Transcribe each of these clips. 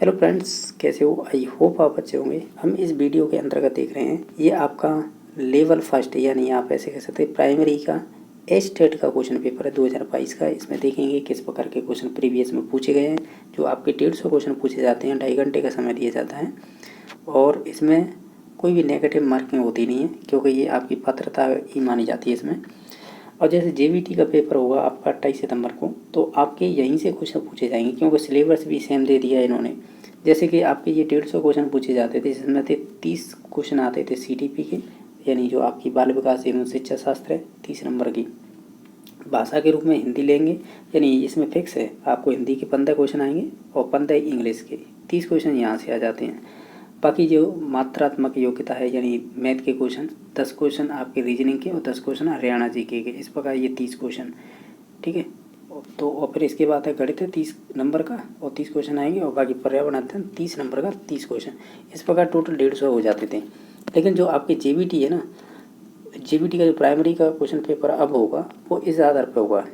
Hello friends, कैसे हो? I hope आप अच्छे होंगे। हम इस वीडियो के अंतर्गत देख रहे हैं, ये आपका लेवल फर्स्ट यानी आप ऐसे कह सकते हैं प्राइमरी का स्टेट का क्वेश्चन पेपर है 2022 का। इसमें देखेंगे किस प्रकार के क्वेश्चन प्रीवियस में पूछे गए हैं। जो आपके 150 क्वेश्चन पूछे जाते हैं, 2.5 घंटे का समय दिया जाता है और इसमें कोई भी नेगेटिव मार्किंग होती नहीं है, क्योंकि ये आपकी पात्रता ही मानी जाती है इसमें। और जैसे जेबीटी का पेपर होगा आपका 28 सितंबर को, तो आपके यहीं से क्वेश्चन पूछे जाएंगे, क्योंकि सिलेबस भी सेम दे दिया है इन्होंने। जैसे कि आपके ये 150 क्वेश्चन पूछे जाते थे, जिसमें से 30 क्वेश्चन आते थे सीटीपी के, यानी जो आपकी बाल विकास एवं शिक्षा शास्त्र है, 30 नंबर की। भाषा के रूप में हिंदी लेंगे, यानी इसमें फिक्स है आपको हिंदी के 15 क्वेश्चन आएंगे और 15 इंग्लिश के, 30 क्वेश्चन यहाँ से आ जाते हैं। बाकी जो मात्रात्मक योग्यता है यानी मैथ के क्वेश्चन, 10 क्वेश्चन आपके रीजनिंग के और 10 क्वेश्चन हरियाणा जीके के, इस प्रकार ये 30 क्वेश्चन, ठीक है। तो और फिर इसके बाद है गणित है 30 नंबर का और 30 क्वेश्चन आएंगे, और बाकी पर्यावरण अध्ययन 30 नंबर का 30 क्वेश्चन। इस प्रकार टोटल 150 हो जाते थे। लेकिन जो आपके जेबीटी है ना, जेबीटी का जो प्राइमरी का क्वेश्चन पेपर अब होगा वो इस आधार पर होगा,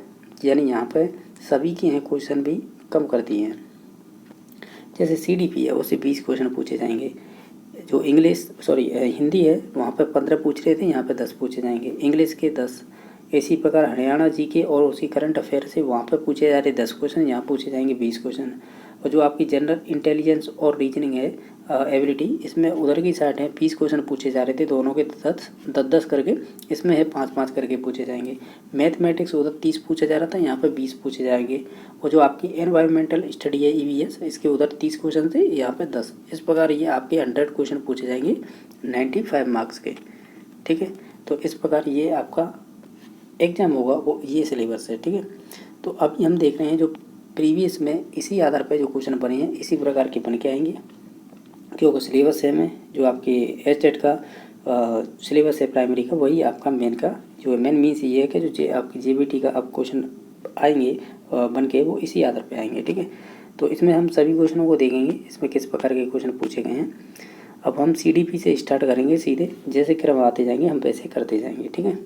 यानी यहाँ पर सभी के हैं क्वेश्चन भी कम कर दिए हैं। जैसे सीडीपी है उससे 20 क्वेश्चन पूछे जाएंगे। जो हिंदी है वहाँ पर 15 पूछ रहे थे, यहाँ पर 10 पूछे जाएंगे। इंग्लिश के 10। इसी प्रकार हरियाणा जी के और उसी करंट अफेयर से वहाँ पर पूछे जा रहे 10 क्वेश्चन, यहाँ पूछे जाएंगे 20 क्वेश्चन। और जो आपकी जनरल इंटेलिजेंस और रीजनिंग है एबिलिटी, इसमें उधर की साइड है 20 क्वेश्चन पूछे जा रहे थे, दोनों के 10 करके, इसमें है 5-5 करके पूछे जाएंगे। मैथमेटिक्स उधर 30 पूछा जा रहा था, यहाँ पर 20 पूछे जाएंगे। और जो आपकी एनवायरमेंटल स्टडी है ईवीएस, इसके उधर 30 क्वेश्चन थे, यहाँ पे 10। इस प्रकार ये आपके 100 क्वेश्चन पूछे जाएंगे 95 मार्क्स के, ठीक है। तो इस प्रकार ये आपका एग्जाम होगा, वो ये सिलेबस है, ठीक है। तो अभी हम देख रहे हैं जो प्रीवियस में इसी आधार पर जो क्वेश्चन बने हैं इसी प्रकार के बन के आएंगे, क्योंकि सिलेबस सेम है। जो आपके एस्टेट का सिलेबस है प्राइमरी का, वही आपका मेन का जो मेन मीन्स ये है कि जो आपकी जेबीटी का अब क्वेश्चन आएंगे बन के, वो इसी आधार पे आएंगे, ठीक है। तो इसमें हम सभी क्वेश्चनों को देखेंगे, इसमें किस प्रकार के क्वेश्चन पूछे गए हैं। अब हम सीडीपी से स्टार्ट करेंगे सीधे, जैसे क्रम आते जाएंगे हम वैसे करते जाएंगे, ठीक है।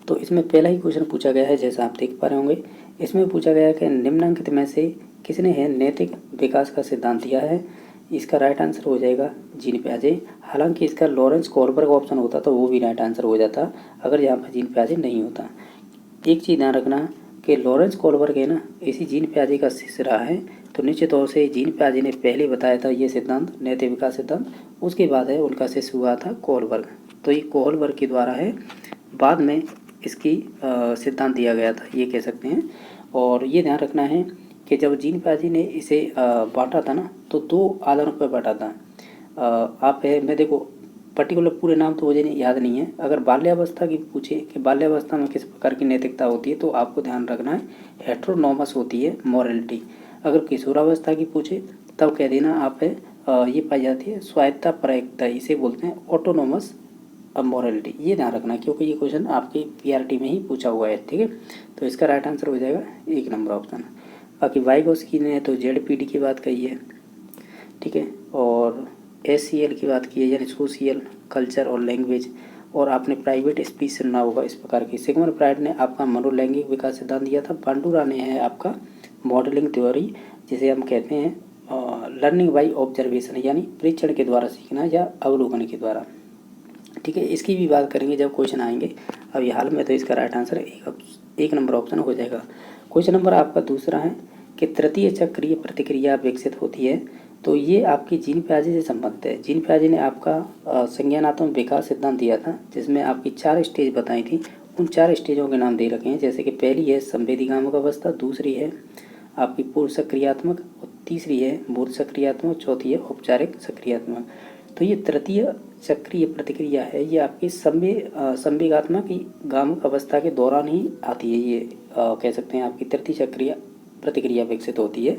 तो इसमें पहला ही क्वेश्चन पूछा गया है, जैसा आप देख पा रहे होंगे। इसमें पूछा गया है कि निम्नलिखित में से किसने है नैतिक विकास का सिद्धांत दिया है। इसका राइट आंसर हो जाएगा जीन पियाजे। हालांकि इसका लॉरेंस कोहलबर्ग ऑप्शन होता तो वो भी राइट आंसर हो जाता, अगर यहाँ पर जीन पियाजे नहीं होता। एक चीज़ ध्यान रखना कि लॉरेंस कोहलबर्ग है ना, इसी जीन पियाजे का शिष्य रहा है। तो निश्चित तौर से जीन पियाजे ने पहले बताया था ये सिद्धांत, नैतिक विकास सिद्धांत, उसके बाद है उनका शिष्य हुआ था कोहलबर्ग। तो ये कोहलबर्ग के द्वारा है, बाद में इसकी सिद्धांत दिया गया था, ये कह सकते हैं। और ये ध्यान रखना है कि जब जीन पियाजे ने इसे बांटा था ना, तो 2 आधारों पर बांटा था। आप है, मैं देखो पर्टिकुलर पूरे नाम तो मुझे याद नहीं है। अगर बाल्यावस्था की पूछे कि बाल्यावस्था में किस प्रकार की नैतिकता होती है, तो आपको ध्यान रखना है हेट्रोनॉमस होती है मॉरलिटी। अगर किशोरावस्था की पूछे तब कह देना आप है ये पाई जाती है स्वायत्ता प्रायिकता, इसे बोलते हैं ऑटोनोमस मॉरलिटी। ये ध्यान रखना, क्योंकि ये क्वेश्चन आपके पीआरटी में ही पूछा हुआ है, ठीक है। तो इसका राइट आंसर हो जाएगा 1 नंबर ऑप्शन। बाकी वाइगोस्की ने तो जेडपीडी की बात कही है, ठीक है। और एससीएल की बात की है, यानी सोशियल कल्चर और लैंग्वेज। और आपने प्राइवेट स्पीच सुनना होगा इस प्रकार की। सिगमंड फ्रायड ने आपका मनोलैंगिक विकास सिद्धांत दिया था। बांडुरा ने है आपका मॉडलिंग थ्योरी, जिसे हम कहते हैं लर्निंग बाई ऑब्जर्वेशन, यानी परीक्षण के द्वारा सीखना या अवलोकन के द्वारा, ठीक है। इसकी भी बात करेंगे जब क्वेश्चन आएंगे। अभी हाल में तो इसका राइट आंसर 1 नंबर ऑप्शन हो जाएगा। क्वेश्चन नंबर आपका दूसरा है कि तृतीय चक्रीय प्रतिक्रिया विकसित होती है। तो ये आपकी जीन पियाजे से संबंधित है। जीन पियाजे ने आपका संज्ञानात्मक विकास सिद्धांत दिया था, जिसमें आपकी 4 स्टेज बताई थी। उन 4 स्टेजों के नाम दे रखे हैं, जैसे कि पहली है संवेदीगामक अवस्था, दूसरी है आपकी पूर्व सक्रियात्मक, और तीसरी है मूर्त सक्रियात्मक, चौथी है औपचारिक सक्रियात्मक। तो ये तृतीय चक्रीय प्रतिक्रिया है, ये आपकी संवेगात्मक गामक अवस्था के दौरान ही आती है। ये कह सकते हैं आपकी तृतीय चक्रीय प्रतिक्रिया विकसित होती है।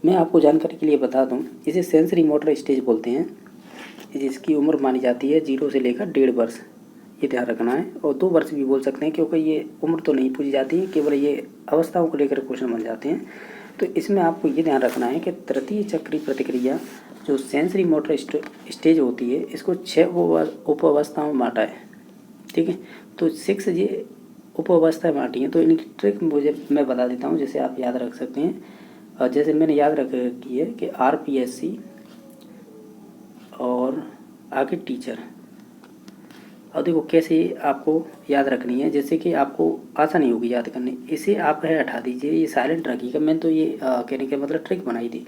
मैं आपको जानकारी के लिए बता दूं, इसे सेंसरी मोटर स्टेज बोलते हैं, जिसकी उम्र मानी जाती है 0 से लेकर 1.5 वर्ष, ये ध्यान रखना है। और 2 वर्ष भी बोल सकते हैं, क्योंकि ये उम्र तो नहीं पूछी जाती है, केवल ये अवस्थाओं को लेकर क्वेश्चन बन जाते हैं। तो इसमें आपको ये ध्यान रखना है कि तृतीय चक्रीय प्रतिक्रिया जो सेंसरी मोटर स्टेज होती है, इसको 6 उप अवस्थाओं में बांटा है, ठीक है। तो 6 ये उप अवस्थाएँ बांटी हैं। तो इनकी ट्रिक मैं बता देता हूँ, जिसे आप याद रख सकते हैं। जैसे मैंने याद रखी है कि RPSC और आगे टीचर। और देखो कैसे आपको याद रखनी है, जैसे कि आपको आसानी होगी याद करने। इसे आप है हटा दीजिए, ये साइलेंट रखिएगा। मैंने तो ये कहने का मतलब ट्रिक बनाई थी।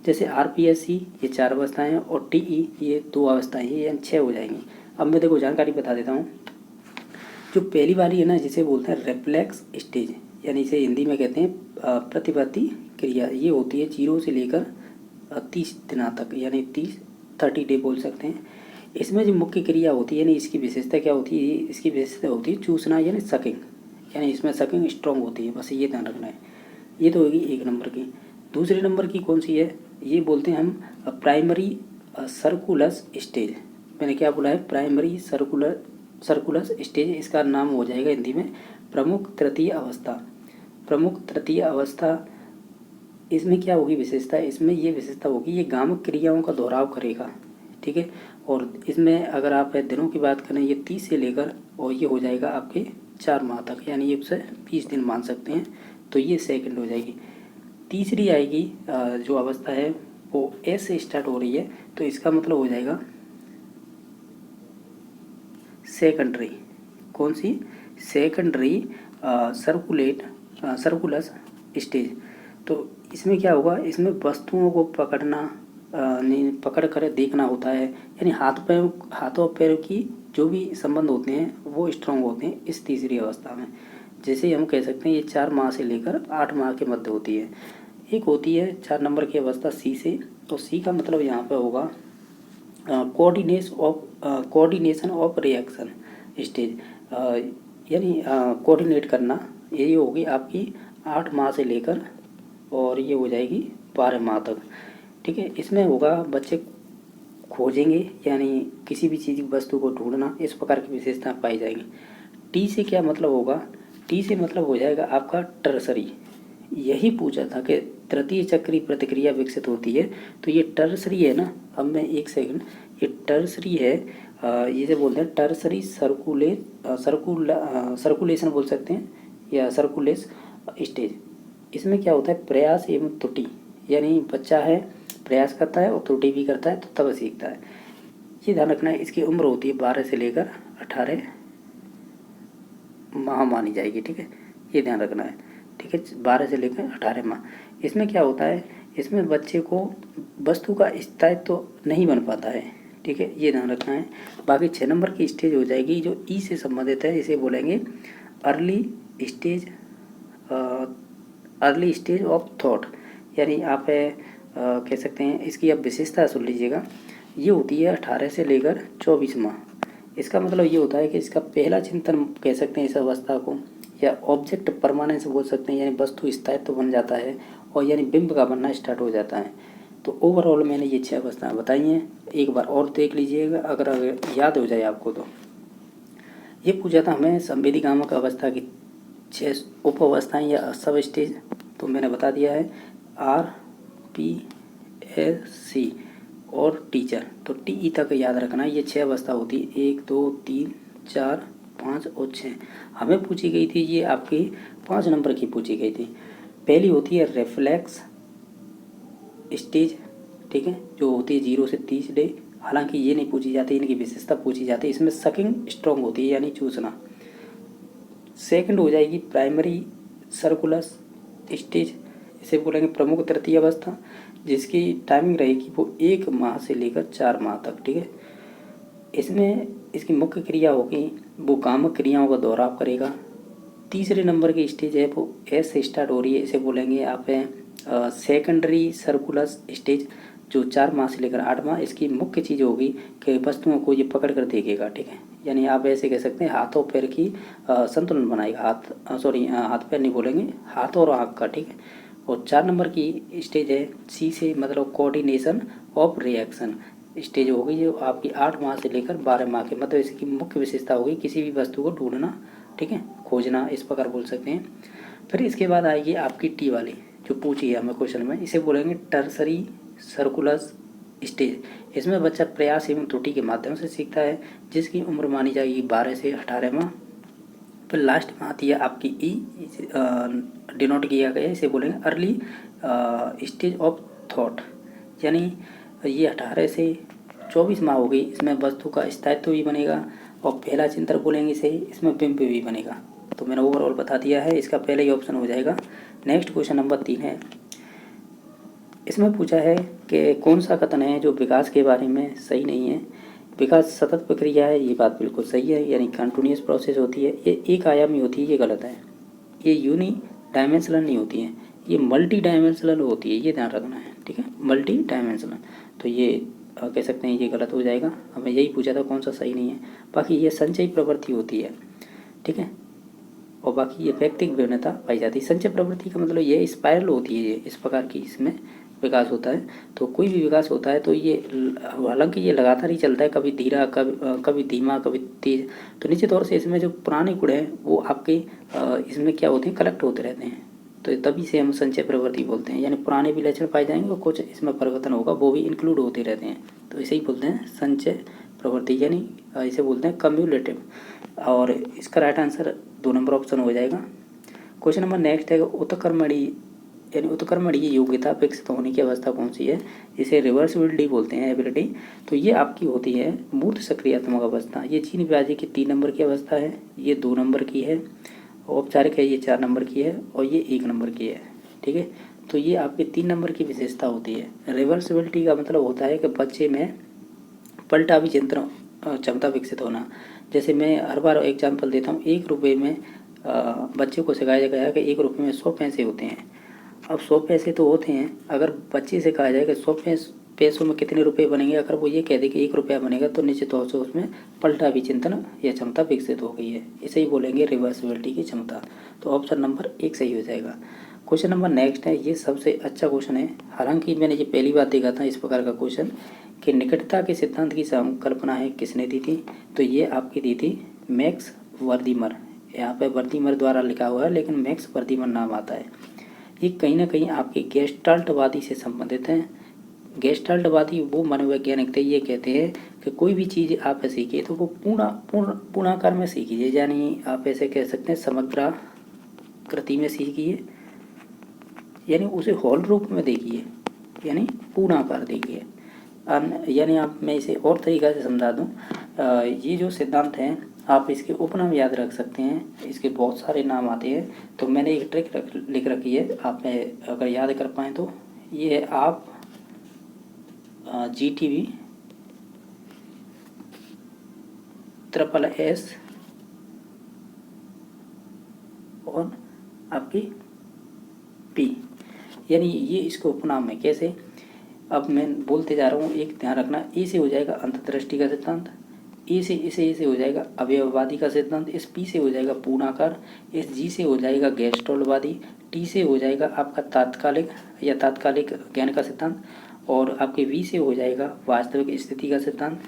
जैसे RPSC ये 4 अवस्थाएं हैं और TE ये 2 अवस्थाएं हैं, ये 6 हो जाएंगी। अब मैं देखो जानकारी बता देता हूँ। जो पहली वाली है ना, जिसे बोलते हैं रिफ्लेक्स स्टेज, यानी इसे हिंदी में कहते हैं प्रतिवर्ती क्रिया। ये होती है 0 से लेकर 30 दिनों तक, यानी 30 डे बोल सकते हैं। इसमें जो मुख्य क्रिया होती है यानी इसकी विशेषता क्या होती है, इसकी विशेषता होती है चूसना यानी सकिंग, यानी इसमें सकिंग स्ट्रॉन्ग होती है। बस ये ध्यान रखना है। ये तो होगी 1 नंबर की। दूसरे नंबर की कौन सी है, ये बोलते हैं हम प्राइमरी सर्कुलस स्टेज। मैंने क्या बोला है, प्राइमरी सर्कुलस स्टेज। इसका नाम हो जाएगा हिंदी में प्रमुख तृतीय अवस्था। प्रमुख तृतीय अवस्था, इसमें क्या होगी विशेषता, इसमें ये विशेषता होगी ये गामक क्रियाओं का दोहराव करेगा, ठीक है। और इसमें अगर आप दिनों की बात करें, ये 30 से लेकर और ये हो जाएगा आपके 4 माह तक, यानी ये उसे 20 दिन मान सकते हैं। तो ये सेकंड हो जाएगी। तीसरी आएगी जो अवस्था है वो एस से स्टार्ट हो रही है, तो इसका मतलब हो जाएगा सेकेंडरी। कौन सी, सेकेंडरी सर्कुलस स्टेज। तो इसमें क्या होगा, इसमें वस्तुओं को पकड़ना नहीं, पकड़ कर देखना होता है, यानी हाथों पैरों की जो भी संबंध होते हैं वो स्ट्रांग होते हैं इस तीसरी अवस्था में। जैसे हम कह सकते हैं ये 4 माह से लेकर 8 माह के मध्य होती है। एक होती है 4 नंबर की अवस्था सी से, तो सी का मतलब यहाँ पे होगा कोऑर्डिनेशन ऑफ रिएक्शन स्टेज, यानी कोऑर्डिनेट करना। यही होगी आपकी 8 माह से लेकर और ये हो जाएगी 12 माह तक, ठीक है। इसमें होगा बच्चे खोजेंगे, यानी किसी भी चीज़ की वस्तु को ढूंढना, इस प्रकार की विशेषता पाई जाएगी। टी से क्या मतलब होगा, टी से मतलब हो जाएगा आपका टर्सरी। यही पूछा था कि तृतीय चक्रीय प्रतिक्रिया विकसित होती है, तो ये टर्सरी है ना। अब मैं एक सेकंड, ये टर्सरी है, ये जो बोलते हैं टर्सरी सर्कुलेशन बोल सकते हैं या सर्कुलेस स्टेज। इसमें क्या होता है, प्रयास एवं त्रुटि, यानी बच्चा है प्रयास करता है और त्रुटि भी करता है तो तब सीखता है। ये ध्यान रखना है। इसकी उम्र होती है 12 से लेकर 18 माह मानी जाएगी, ठीक है। ये ध्यान रखना है, ठीक है, 12 से लेकर 18 माह। इसमें क्या होता है, इसमें बच्चे को वस्तु का स्थायित्व तो नहीं बन पाता है, ठीक है, ये ध्यान रखना है। बाकी 6 नंबर की स्टेज हो जाएगी जो ई से संबंधित है, इसे बोलेंगे अर्ली स्टेज ऑफ थॉट, यानी आप कह सकते हैं। इसकी अब विशेषता सुन लीजिएगा। ये होती है 18 से लेकर 24 माह। इसका मतलब ये होता है कि इसका पहला चिंतन कह सकते हैं इस अवस्था को, या ऑब्जेक्ट परमानेंस बोल सकते हैं, यानी वस्तु स्थायित्व बन जाता है और यानी बिंब का बनना स्टार्ट हो जाता है। तो ओवरऑल मैंने ये 6 अवस्थाएं बताई हैं। एक बार और देख लीजिएगा अगर याद हो जाए आपको। तो ये पूछा था हमें संवेदी गामक अवस्था की 6 उप अवस्थाएं या सब स्टेज, तो मैंने बता दिया है RPSC और टीचर। तो TE तक याद रखना, ये 6 अवस्था होती है, 1 2 3 4 5 और 6। हमें पूछी गई थी ये आपकी 5 नंबर की पूछी गई थी। पहली होती है रिफ्लेक्स स्टेज, ठीक है, जो होती है 0 से 30 डे। हालांकि ये नहीं पूछी जाती, इनकी विशेषता पूछी जाती है। इसमें सकिंग स्ट्रॉन्ग होती है, यानी चूसना। सेकंड हो जाएगी प्राइमरी सर्कुलस स्टेज, इसे बोलेंगे प्रमुख तृतीय अवस्था, जिसकी टाइमिंग रहेगी वो 1 माह से लेकर 4 माह तक, ठीक है। इसमें इसकी मुख्य क्रिया होगी वो कामक क्रियाओं का दोहराव करेगा। तीसरे नंबर की स्टेज है वो एस से स्टार्ट हो रही है, इसे बोलेंगे आप सेकेंडरी सर्कुलस स्टेज, जो 4 माह से लेकर 8 माह। इसकी मुख्य चीज़ होगी कि वस्तुओं को ये पकड़ कर देखेगा, ठीक है, यानी आप ऐसे कह सकते हैं हाथों पैर की संतुलन बनाएगा। हाथ पैर नहीं बोलेंगे, हाथ और आँख का, ठीक है। और 4 नंबर की स्टेज है सी से मतलब कोऑर्डिनेशन ऑफ रिएक्शन स्टेज होगी, जो आपकी 8 माह से लेकर 12 माह के मतलब इसकी मुख्य विशेषता होगी किसी भी वस्तु को ढूंढना, ठीक है, खोजना, इस प्रकार बोल सकते हैं। फिर इसके बाद आएगी आपकी टी वाली जो पूछी है हमें क्वेश्चन में, इसे बोलेंगे टर्सरी सर्कुलस स्टेज। इसमें बच्चा प्रयास एवं त्रुटि के माध्यम से सीखता है, जिसकी उम्र मानी जाएगी 12 से 18 माह। फिर लास्ट में आती है आपकी ई, डिनोट किया गया है, इसे बोलेंगे अर्ली स्टेज ऑफ थॉट, यानी ये 18 से 24 माह हो गई, इसमें वस्तु का स्थायित्व भी बनेगा और पहला चिंतन बोलेंगे इसे, इसमें बिंब भी बनेगा। तो मैंने ओवरऑल बता दिया है, इसका पहले ही ऑप्शन हो जाएगा। नेक्स्ट क्वेश्चन नंबर 3 है, इसमें पूछा है कि कौन सा कथन है जो विकास के बारे में सही नहीं है। विकास सतत प्रक्रिया है, ये बात बिल्कुल सही है, यानी कंटिन्यूस प्रोसेस होती है, ये एक आयामी होती है, ये गलत है। ये यूनी डायमेंशनल नहीं होती है, ये मल्टी डायमेंशनल होती है, ये ध्यान रखना है, ठीक है, मल्टी डायमेंशनल। तो ये कह सकते हैं ये गलत हो जाएगा। हमें यही पूछा था कौन सा सही नहीं है। बाकी ये संचयी प्रवृत्ति होती है, ठीक है, और बाकी ये व्यक्तिगत भिन्नता पाई जाती है। संचय प्रवृत्ति का मतलब ये स्पाइरल होती है, ये इस प्रकार की इसमें विकास होता है। तो कोई भी विकास होता है तो ये हालांकि ये लगातार ही चलता है, कभी धीरा कभी धीमा कभी तेज। तो निश्चित तौर से इसमें जो पुराने गुण हैं वो आपके इसमें क्या होते हैं, कलेक्ट होते रहते हैं, तो तभी से हम संचय प्रवृत्ति बोलते हैं। यानी पुराने भी लक्षण पाए जाएंगे और कुछ इसमें परिवर्तन होगा, वो भी इंक्लूड होते रहते हैं, तो इसे ही बोलते हैं संचय प्रवृत्ति, यानी इसे बोलते हैं कम्युलेटिव। और इसका राइट आंसर 2 नंबर ऑप्शन हो जाएगा। क्वेश्चन नंबर नेक्स्ट है, उत्कर्मणी यानी उत्कर्मणी की योग्यता विकसित होने की अवस्था कौन सी है। इसे रिवर्सिबिलिटी बोलते हैं, एबिलिटी। तो ये आपकी होती है मूर्त सक्रियात्मक अवस्था। ये जीन ब्याजी की 3 नंबर की अवस्था है, ये 2 नंबर की है, औपचारिक है ये 4 नंबर की है, और ये 1 नंबर की है, ठीक है। तो ये आपके 3 नंबर की विशेषता होती है। रिवर्सिबिलिटी का मतलब होता है कि बच्चे में पलटा विचिंतन क्षमता विकसित होना। जैसे मैं हर बार एग्जाम्पल देता हूँ, 1 रुपये में बच्चे को सिखाया गया कि 1 रुपये में 100 पैसे होते हैं। अब 100 पैसे तो होते हैं, अगर बच्चे से कहा जाए कि 100 पैसों में कितने रुपए बनेंगे, अगर वो ये कह दे कि 1 रुपया बनेगा, तो निश्चित तौर से उसमें पलटा विचिंतन या क्षमता विकसित हो गई है। इसे ही बोलेंगे रिवर्सिबिलिटी की क्षमता। तो ऑप्शन नंबर 1 सही हो जाएगा। क्वेश्चन नंबर नेक्स्ट है, ये सबसे अच्छा क्वेश्चन है, हालांकि मैंने ये पहली बार देखा था इस प्रकार का क्वेश्चन कि निकटता के सिद्धांत की संकल्पना है किसने दी थी। तो ये आपकी दी थी मैक्स वर्दीमर। यहाँ पे वर्दीमर द्वारा लिखा हुआ है, लेकिन मैक्स वर्दीमर नाम आता है। ये कहीं ना कहीं आपके गेस्टाल्टवादी से संबंधित हैं। गेस्टाल्टवादी वो मनोवैज्ञानिक थे, ये कहते हैं कि कोई भी चीज़ आप सीखिए तो वो पूर्णाकार में सीखिए, यानी आप ऐसे कह सकते हैं समग्राकृति में सीखिए, यानी उसे हॉल रूप में देखिए, यानी पूर्णाकार देखिए। यानी आप, मैं इसे और तरीक़ा से समझा दूँ, ये जो सिद्धांत हैं आप इसके उपनाम याद रख सकते हैं, इसके बहुत सारे नाम आते हैं। तो मैंने एक ट्रिक लिख रखी है, आप अगर याद कर पाएँ तो ये है, आप GTV SSS और आपकी P, यानी ये इसको उपनाम है। कैसे, अब मैं बोलते जा रहा हूँ, एक ध्यान रखना, ए से हो जाएगा अंतर्दृष्टि का सिद्धांत, ए से इसे हो जाएगा अवयववादी का सिद्धांत, इस पी से हो जाएगा पूर्णाकार, इस जी से हो जाएगा गेस्टोल्टवादी, टी से हो जाएगा आपका तात्कालिक ज्ञान का सिद्धांत, और आपके वी से हो जाएगा वास्तविक स्थिति का सिद्धांत।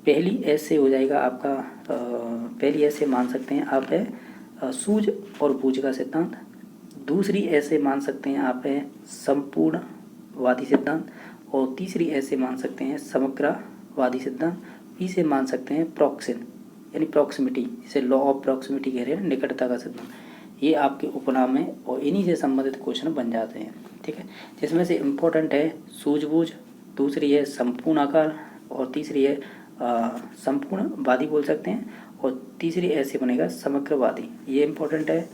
पहली एस से हो जाएगा आपका पहली एस से मान सकते हैं आप है सूझ और बूझ का सिद्धांत। दूसरी एस से मान सकते हैं आप है संपूर्णवादी सिद्धांत, और तीसरी एस से मान सकते हैं समग्रवादी सिद्धांत। पी से मान सकते हैं प्रॉक्सिन यानी प्रॉक्सिमिटी, जिसे लॉ ऑफ प्रॉक्सिमिटी कह रहे हैं, निकटता का सिद्धांत। ये आपके उपनाम है और इन्हीं से संबंधित क्वेश्चन बन जाते हैं, ठीक है। जिसमें से इम्पोर्टेंट है सूझबूझ, दूसरी है संपूर्ण आकार, और तीसरी है संपूर्णवादी बोल सकते हैं, और तीसरी ऐसे बनेगा समग्रवादी, ये इम्पोर्टेंट है।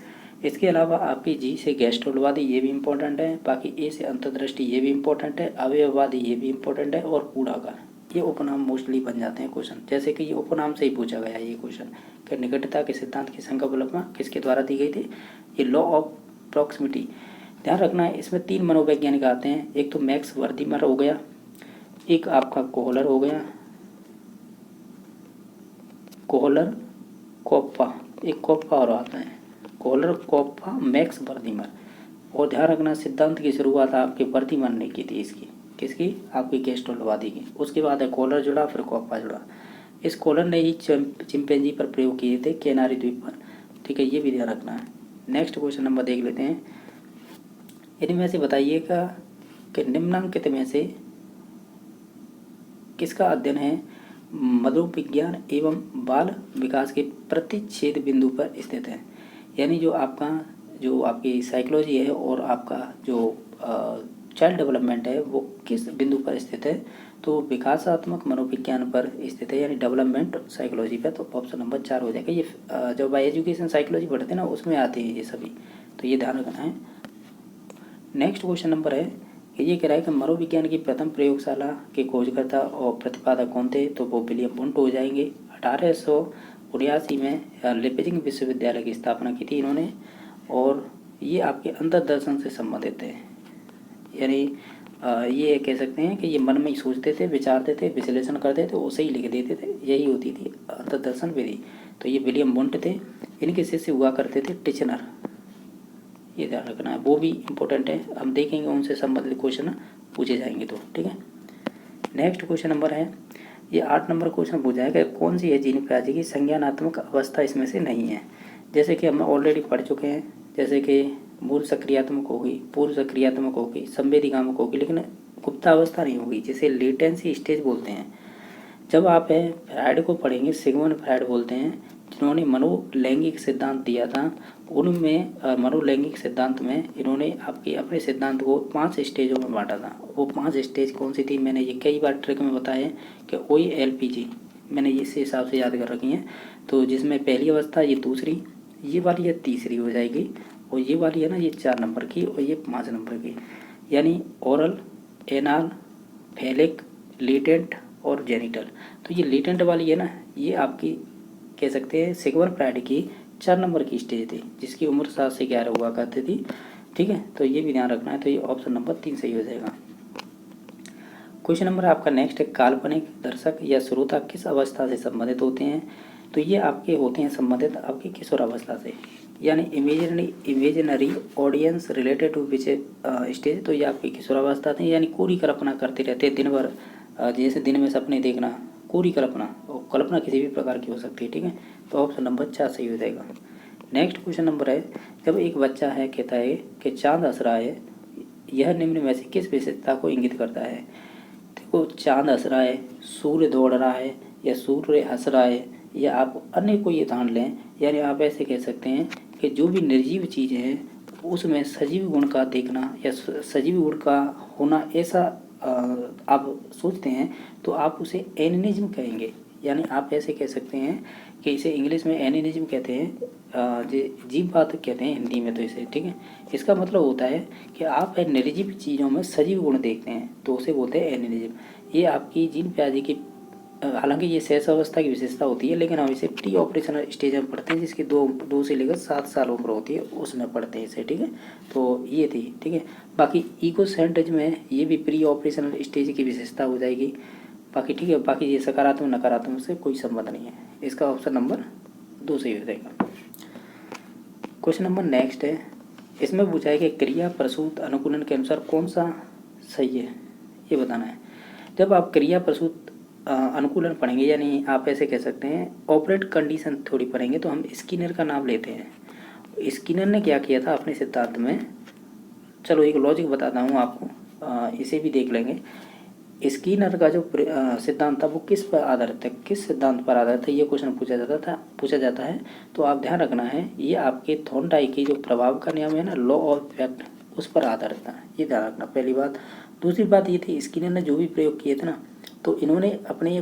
इसके अलावा आपकी जी से गेस्टोल्टवादी, ये भी इम्पोर्टेंट है। बाकी ए से अंतर्दृष्टि, ये भी इम्पोर्टेंट है। अवयववादी, ये भी इम्पोर्टेंट है। और पूर्णाकार, ये उपनाम मोस्टली बन जाते हैं क्वेश्चन। जैसे कि ये उपनाम से ही पूछा गया है ये क्वेश्चन कि निकटता के सिद्धांत की संकल्पना किसके द्वारा दी गई थी, ये लॉ ऑफ प्रॉक्सिमिटी। ध्यान रखना है, इसमें 3 मनोवैज्ञानिक आते हैं, एक तो मैक्स वर्दीमर हो गया, एक आपका कोहलर हो गया, कोहलर कोप्पा, एक कोप्पा और आता है, कोहलर कोप्पा मैक्स वर्दीमर। और ध्यान रखना, सिद्धांत की शुरुआत आपके वर्दीमर ने की थी, इसकी किसकी, आपकी गेस्टोल्टवादी की। उसके बाद है कोहलर जुड़ा, फिर कोप्पा जुड़ा। इस कोहलर ने ही चिंपैंजी पर प्रयोग किए थे, कैनारी द्वीप पर, ठीक है, ये भी ध्यान रखना है। नेक्स्ट क्वेश्चन नंबर देख लेते हैं। इनमें से बताइएगा कि निम्नांकित में से किसका अध्ययन है मनोविज्ञान एवं बाल विकास के प्रतिच्छेद बिंदु पर स्थित है। यानी जो आपकी साइकोलॉजी है और आपका जो चाइल्ड डेवलपमेंट है वो किस बिंदु पर स्थित है, तो विकासात्मक मनोविज्ञान पर स्थित है, यानी डेवलपमेंट साइकोलॉजी पे। तो ऑप्शन नंबर 4 हो जाएगा। ये जब एजुकेशन साइकोलॉजी पढ़ते हैं ना उसमें आते हैं ये सभी, तो ये ध्यान रखना है। नेक्स्ट क्वेश्चन नंबर है कि ये कह रहा है कि मनोविज्ञान की प्रथम प्रयोगशाला के खोजकर्ता और प्रतिपादक कौन थे, तो वो विलियम वुंट हो जाएंगे। 1879 में लिपजिंग विश्वविद्यालय की स्थापना की थी इन्होंने, और ये आपके अंतर्दर्शन से संबंधित है, यानी ये कह सकते हैं कि ये मन में ही सोचते थे, विचारते थे, विश्लेषण करते थे, उसे ही लिख देते थे, यही होती थी अंतर्दर्शन विधि। तो ये विलियम वुंट थे। इनके शिष्य हुआ करते थे टिचनर, ये ध्यान रखना है, वो भी इम्पोर्टेंट है, हम देखेंगे उनसे संबंधित क्वेश्चन पूछे जाएंगे तो, ठीक है। नेक्स्ट क्वेश्चन नंबर है, ये 8 नंबर क्वेश्चन पूछा है कि कौन सी है जीन प्याजी की संज्ञानात्मक अवस्था इसमें से नहीं है। जैसे कि हम ऑलरेडी पढ़ चुके हैं, जैसे कि मूल सक्रियात्मक होगी, पूर्व सक्रियात्मक होगी, संवेदीकामक होगी, लेकिन गुप्तावस्था नहीं होगी, जिसे लेटेंसी स्टेज बोलते हैं। जब आप फ्रायड को पढ़ेंगे, सिगमंड फ्रायड बोलते हैं जिन्होंने मनोलैंगिक सिद्धांत दिया था, उनमें मनोलैंगिक सिद्धांत में इन्होंने आपके अपने सिद्धांत को 5 स्टेजों में बांटा था। वो 5 स्टेज कौन सी थी, मैंने ये कई बार ट्रिक में बताया कि OLPG मैंने इस हिसाब से याद कर रखी हैं। तो जिसमें पहली अवस्था, ये दूसरी, ये वाली है तीसरी हो जाएगी, और ये वाली है ना ये 4 नंबर की, और ये 5 नंबर की, यानी ओरल, एनाल, फेलिक, लेटेंट और जेनिटल। तो ये लेटेंट वाली है ना, ये आपकी कह सकते हैं सिगमंड फ्रायड की 4 नंबर की स्टेज थी, जिसकी उम्र 7 से 11 हुआ करती थी, ठीक है। तो ये भी ध्यान रखना है, तो ये ऑप्शन नंबर 3 सही हो जाएगा। क्वेश्चन नंबर आपका नेक्स्ट है, काल्पनिक दर्शक या श्रोता किस अवस्था से संबंधित होते हैं, तो ये आपके होते हैं संबंधित आपकी किशोरावस्था से, यानी imaginary audience related to which stage, तो ये आपकी किशोरावस्था थी, यानी कोरी कल्पना करते रहते हैं दिन भर, जैसे दिन में सपने देखना, कोरी कल्पना, और कल्पना किसी भी प्रकार की हो सकती है, ठीक है। तो ऑप्शन नंबर 4 सही हो जाएगा। नेक्स्ट क्वेश्चन नंबर है, जब एक बच्चा है कहता है कि चाँद हंस रहा है, यह निम्न में से किस विशेषता को इंगित करता है। देखो, चाँद हंस रहा है, सूर्य दौड़ रहा है, या सूर्य हंस रहा है, या आप अन्य को ये ठान लें, यानी आप ऐसे कह सकते हैं कि जो भी निर्जीव चीज़ है उसमें सजीव गुण का देखना या सजीव गुण का होना, ऐसा आप सोचते हैं तो आप उसे एनिनिज्म कहेंगे, यानी आप ऐसे कह सकते हैं कि इसे इंग्लिश में एनिनिज्म कहते हैं, जीववाद कहते हैं हिंदी में, तो इसे, ठीक है। इसका मतलब होता है कि आप निर्जीव चीज़ों में सजीव गुण देखते हैं, तो उसे बोलते हैं एनिनिज्म। ये आपकी जीन प्याजी की, हालांकि ये शेष अवस्था की विशेषता होती है, लेकिन हम इसे प्री ऑपरेशनल स्टेज में पढ़ते हैं, जिसकी 2 से लेकर 7 साल उम्र होती है, उसमें पढ़ते हैं इसे, ठीक है। तो ये थी, ठीक है। बाकी ईगोसेंट्रिज्म में ये भी प्री ऑपरेशनल स्टेज की विशेषता हो जाएगी, बाकी ठीक है। बाकी ये सकारात्मक नकारात्मक से कोई संबंध नहीं है, इसका ऑप्शन नंबर 2 सही हो जाएगा। क्वेश्चन नंबर नेक्स्ट है, इसमें पूछा है कि क्रिया प्रसूत अनुकूलन के अनुसार कौन सा सही है, ये बताना है। जब आप क्रिया प्रसूत अनुकूलन पढ़ेंगे, यानी आप ऐसे कह सकते हैं ऑपरेट कंडीशन थोड़ी पढ़ेंगे, तो हम स्किनर का नाम लेते हैं। स्किनर ने क्या किया था अपने सिद्धांत में, चलो एक लॉजिक बताता हूँ आपको, इसे भी देख लेंगे। स्किनर का जो सिद्धांत था वो किस पर आधारित है, किस सिद्धांत पर आधारित है, ये क्वेश्चन पूछा जाता है। तो आप ध्यान रखना है, ये आपके थॉर्नडाइक की जो प्रभाव का नियम है ना, लॉ ऑफ इफेक्ट, उस पर आधारित था, ये ध्यान रखना, पहली बात। दूसरी बात ये थी, स्किनर ने जो भी प्रयोग किए थे ना, तो इन्होंने अपने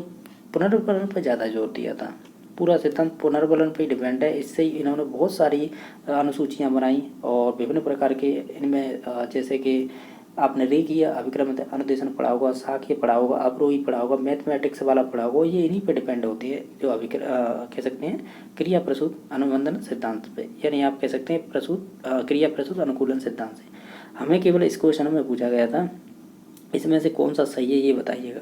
पुनर्बलन पर ज़्यादा जोर दिया था। पूरा सिद्धांत पुनर्बलन पर ही डिपेंड है, इससे ही इन्होंने बहुत सारी अनुसूचियाँ बनाई, और विभिन्न प्रकार के इनमें जैसे कि आपने रेखीय अभिक्रम अनुदेशन पढ़ा होगा, शाखीय पढ़ा होगा, अवरोही पढ़ा होगा, मैथमेटिक्स वाला पढ़ा होगा, ये इन्हीं पे डिपेंड होती है, जो कह सकते हैं क्रिया प्रसूत अनुबंधन सिद्धांत पे, यानी आप कह सकते हैं क्रिया प्रसूत अनुकूलन सिद्धांत से। हमें केवल इस क्वेश्चन में पूछा गया था इसमें से कौन सा सही है, ये बताइएगा।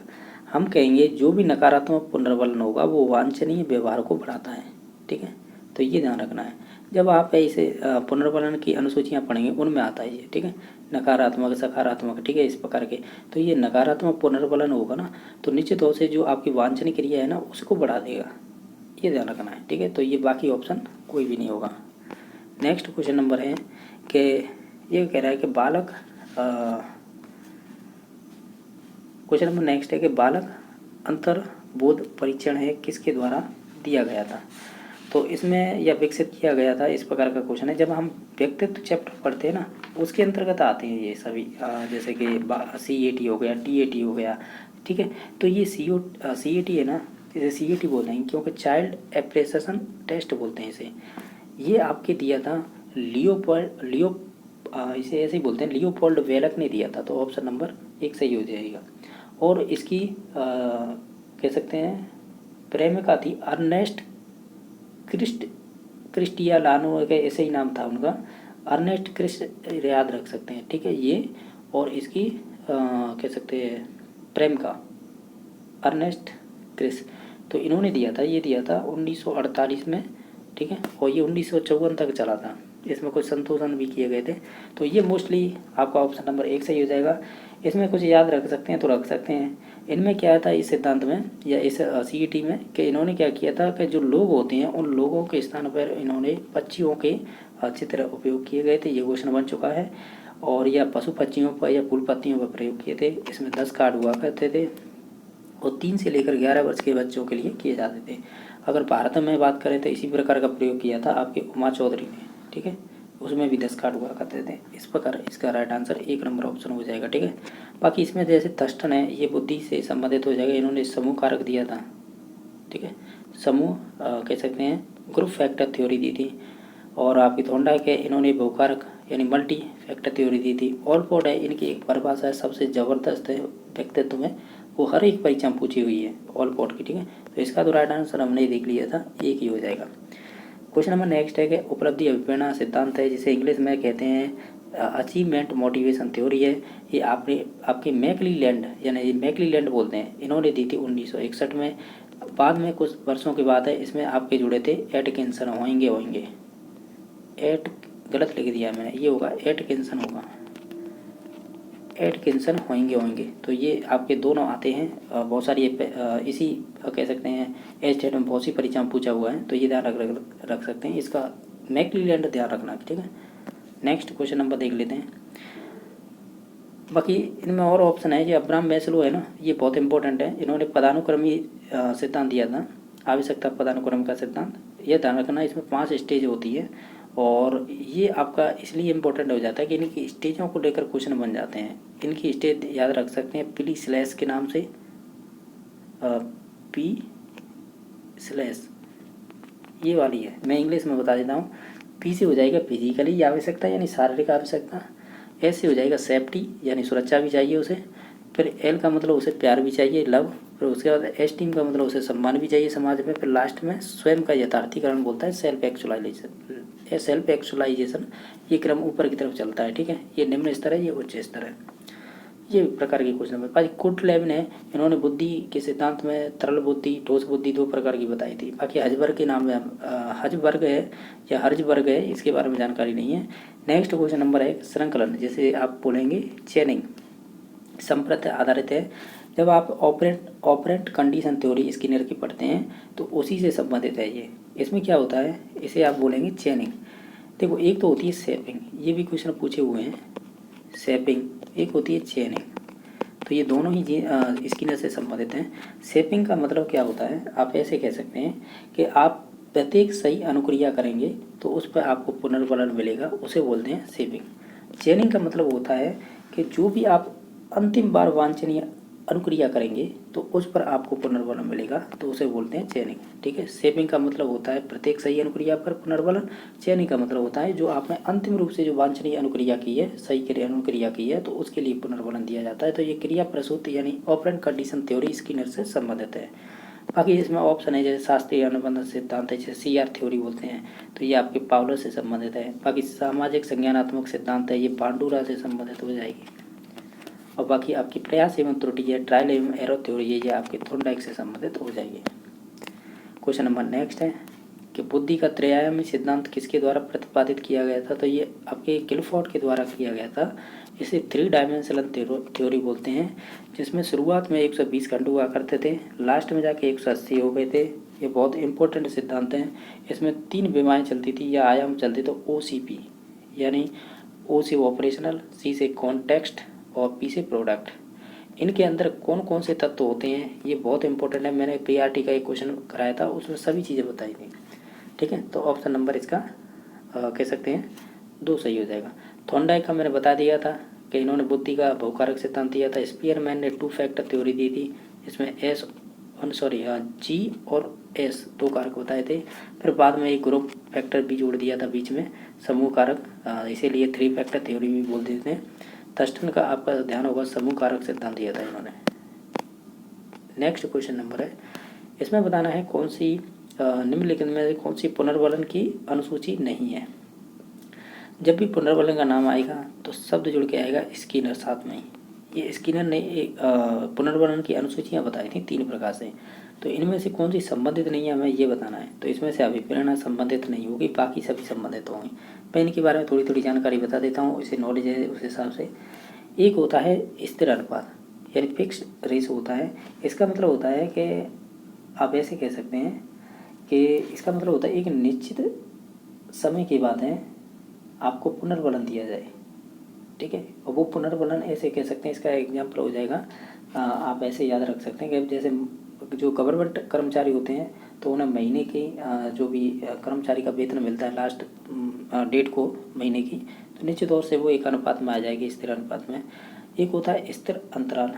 हम कहेंगे जो भी नकारात्मक पुनर्बलन होगा वो वांछनीय व्यवहार को बढ़ाता है, ठीक है। तो ये ध्यान रखना है, जब आप इसे पुनर्बलन की अनुसूचियाँ पढ़ेंगे उनमें आता है ये, ठीक है, नकारात्मक सकारात्मक, ठीक है, इस प्रकार के। तो ये नकारात्मक पुनर्बलन होगा ना, तो निश्चित तौर से जो आपकी वांछनीय क्रिया है ना उसको बढ़ा देगा, ये ध्यान रखना है, ठीक है। तो ये बाकी ऑप्शन कोई भी नहीं होगा। नेक्स्ट क्वेश्चन नंबर है कि ये कह रहा है कि बालक, क्वेश्चन नंबर नेक्स्ट है कि बालक अंतर्बोध परीक्षण है किसके द्वारा दिया गया था। तो इसमें यह विकसित किया गया था, इस प्रकार का क्वेश्चन है। जब हम व्यक्तित्व चैप्टर पढ़ते हैं ना, उसके अंतर्गत आते हैं ये सभी, जैसे कि CAT हो गया, TAT हो गया, ठीक है। तो ये CAT है ना, इसे CAT बोलते हैं क्योंकि चाइल्ड एप्रिसिएशन टेस्ट बोलते हैं इसे। ये आपके दिया था इसे ऐसे ही बोलते हैं, लियोपोल्ड वेलक ने दिया था। तो ऑप्शन नंबर 1 सही हो जाएगा। और इसकी कह सकते हैं प्रेमिका थी अर्नेस्ट क्रिस्टियालानो के, ऐसे ही नाम था उनका, अर्नेस्ट क्रिस्ट याद रख सकते हैं, ठीक है ये। और इसकी कह सकते हैं प्रेमिका अर्नेस्ट क्रिस, तो इन्होंने दिया था, ये दिया था 1948 में, ठीक है। और ये 1954 तक चला था, इसमें कुछ संशोधन भी किए गए थे। तो ये मोस्टली आपका ऑप्शन नंबर 1 सही हो जाएगा। इसमें कुछ याद रख सकते हैं तो रख सकते हैं। इनमें क्या था इस सिद्धांत में या इस CET में कि इन्होंने क्या किया था कि जो लोग होते हैं उन लोगों के स्थान पर इन्होंने पक्षियों के चित्र उपयोग किए गए थे। ये क्वेश्चन बन चुका है। और या पशु पक्षियों पर या फूल पत्तियों पर प्रयोग किए थे। इसमें 10 कार्ड हुआ करते थे और 3 से लेकर 11 वर्ष के बच्चों के लिए किए जाते थे। अगर भारत में बात करें तो इसी प्रकार का प्रयोग किया था आपके उमा चौधरी ने, ठीक है, उसमें भी 10 कार्ड हुआ करते थे। इस प्रकार इसका राइट आंसर 1 नंबर ऑप्शन हो जाएगा, ठीक है। बाकी इसमें जैसे थर्स्टन है, ये बुद्धि से संबंधित हो जाएगा। इन्होंने समूह कारक दिया था, ठीक है, समूह कह सकते हैं ग्रुप फैक्टर थ्योरी दी थी। और आपकी थोंडा के इन्होंने बहुकारक यानी मल्टी फैक्टर थ्योरी दी थी। ऑलपोर्ट है, इनकी एक परिभाषा है सबसे ज़बरदस्त है व्यक्तित्व में, वो हर एक परीक्षा में पूछी हुई है ऑलपोर्ट की, ठीक है। तो इसका तो राइट आंसर हमने देख लिया था, एक ही हो जाएगा। क्वेश्चन नंबर नेक्स्ट है कि उपलब्धि अभिप्रेरणा सिद्धांत है, जिसे इंग्लिश में कहते हैं अचीवमेंट मोटिवेशन थ्योरी है। ये आपके मैकलीलैंड यानी मैकलीलैंड बोलते हैं, इन्होंने दी थी 1961 में। बाद में कुछ वर्षों के बाद है, इसमें आपके जुड़े थे एटकिंसन होंगे गलत लिख दिया मैंने, ये होगा एटकिंसन होगा, एटकिंसन होंगे। तो ये आपके दोनों आते हैं बहुत सारी इसी कह सकते हैं एस्टेट में बहुत सी परीक्षा में पूछा हुआ है। तो ये ध्यान रख सकते हैं, इसका मैकलीलैंड ध्यान रखना, ठीक है। नेक्स्ट क्वेश्चन नंबर देख लेते हैं। बाकी इनमें और ऑप्शन है, ये अब्राहम मैस्लो है ना, ये बहुत इंपॉर्टेंट है। इन्होंने पदानुक्रमी सिद्धांत दिया था, आवश्यकता पदानुक्रम का सिद्धांत। ये ध्यान रखना, इसमें 5 स्टेज होती है और ये आपका इसलिए इम्पोर्टेंट हो जाता है कि इनकी स्टेजों को लेकर क्वेश्चन बन जाते हैं। इनकी स्टेज याद रख सकते हैं पी स्लैश के नाम से, पी स्लैश ये वाली है, मैं इंग्लिश में बता देता हूँ। पी से हो जाएगा फिजिकली आवश्यकता यानी शारीरिक आवश्यकता, एस से हो जाएगा सेफ्टी यानी सुरक्षा भी चाहिए उसे, फिर एल का मतलब उसे प्यार भी चाहिए लव, फिर उसके बाद एस्टीम का मतलब उसे सम्मान भी चाहिए समाज में, फिर लास्ट में स्वयं का यथार्थीकरण बोलता है सेल्फ एक्चुअलाइजेशन। ये क्रम ऊपर की तरफ चलता है, ठीक है। ये निम्न स्तर है, ये उच्च स्तर है। ये प्रकार के क्वेश्चन है। बाकी कुर्टलेब ने इन्होंने बुद्धि के सिद्धांत में तरल बुद्धि ठोस बुद्धि 2 प्रकार की बताई थी। बाकी हजवर्ग के नाम में हजवर्ग है या हर्जवर्ग है, इसके बारे में जानकारी नहीं है। नेक्स्ट क्वेश्चन नंबर है श्रृंखलन, जैसे आप बोलेंगे चेनिंग, संप्रत आधारित है। जब आप ऑपरेंट कंडीशन थ्योरी स्किनर की पढ़ते हैं तो उसी से संबंधित है ये। इसमें क्या होता है, इसे आप बोलेंगे चेनिंग। देखो एक तो होती है शेपिंग, ये भी क्वेश्चन पूछे हुए हैं, शेपिंग, एक होती है चेनिंग। तो ये दोनों ही स्किनर से संबंधित हैं। शेपिंग का मतलब क्या होता है, आप ऐसे कह सकते हैं कि आप प्रत्येक सही अनुक्रिया करेंगे तो उस पर आपको पुनर्बलन मिलेगा, उसे बोलते हैं शेपिंग। चेनिंग का मतलब होता है कि जो भी आप अंतिम बार वांछनीय अनुक्रिया करेंगे तो उस पर आपको पुनर्बलन मिलेगा, तो उसे बोलते हैं चेनिंग, ठीक है। शेपिंग का मतलब होता है प्रत्येक सही अनुक्रिया पर पुनर्बलन। चेनिंग का मतलब होता है जो आपने अंतिम रूप से जो वांछनीय अनुक्रिया की है, सही अनुक्रिया की है, तो उसके लिए पुनर्बलन दिया जाता है। तो ये क्रिया प्रसूत यानी ऑपरेंट कंडीशन थ्योरी स्किनर से संबंधित है। बाकी इसमें ऑप्शन है जैसे शास्त्रीय अनुबंध सिद्धांत है, जैसे CR थ्योरी बोलते हैं, तो ये आपके पाउलर से संबंधित है। बाकी सामाजिक संज्ञानात्मक सिद्धांत है, ये पांडुरा से संबंधित हो जाएगी। और बाकी आपकी प्रयास एवं त्रुटि है, ट्रायल एवं एरर थ्योरी है, ये आपके थोर्नडाइक से संबंधित हो जाएगी। क्वेश्चन नंबर नेक्स्ट है कि बुद्धि का त्रयायामी सिद्धांत किसके द्वारा प्रतिपादित किया गया था, तो ये आपके गिलफोर्ड के द्वारा किया गया था। इसे 3 डायमेंशनल थ्योरी बोलते हैं, जिसमें शुरुआत में 120 खंड हुआ करते थे, लास्ट में जाके 180 हो गए थे। ये बहुत इंपॉर्टेंट सिद्धांत हैं। इसमें 3 विमाएँ चलती थी या आयाम चलते, तो OCP यानी O से ऑपरेशनल, C से कॉन्टेक्स्ट और P से प्रोडक्ट। इनके अंदर कौन कौन से तत्व होते हैं ये बहुत इंपॉर्टेंट है। मैंने PRT का एक क्वेश्चन कराया था, उसमें सभी चीज़ें बताई थी। ठीक है, तो ऑप्शन नंबर इसका कह सकते हैं 2 सही हो जाएगा। थॉर्नडाइक का मैंने बता दिया था कि इन्होंने बुद्धि का बहुकारक सिद्धांत दिया था। स्पीयरमैन ने 2 फैक्टर थ्योरी दी थी, इसमें जी और एस 2 कारक बताए थे। फिर बाद में एक ग्रुप फैक्टर भी जोड़ दिया था बीच में, समूह कारक, इसीलिए 3 फैक्टर थ्योरी भी बोल देते हैं। थर्स्टन का आपका ध्यान होगा समूह कारक सिद्धांत दिया था इन्होंने। नेक्स्ट क्वेश्चन नंबर है, इसमें बताना है कौन सी निम्नलिखित में कौन सी पुनर्वलन की अनुसूची नहीं है। जब भी पुनर्वलन का नाम आएगा तो शब्द जुड़ के आएगा स्किनर साथ में ही। ये स्किनर ने एक पुनर्वलन की अनुसूचियाँ बताई थी 3 प्रकार से, तो इनमें से कौन सी संबंधित नहीं है हमें ये बताना है। तो इसमें से अभिप्रेरणा संबंधित नहीं होगी, बाकी सभी संबंधित होंगी। मैं इनके बारे में थोड़ी थोड़ी जानकारी बता देता हूँ, इसे नॉलेज है उस हिसाब से। एक होता है स्थिर अनुपात, यानी फिक्स रेशो होता है। इसका मतलब होता है कि आप ऐसे कह सकते हैं कि इसका मतलब होता है एक निश्चित समय के बाद है आपको पुनर्वलन दिया जाए, ठीक है। और वो पुनर्वलन ऐसे कह सकते हैं, इसका एग्जाम्पल हो जाएगा, आप ऐसे याद रख सकते हैं कि जैसे जो गवर्नमेंट कर्मचारी होते हैं तो उन्हें महीने की जो भी कर्मचारी का वेतन मिलता है लास्ट डेट को महीने की, तो निश्चित तौर से वो एक अनुपात में आ जाएगी, स्थिर अनुपात में। एक होता है स्थिर अंतराल,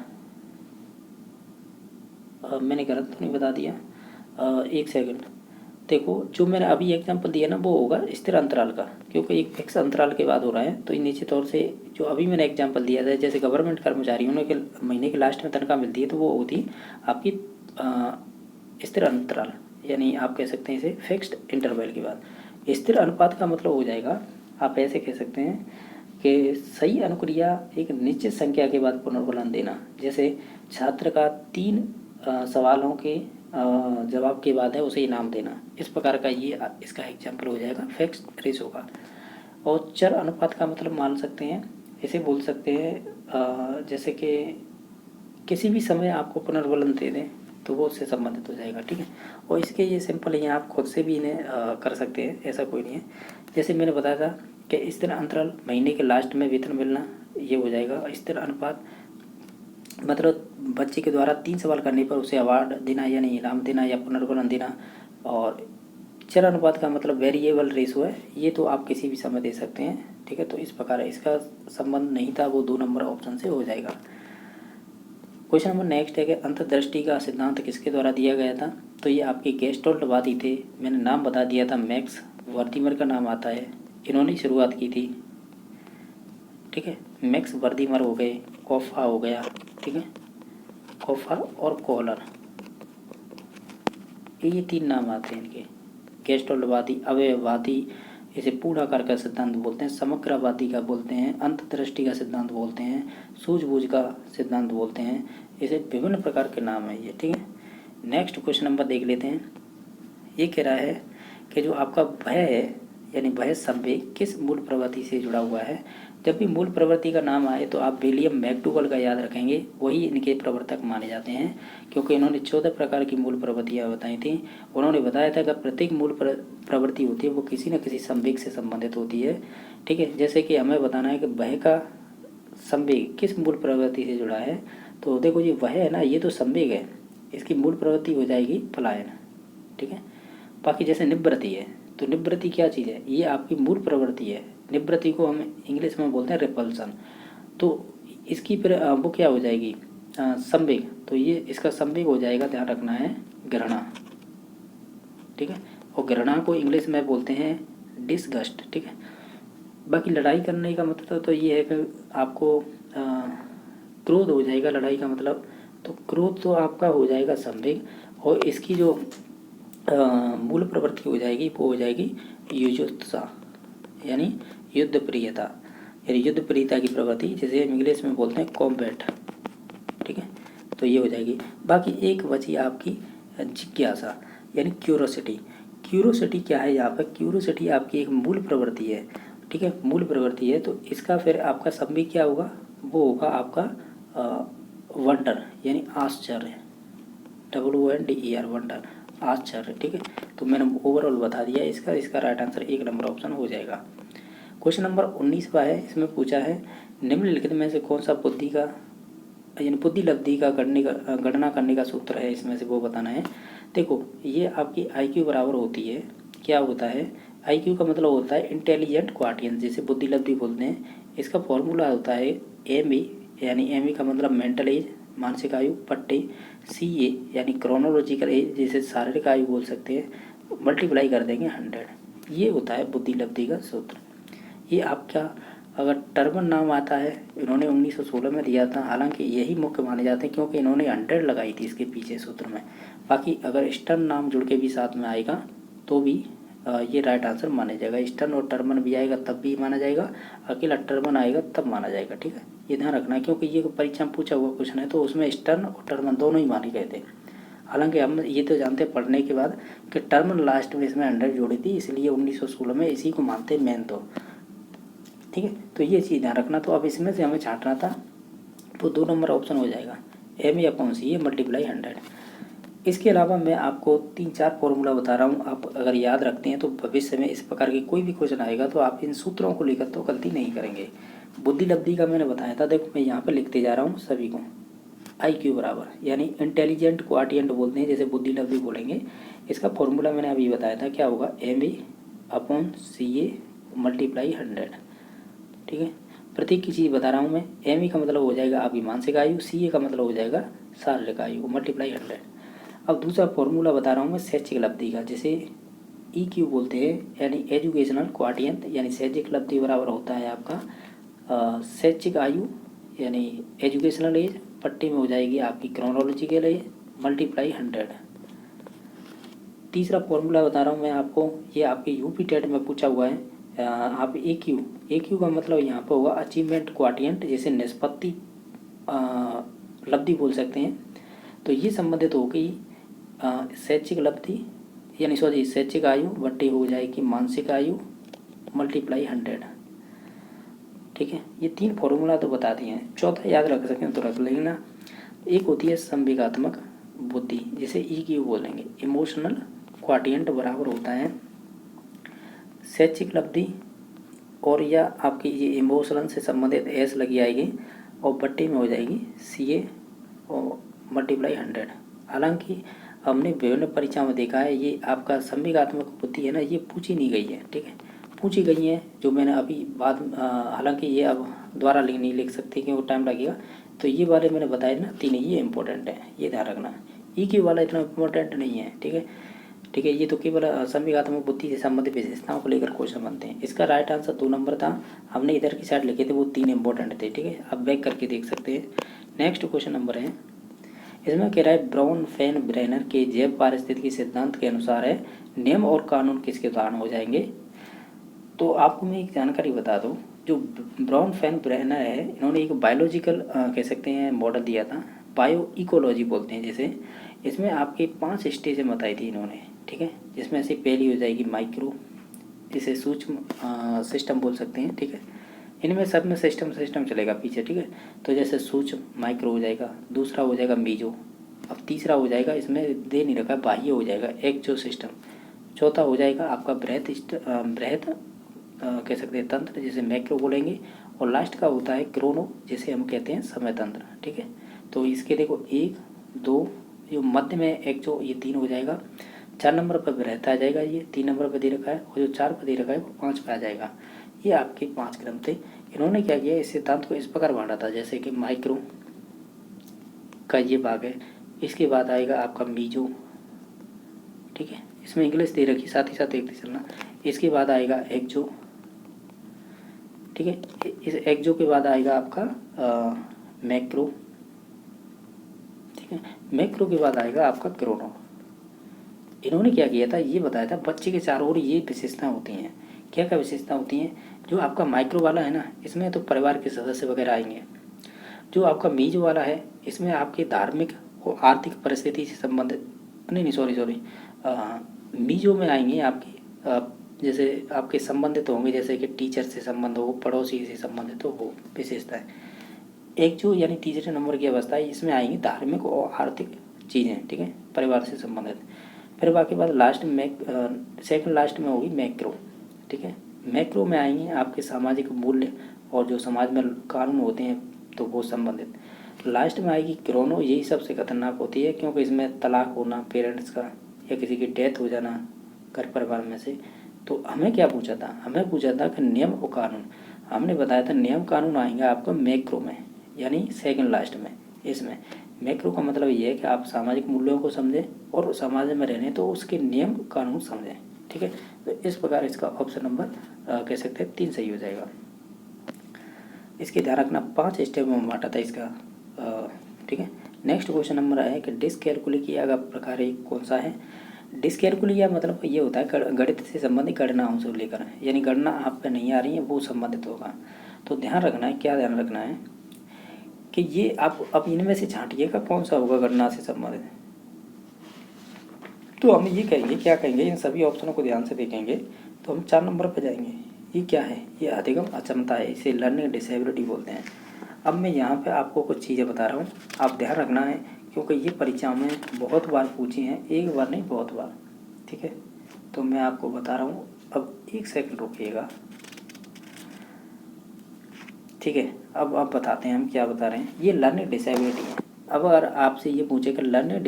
मैंने गलत तो नहीं बता दिया, एक सेकंड, देखो जो मैंने अभी एग्जांपल दिया ना वो होगा स्थिर अंतराल का, क्योंकि एक फिक्स अंतराल के बाद हो रहा है। तो निश्चित तौर से जो अभी मैंने एग्जांपल दिया था, जैसे गवर्नमेंट कर्मचारियों के महीने के लास्ट में तनख्वाह मिलती है, तो वो होती आपकी स्थिर अंतराल, यानी आप कह सकते हैं इसे फिक्स्ड इंटरवल के बाद। स्थिर अनुपात का मतलब हो जाएगा, आप ऐसे कह सकते हैं कि सही अनुक्रिया एक निश्चित संख्या के बाद पुनर्वलन देना। जैसे छात्र का 3 सवालों के जवाब के बाद है उसे इनाम देना, इस प्रकार का ये इसका एग्जाम्पल हो जाएगा फिक्स्ड रेशो का। और चर अनुपात का मतलब मान सकते हैं, इसे बोल सकते हैं जैसे कि किसी भी समय आपको पुनर्वलन दे दें तो वो उससे संबंधित हो जाएगा, ठीक है। और इसके ये सिंपल है, आप खुद से भी इन्हें कर सकते हैं, ऐसा कोई नहीं है। जैसे मैंने बताया था कि स्थिर अंतराल महीने के लास्ट में वेतन मिलना, ये हो जाएगा। स्थिर अनुपात मतलब बच्चे के द्वारा 3 सवाल करने पर उसे अवार्ड देना, यानी इनाम देना या पुनर्वलन देना। और चर अनुपात का मतलब वेरिएबल रेशो है, ये तो आप किसी भी समय दे सकते हैं, ठीक है। तो इस प्रकार है, इसका संबंध नहीं था, वो 2 नंबर ऑप्शन से हो जाएगा। क्वेश्चन नंबर नेक्स्ट है कि अंतर्दृष्टि का सिद्धांत किसके द्वारा दिया गया था। तो ये आपके गेस्टोल्ट वादी थे, मैंने नाम बता दिया था, मैक्स वर्दीमर का नाम आता है, इन्होंने शुरुआत की थी, ठीक है। मैक्स वर्दीमर हो गए, कोफा हो गया, ठीक है, कोफा और कोहलर, ये 3 नाम आते हैं इनके। गेस्टोल्टवादी, अवयववादी, इसे पूर्णाकार का सिद्धांत बोलते हैं, समग्रवादी का बोलते हैं, अंतर्दृष्टि का सिद्धांत बोलते हैं, सूझबूझ का सिद्धांत बोलते हैं, इसे विभिन्न प्रकार के नाम है ये, ठीक है। नेक्स्ट क्वेश्चन नंबर देख लेते हैं। ये कह रहा है कि जो आपका भय है, यानी भय संवेग किस मूल प्रवृत्ति से जुड़ा हुआ है। जब भी मूल प्रवृत्ति का नाम आए तो आप विलियम मैकडूगल का याद रखेंगे, वही इनके प्रवर्तक माने जाते हैं, क्योंकि इन्होंने 14 प्रकार की मूल प्रवृत्तियाँ बताई थी। उन्होंने बताया था कि प्रत्येक मूल प्रवृत्ति होती है वो किसी न किसी संवेग से संबंधित होती है, ठीक है। जैसे कि हमें बताना है कि भय का संवेग किस मूल प्रवृत्ति से जुड़ा है, तो देखो ये वह है ना, ये तो संवेग है, इसकी मूल प्रवृत्ति हो जाएगी पलायन, ठीक है। बाकी जैसे निवृत्ति है, तो निवृत्ति क्या चीज़ है, ये आपकी मूल प्रवृत्ति है। निवृत्ति को हम इंग्लिश में बोलते हैं रिपल्सन, तो इसकी फिर वो क्या हो जाएगी संवेग, तो ये इसका संवेग हो जाएगा, ध्यान रखना है, घृणा, ठीक है। और घृणा को इंग्लिश में बोलते हैं डिसगस्ट, ठीक है। बाकी लड़ाई करने का मतलब तो ये है कि आपको क्रोध हो जाएगा, लड़ाई का मतलब, तो क्रोध तो आपका हो जाएगा संवेग। और इसकी जो मूल प्रवृत्ति हो जाएगी वो हो जाएगी युजुत्सा, यानी युद्ध प्रियता, यानी युद्ध प्रियता की प्रवृत्ति, जिसे हम इंग्लिश में बोलते हैं कॉम्बैट, ठीक है। तो ये हो जाएगी। बाकी एक बची आपकी जिज्ञासा, यानी क्यूरोसिटी। क्यूरोसिटी क्या है यहाँ पर, क्यूरोसिटी आपकी एक मूल प्रवृत्ति है, ठीक है, मूल प्रवृत्ति है। तो इसका फिर आपका संवेग क्या होगा, वो होगा आपका वंडर, यानी आश्चर्य, WONDER, वंडर, आश्चर्य, ठीक है। तो मैंने ओवरऑल बता दिया इसका राइट आंसर 1 नंबर ऑप्शन हो जाएगा। क्वेश्चन नंबर 19 का है, इसमें पूछा है निम्नलिखित में से कौन सा बुद्धि का यानी बुद्धि लब्धि का गणना करने का सूत्र है, इसमें से वो बताना है। देखो ये आपकी IQ बराबर होती है क्या होता है, IQ का मतलब होता है इंटेलिजेंट क्वाटियंट, जिसे बुद्धिलब्धि बोलते हैं। इसका फॉर्मूला होता है ME, यानी ME का मतलब मेंटल एज, मानसिक आयु, पट्टे CA यानी क्रोनोलॉजिकल एज, जिसे शारीरिक आयु बोल सकते हैं, मल्टीप्लाई कर देंगे 100। ये होता है बुद्धिलब्धि का सूत्र। ये आपका अगर टर्बन नाम आता है, इन्होंने 1916 में दिया था, हालांकि यही मुख्य माने जाते हैं क्योंकि इन्होंने 100 लगाई थी इसके पीछे सूत्र में। बाकी अगर स्टर्न नाम जुड़ के भी साथ में आएगा तो भी ये राइट आंसर माना जाएगा। स्टर्न और टर्बन भी आएगा तब भी माना जाएगा, अकेला टर्बन आएगा तब माना जाएगा, ठीक है। ये ध्यान रखना क्योंकि ये परीक्षा में पूछा हुआ क्वेश्चन है, तो उसमें स्टर्न और टर्बन दोनों ही माने गए थे। हालांकि हम ये तो जानते हैं पढ़ने के बाद कि टर्म लास्ट में इसमें 100 जोड़ी थी, इसलिए 1916 में इसी को मानते हैं मेन, तो ठीक है। तो ये चीज़ ध्यान रखना। तो अब इसमें से हमें छांटना था, तो 2 नंबर ऑप्शन हो जाएगा ME/CA मल्टीप्लाई 100। इसके अलावा मैं आपको 3-4 फॉर्मूला बता रहा हूँ, आप अगर याद रखते हैं तो भविष्य में इस प्रकार के कोई भी क्वेश्चन आएगा तो आप इन सूत्रों को लेकर तो गलती नहीं करेंगे। बुद्धिलब्धि का मैंने बताया था, देखो मैं यहाँ पर लिखते जा रहा हूँ सभी को। IQ बराबर यानी इंटेलिजेंट क्वाटियंट बोलते हैं, जैसे बुद्धिलब्धि बोलेंगे। इसका फॉर्मूला मैंने अभी बताया था, क्या होगा, ME/CA मल्टीप्लाई 100, ठीक है। प्रतीक की चीज़ बता रहा हूँ मैं। ME का मतलब हो जाएगा आपकी मानसिक आयु, CA का मतलब हो जाएगा शारीरिक आयु, मल्टीप्लाई 100। अब दूसरा फॉर्मूला बता रहा हूँ मैं शैक्षिक लब्धि का, जिसे EQ बोलते हैं, यानी एजुकेशनल क्वाटियंट, यानी शैक्षिक लब्धि बराबर होता है आपका शैक्षिक आयु यानी एजुकेशनल एज, पट्टी में हो जाएगी आपकी क्रोनोलॉजिकल एज, मल्टीप्लाई 100। तीसरा फॉर्मूला बता रहा हूँ मैं आपको, ये आपके यूपी टेट में पूछा हुआ है। आप AQ का मतलब यहाँ पर होगा अचीवमेंट क्वाटियंट, जैसे निष्पत्ति लब्धि बोल सकते हैं। तो ये संबंधित हो गई शैक्षिक लब्धि यानी शैक्षिक आयु बट्टी हो जाएगी मानसिक आयु मल्टीप्लाई 100, ठीक है। ये 3 फॉर्मूला तो बता दिए हैं, चौथा याद रख सकें तो रख लेना। एक होती है संवेगात्मक बुद्धि, जिसे EQ बोलेंगे, इमोशनल क्वाटियंट बराबर होता है शैक्षिक लब्धि, और या आपकी ये इमोशनल से संबंधित S लगी आएगी और बट्टे में हो जाएगी CA और मल्टीप्लाई 100। हालांकि हमने विभिन्न परीक्षाओं में देखा है ये आपका संवेगात्मक बुद्धि है ना, ये पूछी नहीं गई है, ठीक है। पूछी गई है जो मैंने अभी बाद, हालांकि ये अब दोबारा नहीं लिख सकते क्योंकि टाइम लगेगा, तो ये वाले मैंने बताए ना 3, ये इंपॉर्टेंट है, ये ध्यान रखना। EQ वाला इतना इंपॉर्टेंट नहीं है, ठीक है, ठीक है। ये तो केवल संवेगात्मक बुद्धि से संबंधित विशेषताओं को लेकर क्वेश्चन बनते हैं। इसका राइट आंसर 2 नंबर था, हमने इधर की साइड लिखे थे, वो 3 इंपॉर्टेंट थे, ठीक है। आप बैक करके देख सकते हैं। नेक्स्ट क्वेश्चन नंबर है, इसमें कह रहा है ब्राउन फैन ब्रेनर के जैव पारिस्थितिकी सिद्धांत के अनुसार है, नियम और कानून किसके उदाहरण हो जाएंगे। तो आपको मैं एक जानकारी बता दूं, जो ब्राउन फैन ब्रेनर है, इन्होंने एक बायोलॉजिकल कह सकते हैं मॉडल दिया था, बायो इकोलॉजी बोलते हैं जिसे। इसमें आपके 5 स्टेज बताई थी इन्होंने, ठीक है, जिसमें से पहली हो जाएगी माइक्रो, जिसे सूक्ष्म सिस्टम बोल सकते हैं, ठीक है। इनमें सब में सिस्टम चलेगा पीछे, ठीक है। तो जैसे सूक्ष्म माइक्रो हो जाएगा, दूसरा हो जाएगा मीजो, अब तीसरा हो जाएगा, इसमें दे नहीं रखा, बाह्य हो जाएगा एक्जो सिस्टम, चौथा हो जाएगा आपका बृहद कह सकते हैं तंत्र, जिसे मैक्रो बोलेंगे, और लास्ट का होता है क्रोनो, जिसे हम कहते हैं समय तंत्र, ठीक है। तो इसके देखो 1, 2, जो मध्य में एक्जो, ये 3 हो जाएगा, 4 नंबर पर बृहद आ जाएगा, ये 3 नंबर पर दे रखा है, और जो 4 पर दे रखा है वो 5 पर आ जाएगा। ये आपके 5 क्रम थे। इन्होंने क्या किया, इस सिद्धांत को इस प्रकार बांटा था, जैसे कि माइक्रो का ये भाग है, इसके बाद आएगा आपका मीजो, ठीक है, इसमें इंग्लिश दे रखी, साथ ही साथ देखते चलना। इसके बाद आएगा एक्जो, ठीक है, इस एक्जो के बाद आएगा आपका मैक्रो, ठीक है, मैक्रो के बाद आएगा आपका क्रोनो। इन्होंने क्या किया था, ये बताया था बच्चे के चारों ओर ये विशेषता होती हैं। क्या क्या विशेषता होती हैं, जो आपका माइक्रो वाला है ना, इसमें तो परिवार के सदस्य वगैरह आएंगे। जो आपका मीजो वाला है, इसमें आपकी धार्मिक और आर्थिक परिस्थिति से संबंधित, नहीं सॉरी, मीजो में आएंगे आपकी जैसे आपके संबंधित होंगे, जैसे कि टीचर से संबंध हो, पड़ोसी से संबंधित हो, वो विशेषताएं। एक जो यानी तीसरे नंबर की अवस्था है, इसमें आएंगी धार्मिक और आर्थिक चीज़ें, ठीक है, परिवार से संबंधित। फिर बाकी बात लास्ट में सेकंड लास्ट में होगी मैक्रो, ठीक है। मैक्रो में आएंगे आपके सामाजिक मूल्य और जो समाज में कानून होते हैं तो वो संबंधित। लास्ट में आएगी क्रोनो, यही सबसे खतरनाक होती है क्योंकि इसमें तलाक होना पेरेंट्स का, या किसी की डेथ हो जाना, घर परिवार में से। तो हमें क्या पूछा था, हमें पूछा था कि नियम और कानून। हमने बताया था नियम कानून आएंगे आपको मैक्रो में, यानी सेकंड लास्ट में। इसमें मैक्रो का मतलब ये है कि आप सामाजिक मूल्यों को समझें और समाज में रहने तो उसके नियम कानून समझें। ठीक है, तो इस प्रकार इसका ऑप्शन नंबर कह सकते हैं 3 सही हो जाएगा। इसके ध्यान रखना 5 स्टेप में बांटा था इसका। ठीक है, नेक्स्ट क्वेश्चन नंबर है कि डिस्कैलकुलिया का प्रकार एक कौन सा है। डिस्कैलकुलिया मतलब ये होता है गणित से संबंधित गणनाओं से लेकर, यानी गणना आप पे नहीं आ रही है वो संबंधित होगा। तो ध्यान रखना है, क्या ध्यान रखना है कि ये आप अब इनमें से छांटिएगा कौन सा होगा गणना से संबंधित। तो हम ये कहेंगे, क्या कहेंगे, इन सभी ऑप्शनों को ध्यान से देखेंगे तो हम 4 नंबर पर जाएंगे। ये क्या है, ये अधिगम अक्षमता है, इसे लर्निंग डिसेबिलिटी बोलते हैं। अब मैं यहाँ पे आपको कुछ चीज़ें बता रहा हूँ, आप ध्यान रखना है क्योंकि ये परीक्षा में बहुत बार पूछी हैं, एक बार नहीं बहुत बार। ठीक है, तो मैं आपको बता रहा हूँ, अब 1 सेकंड रुकिएगा। ठीक है, अब आप बताते हैं हम क्या बता रहे हैं। ये लर्निंग डिसेबिलिटी है। अब अगर आपसे ये पूछे कि लर्निंग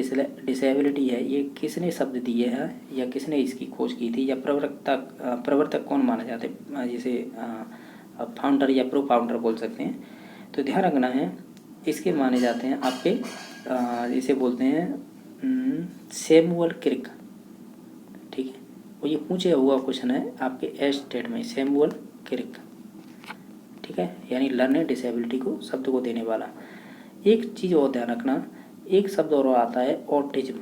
डिसेबिलिटी है, ये किसने शब्द दिए हैं या किसने इसकी खोज की थी, या प्रवर्तक कौन माने जाते हैं, जैसे फाउंडर या प्रो फाउंडर बोल सकते हैं। तो ध्यान रखना है, इसके माने जाते हैं आपके इसे बोलते हैं सैमुअल क्रिक। ठीक है, और ये पूछे हुआ क्वेश्चन है आपके एस स्टेट में, सैमुअल क्रिक। ठीक है, यानी लर्निंग डिसेबिलिटी को शब्द को देने वाला। एक चीज़ और ध्यान रखना, एक शब्द और आता है ऑटिज्म,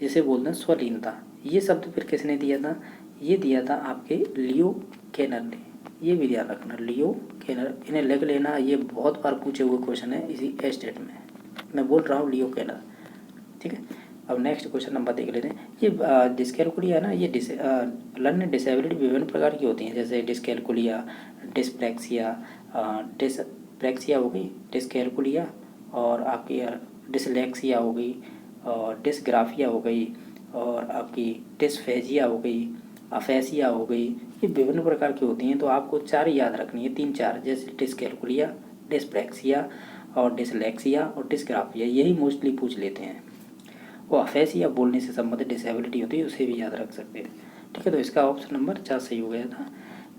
जिसे बोलते हैं स्वलीनता। ये शब्द फिर किसने दिया था, ये दिया था आपके लियो केनर ने। ये भी ध्यान रखना, लियो केनर, इन्हें लिख लेना, ये बहुत बार पूछे हुए क्वेश्चन है इसी स्टेट में। मैं बोल रहा हूँ लियो केनर। ठीक है, अब नेक्स्ट क्वेश्चन नंबर देख लेते हैं। ये डिस्कैलकुलिया है ना, ये लर्निंग डिसेबिलिटी विभिन्न प्रकार की होती हैं, जैसे डिस्कैलकुलिया, डिस्प्रैक्सिया, डिस्प्रैक्सिया हो गई, डिस्कैलकुलिया, और आपकी डिसलेक्सिया हो गई, और डिसग्राफिया हो गई, और आपकी डिसफेजिया हो गई, अफेसिया हो गई। ये विभिन्न प्रकार की होती हैं, तो आपको 4 याद रखनी है, 3-4, जैसे डिस्कैलकुलिया, डिस्प्रैक्सिया और डिसलेक्सिया और डिसग्राफिया, यही मोस्टली पूछ लेते हैं। वो अफेसिया बोलने से संबंधित डिसेबिलिटी होती है, उसे भी याद रख सकते हैं। ठीक है, तो इसका ऑप्शन नंबर 4 सही हो गया था।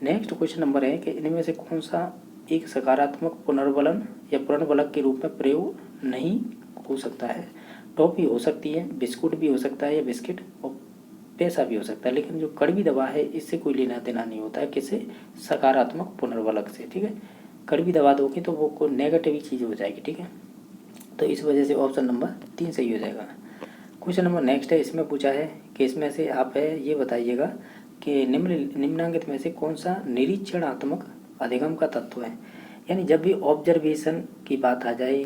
नेक्स्ट क्वेश्चन नंबर है कि इनमें से कौन सा एक सकारात्मक पुनर्बलन या पुनर्बलक के रूप में प्रयोग नहीं हो सकता है। टॉफी हो सकती है, बिस्कुट भी हो सकता है या बिस्किट, और पैसा भी हो सकता है, लेकिन जो कड़वी दवा है इससे कोई लेना देना नहीं होता है, किससे, सकारात्मक पुनर्बलक से। ठीक है, कड़वी दवा दोगे तो वो कोई नेगेटिव चीज़ हो जाएगी। ठीक है, तो इस वजह से ऑप्शन नंबर 3 सही हो जाएगा। क्वेश्चन नंबर नेक्स्ट है, इसमें पूछा है कि इसमें से आप है ये बताइएगा कि निम्नांकित में से कौन सा निरीक्षणात्मक अधिगम का तत्व है। यानी जब भी ऑब्जर्वेशन की बात आ जाए,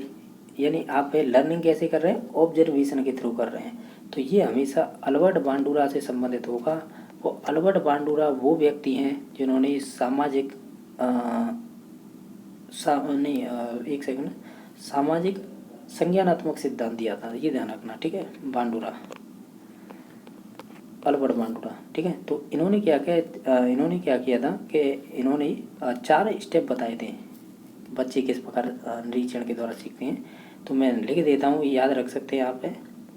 यानी आप लर्निंग कैसे कर रहे हैं, ऑब्जर्वेशन के थ्रू कर रहे हैं, तो ये हमेशा अल्बर्ट बांडुरा से संबंधित होगा। वो अल्बर्ट बांडुरा वो व्यक्ति हैं जिन्होंने सामाजिक एक सेकंड, सामाजिक संज्ञानात्मक सिद्धांत दिया था, ये ध्यान रखना। ठीक है, बांडुरा, अल्बर्ट बांडुरा। ठीक है, तो इन्होंने क्या किया था कि इन्होंने 4 स्टेप बताए थे, बच्चे किस प्रकार निरीक्षण के द्वारा सीखते हैं। तो मैं लिख देता हूँ, याद रख सकते हैं आप।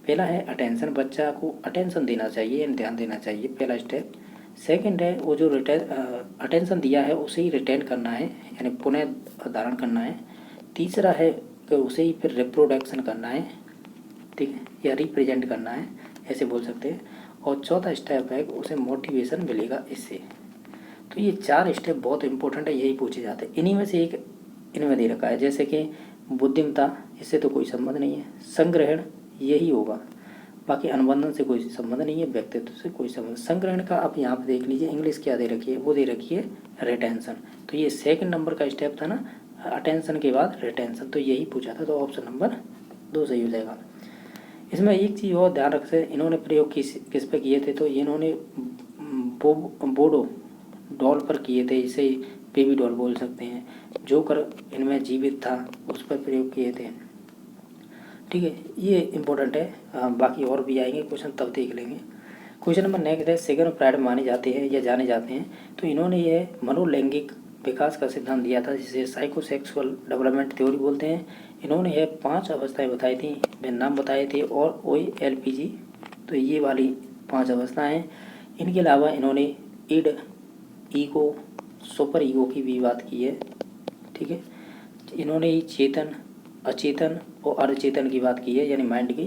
पहला है अटेंशन, बच्चा को अटेंशन देना चाहिए, ध्यान देना चाहिए, पहला स्टेप। सेकंड है वो जो अटेंशन दिया है उसे ही रिटेन करना है, यानी पुनः धारण करना है। तीसरा है कि उसे ही फिर रिप्रोडक्शन करना है, ठीक है, या रिप्रेजेंट करना है, ऐसे बोल सकते हैं। और चौथा स्टेप है कि उसे मोटिवेशन मिलेगा इससे। तो ये 4 स्टेप बहुत इंपॉर्टेंट है, यही पूछे जाते हैं। इन्हीं में से एक इनमें दे रखा है, जैसे कि बुद्धिमत्ता, इससे तो कोई संबंध नहीं है। संग्रहण यही होगा, बाकी अनुबंधन से कोई संबंध नहीं है, व्यक्तित्व से कोई संबंध। संग्रहण का आप यहाँ पे देख लीजिए, इंग्लिश क्या दे रखी है, वो दे रखी है रिटेंशन। तो ये सेकंड नंबर का स्टेप था ना, अटेंशन के बाद रिटेंशन, तो यही पूछा था, तो ऑप्शन नंबर 2 सही हो जाएगा। इसमें एक चीज़ और ध्यान रख सकते, इन्होंने प्रयोग किस पे किए थे, तो इन्होंने बोडो डॉल पर किए थे, इसे बेबी डॉल बोल सकते हैं। जोकर इनमें जीवित था, उस पर प्रयोग किए थे। ठीक है, ये इम्पोर्टेंट है, बाकी और भी आएंगे क्वेश्चन, तब देख लेंगे। क्वेश्चन नंबर नेक्स्ट है, सिगमंड फ्रायड माने जाते हैं या जाने जाते हैं, तो इन्होंने ये मनोलैंगिक विकास का सिद्धांत दिया था, जिसे साइकोसेक्सुअल डेवलपमेंट थ्योरी बोलते हैं। इन्होंने ये 5 अवस्थाएं बताई थी, मैं नाम बताए थे, और OLPG, तो ये वाली 5 अवस्थाएं हैं। इनके अलावा इन्होंने इड, ईगो, सुपर ईगो की भी बात की है। ठीक है, इन्होंने चेतन, अचेतन और अर्धचेतन की बात की है, यानी माइंड की।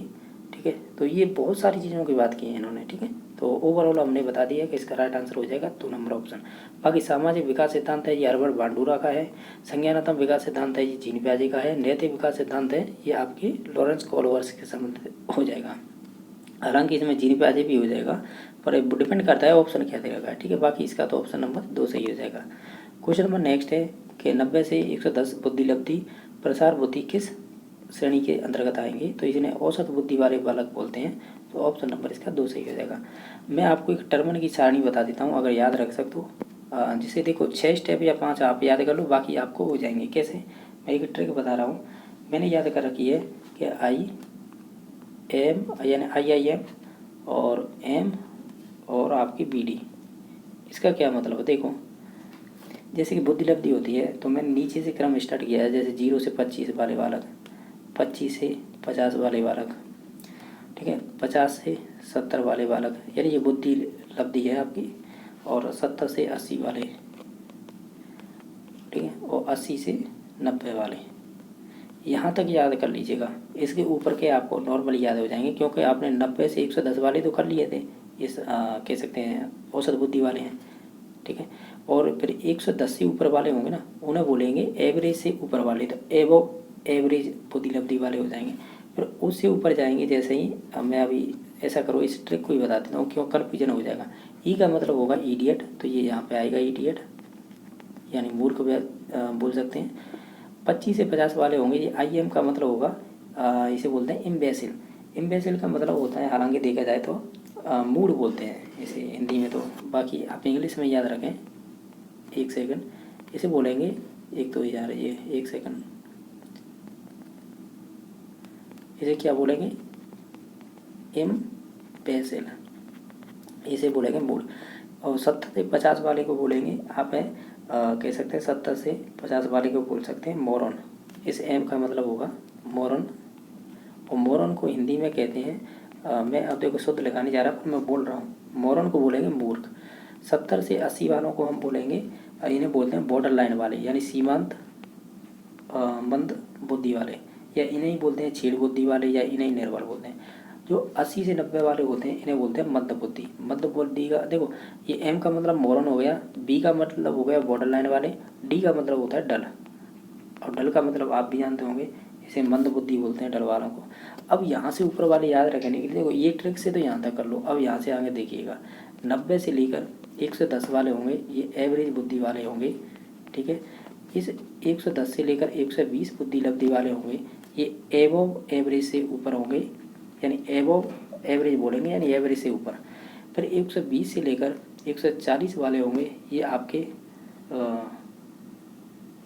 ठीक है, तो ये बहुत सारी चीज़ों की बात की है इन्होंने। ठीक है, तो ओवरऑल हमने बता दिया कि इसका राइट आंसर हो जाएगा 2 नंबर ऑप्शन। बाकी सामाजिक विकास सिद्धांत है ये हर्बर्ट बांडुरा का है। संज्ञानात्मक विकास सिद्धांत है ये जीन पियाजे का है। नैतिक विकास सिद्धांत है ये आपके लॉरेंस कोलवर्स के संबंधित हो जाएगा। हालांकि इसमें जीन पियाजे भी हो जाएगा, पर डिपेंड करता है ऑप्शन क्या देगा। ठीक है, बाकी इसका तो ऑप्शन नंबर 2 सही हो जाएगा। क्वेश्चन नंबर नेक्स्ट है कि 90 से 110 बुद्धि लब्धि प्रसार बुद्धि किस श्रेणी के अंतर्गत आएंगे? तो इन्हें औसत बुद्धि वाले बालक बोलते हैं। तो ऑप्शन नंबर इसका 2 सही हो जाएगा। मैं आपको एक टर्मन की सारणी बता देता हूँ, अगर याद रख सकते हो, जिसे देखो 6 स्टेप या 5 आप याद कर लो, बाकी आपको हो जाएंगे। कैसे? मैं एक ट्रिक बता रहा हूँ, मैंने याद कर रखी है कि आई एम यानी IIM और एम और आपकी BD। इसका क्या मतलब है? देखो, जैसे कि बुद्धि लब्धि होती है तो मैंने नीचे से क्रम स्टार्ट किया है, जैसे 0 से 25 वाले बालक, 25 से 50 वाले बालक, ठीक है, 50 से 70 वाले बालक, यानी ये बुद्धि लब्धि है आपकी, और 70 से 80 वाले, ठीक है, और 80 से 90 वाले, यहाँ तक याद कर लीजिएगा। इसके ऊपर के आपको नॉर्मल याद हो जाएंगे, क्योंकि आपने 90 से 110 वाले तो कर लिए थे, इस कह सकते हैं औसत बुद्धि वाले हैं। ठीक है, और फिर 110 से ऊपर वाले होंगे ना, उन्हें बोलेंगे एवरेज से ऊपर वाले, तो एबव एवरेज बुद्धि लब्धि वाले हो जाएंगे। फिर उससे ऊपर जाएंगे, जैसे ही मैं अभी ऐसा करो, इस ट्रिक को ही बता देता हूँ, क्यों कन्फ्यूजन हो जाएगा। ई का मतलब होगा इडियट, तो ये यहाँ पे आएगा इडियट, यानी मूर्ख बोल सकते हैं। 25 से 50 वाले होंगे, ये IM का मतलब होगा, इसे बोलते हैं इम्बेसिल। इम्बेसिल का मतलब होता है, हालांकि देखा जाए तो मूड बोलते हैं इसे हिंदी में, तो बाकी आप इंग्लिश में याद रखें। एक सेकंड, इसे बोलेंगे, एक तो यार ये एक सेकंड, इसे क्या बोलेंगे? इम्बेसिल, इसे बोलेंगे मूड। और 70 से 50 वाले को बोलेंगे आप कह सकते हैं 70 से 50 वाले को बोल सकते हैं मोरन। इस एम का मतलब होगा मोरन, और मोरन को हिंदी में कहते हैं, मैं अब देखो शुद्ध लगाने जा रहा पर मैं बोल रहा हूँ, मोरन को बोलेंगे मूर्ख। 70 से 80 वालों को हम बोलेंगे, इन्हें बोलते हैं बॉर्डर लाइन वाले, यानी सीमांत मंद बुद्धि वाले, या इन्हें ही बोलते हैं छीड़ बुद्धि वाले, या इन्हें ही निर्बल बोलते हैं। जो 80 से 90 वाले होते हैं इन्हें बोलते हैं मध्य बुद्धि। मध्य बुद्धि का देखो, ये एम का मतलब मोरन हो गया, बी का मतलब हो गया बॉर्डर लाइन वाले, डी का मतलब होता है डल, और डल का मतलब आप भी जानते होंगे, इसे मंद बुद्धि बोलते हैं डल वालों को। अब यहाँ से ऊपर वाले याद रखने के लिए देखो, ये ट्रिक से तो यहाँ तक कर लो। अब यहाँ से आगे देखिएगा, 90 से लेकर 110 वाले होंगे, ये एवरेज बुद्धि वाले होंगे। ठीक है, इस 110 से लेकर 120 बुद्धि लब्धि वाले होंगे, ये एबव एवरेज से ऊपर होंगे, यानी एबव एवरेज बोलेंगे, यानी एवरेज से ऊपर। फिर 120 से लेकर 140 वाले होंगे, ये आपके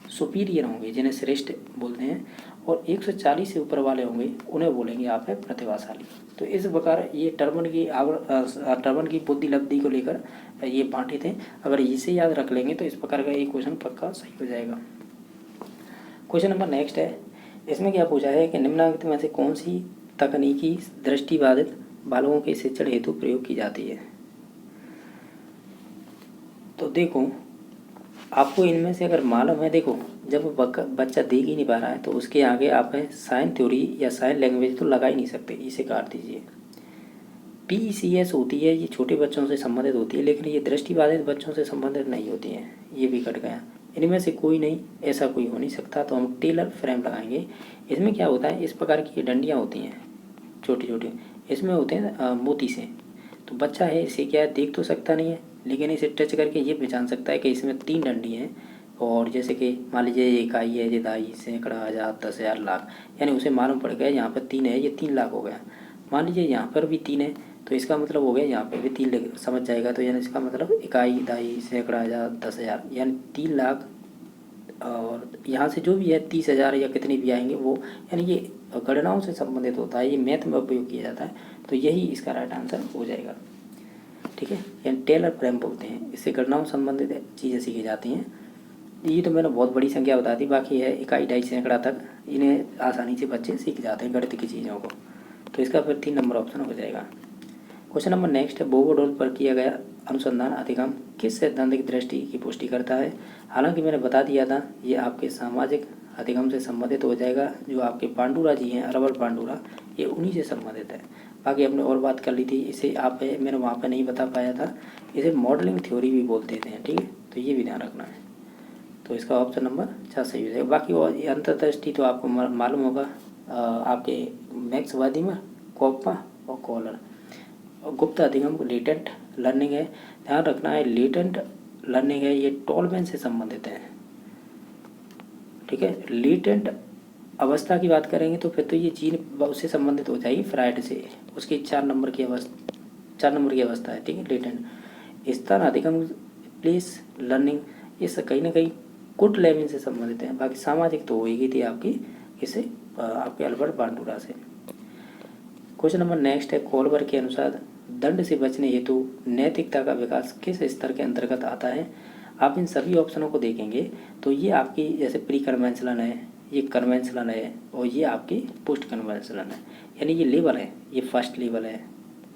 सुपीरियर होंगे, जिन्हें श्रेष्ठ बोलते हैं। और 140 से ऊपर वाले होंगे, उन्हें बोलेंगे आप है प्रतिभाशाली। तो इस प्रकार ये टर्मन की बुद्धि लब्धि को लेकर ये बांटे थे। अगर इसे याद रख लेंगे तो इस प्रकार का एक क्वेश्चन पक्का सही हो जाएगा। क्वेश्चन नंबर नेक्स्ट है, इसमें क्या पूछा है कि निम्नलिखित में से कौन सी तकनीकी दृष्टिबाधित बालकों के शिक्षण हेतु प्रयोग की जाती है? तो देखो, आपको इनमें से अगर मालूम है, देखो जब बच्चा देख ही नहीं पा रहा है तो उसके आगे आप साइन थ्योरी या साइन लैंग्वेज तो लगा ही नहीं सकते, इसे काट दीजिए। PECS होती है, ये छोटे बच्चों से संबंधित होती है, लेकिन ये दृष्टिबाधित बच्चों से संबंधित नहीं होती है, ये भी कट गया। इनमें से कोई नहीं, ऐसा कोई हो नहीं सकता, तो हम टेलर फ्रेम लगाएंगे। इसमें क्या होता है, इस प्रकार की डंडियाँ होती हैं छोटी छोटी, इसमें होते हैं मोती से। तो बच्चा है, इसे क्या है, देख तो सकता नहीं है, लेकिन इसे टच करके ये पहचान सकता है कि इसमें 3 डंडी हैं। और जैसे कि मान लीजिए इकाई है, जिदाई, सैकड़ा, हज़ार, 10,000, लाख, यानी उसे मालूम पड़ गया यहाँ पर 3 है, ये 3 लाख हो गया। मान लीजिए यहाँ पर भी 3 है, तो इसका मतलब हो गया यहाँ पे भी 3 समझ जाएगा। तो यानी इसका मतलब इकाई, दाई, सैकड़ा, हज़ार, 10,000, यानी 3 लाख। और यहाँ से जो भी है 30,000 या कितने भी आएंगे वो, यानी ये गणनाओं से संबंधित होता है, ये मैथ में उपयोग किया जाता है, तो यही इसका राइट आंसर हो जाएगा। ठीक है, यानी टेलर फ्रेम बोलते हैं, इससे गणनाओं संबंधित चीज़ें सीखी जाती हैं। ये तो मैंने बहुत बड़ी संख्या बता दी, बाकी है इकाई, ढाई, सैकड़ा तक, इन्हें आसानी से बच्चे सीख जाते हैं गणित की चीज़ों को। तो इसका फिर 3 नंबर ऑप्शन हो जाएगा। क्वेश्चन नंबर नेक्स्ट है, बोबो डॉल पर किया गया अनुसंधान अधिगम किस सैद्धांतिक दृष्टि की पुष्टि करता है? हालांकि मैंने बता दिया था ये आपके सामाजिक अधिगम से संबंधित हो जाएगा। जो आपके पांडुरा जी हैं, अरवल पांडुरा, ये उन्हीं से संबंधित है। बाकी हमने और बात कर ली थी, इसे आप मैंने वहाँ पे नहीं बता पाया था, इसे मॉडलिंग थ्योरी भी बोलते थे। ठीक है, तो ये भी ध्यान रखना है। तो इसका ऑप्शन नंबर 4 सही हो जाएगा। बाकी और अंतर्दृष्टि तो आपको मालूम होगा, आपके मैक्सवादी में कोप्पा और कॉलर। और गुप्त अधिगम लेटेंट लर्निंग है, ध्यान रखना है लेटेंट लर्निंग है, ये टॉलमैन से संबंधित है। ठीक है, लेटेंट अवस्था की बात करेंगे तो फिर तो ये जीन उससे संबंधित हो जाएगी, फ्राइड से, उसकी 4 नंबर की अवस्था है। ठीक है, लेटेंट स्थान अधिगम प्लेस लर्निंग, ये सब कहीं ना कहीं गुड लेवल से संबंधित है। बाकी सामाजिक तो हो ही गई थी आपकी, इसे आपके अल्बर्ट बांडुरा से। क्वेश्चन नंबर नेक्स्ट है, कोलबर के अनुसार दंड से बचने हेतु नैतिकता का विकास किस स्तर के अंतर्गत आता है? आप इन सभी ऑप्शनों को देखेंगे तो ये आपकी जैसे प्री कन्वेंशनल है, ये कन्वेंशनल है, और ये आपकी पोस्ट कन्वेंशनल है। यानी ये लेवल है, ये फर्स्ट लेवल है,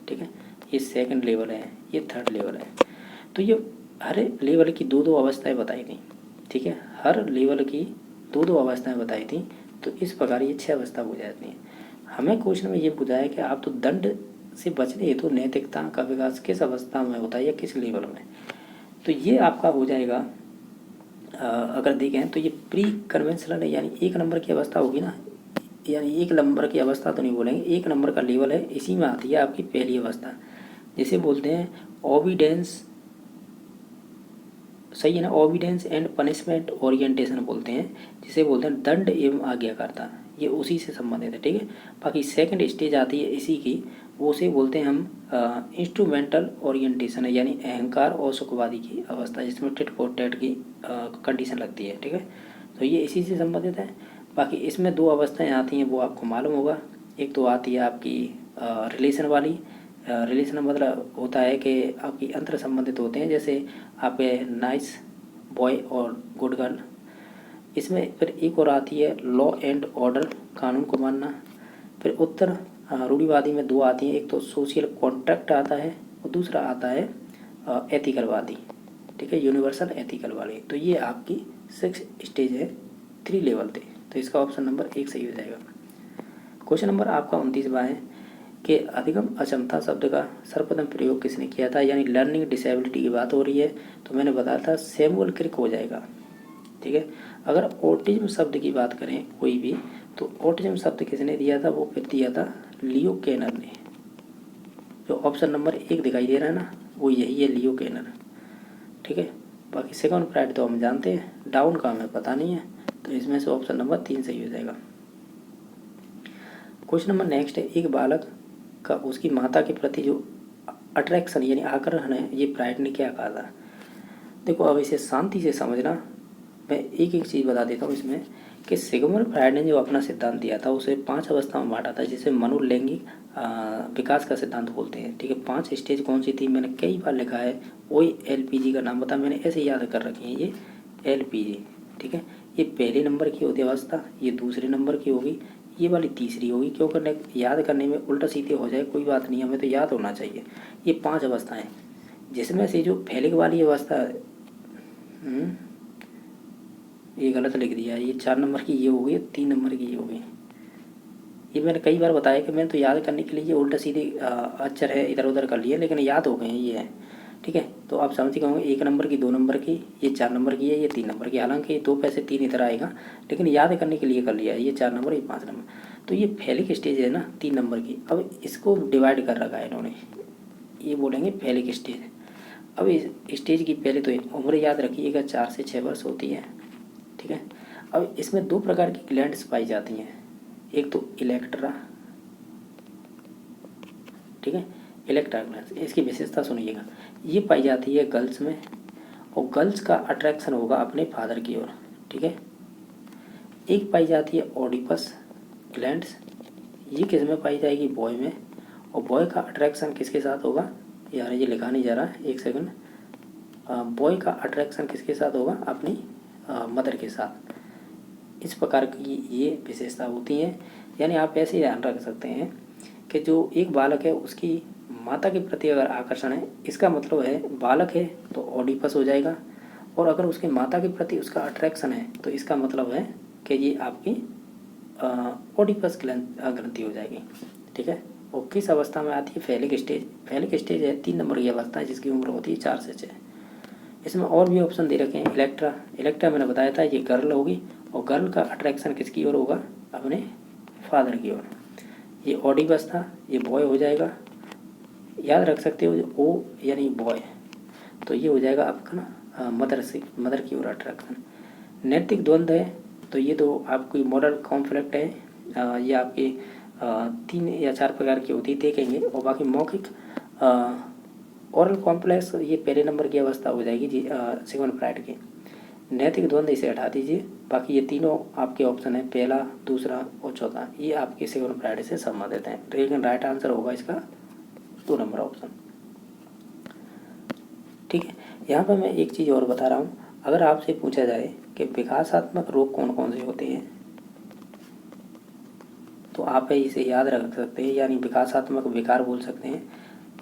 ठीक है, ये सेकंड लेवल है, ये थर्ड लेवल है। तो ये हर लेवल की दो दो अवस्थाएं बताई थी। ठीक है, हर लेवल की दो दो अवस्थाएं बताई थी। तो इस प्रकार ये 6 अवस्था हो जाती हैं। हमें क्वेश्चन में ये पूछा है कि आप तो दंड से बचने हेतु नैतिकता का विकास किस अवस्था में होता है या किस लेवल में? तो ये आपका हो जाएगा, अगर देखें तो ये प्री कन्वेंशनल है, यानी 1 नंबर की अवस्था होगी ना, यानी 1 नंबर की अवस्था तो नहीं बोलेंगे, 1 नंबर का लेवल है, इसी में आती है आपकी पहली अवस्था, जिसे बोलते हैं ओबीडेंस। सही है ना, ओबीडेंस एंड पनिशमेंट ओरिएंटेशन बोलते हैं, जिसे बोलते हैं दंड एवं आज्ञाकारिता, ये उसी से संबंधित है। ठीक है, बाकी सेकंड स्टेज आती है इसी की, वो उसे बोलते हैं हम इंस्ट्रूमेंटल ओरिएंटेशन है, यानी अहंकार और सुखवादी की अवस्था, जिसमें टिट फॉर टैट की कंडीशन लगती है। ठीक है, तो ये इसी से संबंधित है। बाकी इसमें 2 अवस्थाएं आती हैं, वो आपको मालूम होगा। एक तो आती है आपकी रिलेशन वाली, रिलेशन मतलब होता है कि आपकी अंतर संबंधित होते हैं, जैसे आपके नाइस बॉय और गुड गर्ल। इसमें फिर एक और आती है लॉ एंड ऑर्डर, कानून को मानना। फिर उत्तर रूढ़िवादी में 2 आती हैं, एक तो सोशल कॉन्ट्रैक्ट आता है और दूसरा आता है एथिकल वादी। ठीक है, यूनिवर्सल एथिकल वाली। तो ये आपकी 6 स्टेज है, 3 लेवल थे। तो इसका ऑप्शन नंबर 1 सही हो जाएगा। क्वेश्चन नंबर आपका 29वां है कि अधिगम अक्षमता शब्द का सर्वप्रथम प्रयोग किसने किया था? यानी लर्निंग डिसेबिलिटी की बात हो रही है, तो मैंने बताया था सैमुअल क्रिक हो जाएगा। ठीक है, अगर ऑटिज्म शब्द की बात करें कोई भी, तो ऑटिज्म शब्द किसने दिया था? वो फिर दिया था लियो केनर ने। जो ऑप्शन नंबर 1 दिखाई दे रहा है ना, वो यही है, लियो केनर। ठीक है, बाकी सेकंड प्राइड तो हम जानते हैं, डाउन का हमें पता नहीं है, तो इसमें से ऑप्शन नंबर 3 सही हो जाएगा। क्वेश्चन नंबर नेक्स्ट है, एक बालक का उसकी माता के प्रति जो अट्रैक्शन यानी आकर्षण है, ये प्राइड ने क्या कहा था? देखो, अब इसे शांति से समझना, मैं एक एक चीज़ बता देता हूँ इसमें, कि सिगमंड फ्राइड ने जो अपना सिद्धांत दिया था उसे 5 अवस्था में बांटा था, जिसे मनोलैंगिक विकास का सिद्धांत बोलते हैं। ठीक है, 5 स्टेज कौन सी थी मैंने कई बार लिखा है, वही LPG का नाम बता, मैंने ऐसे याद कर रखी है, ये LPG। ठीक है, ये पहले नंबर की होती अवस्था, ये दूसरे नंबर की होगी, ये वाली तीसरी होगी। क्योंकि याद करने में उल्टा सीधे हो जाए कोई बात नहीं, हमें तो याद होना चाहिए। ये 5 अवस्थाएं, जिसमें से जो फैलिक वाली अवस्था, ये गलत लिख दिया, ये 4 नंबर की ये हो गई, 3 नंबर की ये हो गई। ये मैंने कई बार बताया कि मैंने तो याद करने के लिए ये उल्टा सीधे अक्षर है इधर उधर कर लिए, लेकिन याद हो गए हैं, ये है। ठीक है, तो आप समझ गए होंगे, 1 नंबर की, 2 नंबर की, ये 4 नंबर की है, ये 3 नंबर की। हालांकि 2 पैसे 3 इधर आएगा, लेकिन याद करने के लिए कर लिया, ये 4 नंबर, ये 5 नंबर। तो ये फैलिक स्टेज है ना 3 नंबर की। अब इसको डिवाइड कर रखा है इन्होंने, ये बोलेंगे फैलिक स्टेज। अब इस स्टेज की पहले तो उम्र याद रखिएगा, 4 से 6 वर्ष होती है। ठीक है, अब इसमें 2 प्रकार की ग्लैंड्स पाई जाती हैं, एक तो इलेक्ट्रा, ठीक है, इलेक्ट्रा ग्लैंड्स। इसकी विशेषता सुनिएगा, ये पाई जाती है गर्ल्स में, और गर्ल्स का अट्रैक्शन होगा अपने फादर की ओर। ठीक है, एक पाई जाती है ऑडिपस ग्लैंड्स, ये किस में पाई जाएगी? बॉय में। और बॉय का अट्रैक्शन किसके साथ होगा? यार ये लिखा नहीं जा रहा है, एक सेकंड। बॉय का अट्रैक्शन किसके साथ होगा? अपनी मदर के साथ। इस प्रकार की ये विशेषता होती हैं। यानी आप ऐसे ध्यान रख सकते हैं कि जो एक बालक है उसकी माता के प्रति अगर आकर्षण है, इसका मतलब है बालक है तो ओडिपस हो जाएगा। और अगर उसके माता के प्रति उसका अट्रैक्शन है तो इसका मतलब है कि ये आपकी ओडिपस ग्रंथि हो जाएगी। ठीक है। और किस अवस्था में आती है? फेलिक स्टेज। फेलिक स्टेज है 3 नंबर की अवस्था है जिसकी उम्र होती है 4 से 6। इसमें और भी ऑप्शन दे रखे हैं। इलेक्ट्रा, इलेक्ट्रा मैंने बताया था ये गर्ल होगी और गर्ल का अट्रैक्शन किसकी ओर होगा? अपने फादर की ओर। ये ओडिपस था, ये बॉय हो जाएगा। याद रख सकते हो ओ यानी बॉय, तो ये हो जाएगा आपका ना मदर की ओर अट्रैक्शन। नैतिक द्वंद्व है तो ये तो आपकी मॉरल कॉन्फ्लिक्ट है। ये आपके 3 या 4 प्रकार की होती देखेंगे। और बाकी मौखिक ओरल कॉम्प्लेक्स ये पहले नंबर की अवस्था हो जाएगी जी सिग्मंड फ्राइड की। नैतिक द्वंद्व इसे हटा दीजिए। बाकी ये तीनों आपके ऑप्शन है, पहला, दूसरा और चौथा, ये आपके सिग्मंड फ्राइड से संबंधित हैं। लेकिन राइट आंसर होगा इसका 2 नंबर ऑप्शन। ठीक है। यहाँ पर मैं एक चीज़ और बता रहा हूँ। अगर आपसे पूछा जाए कि विकासात्मक रोग कौन कौन से होते हैं तो आप इसे याद रख सकते हैं, यानी विकासात्मक विकार बोल सकते हैं।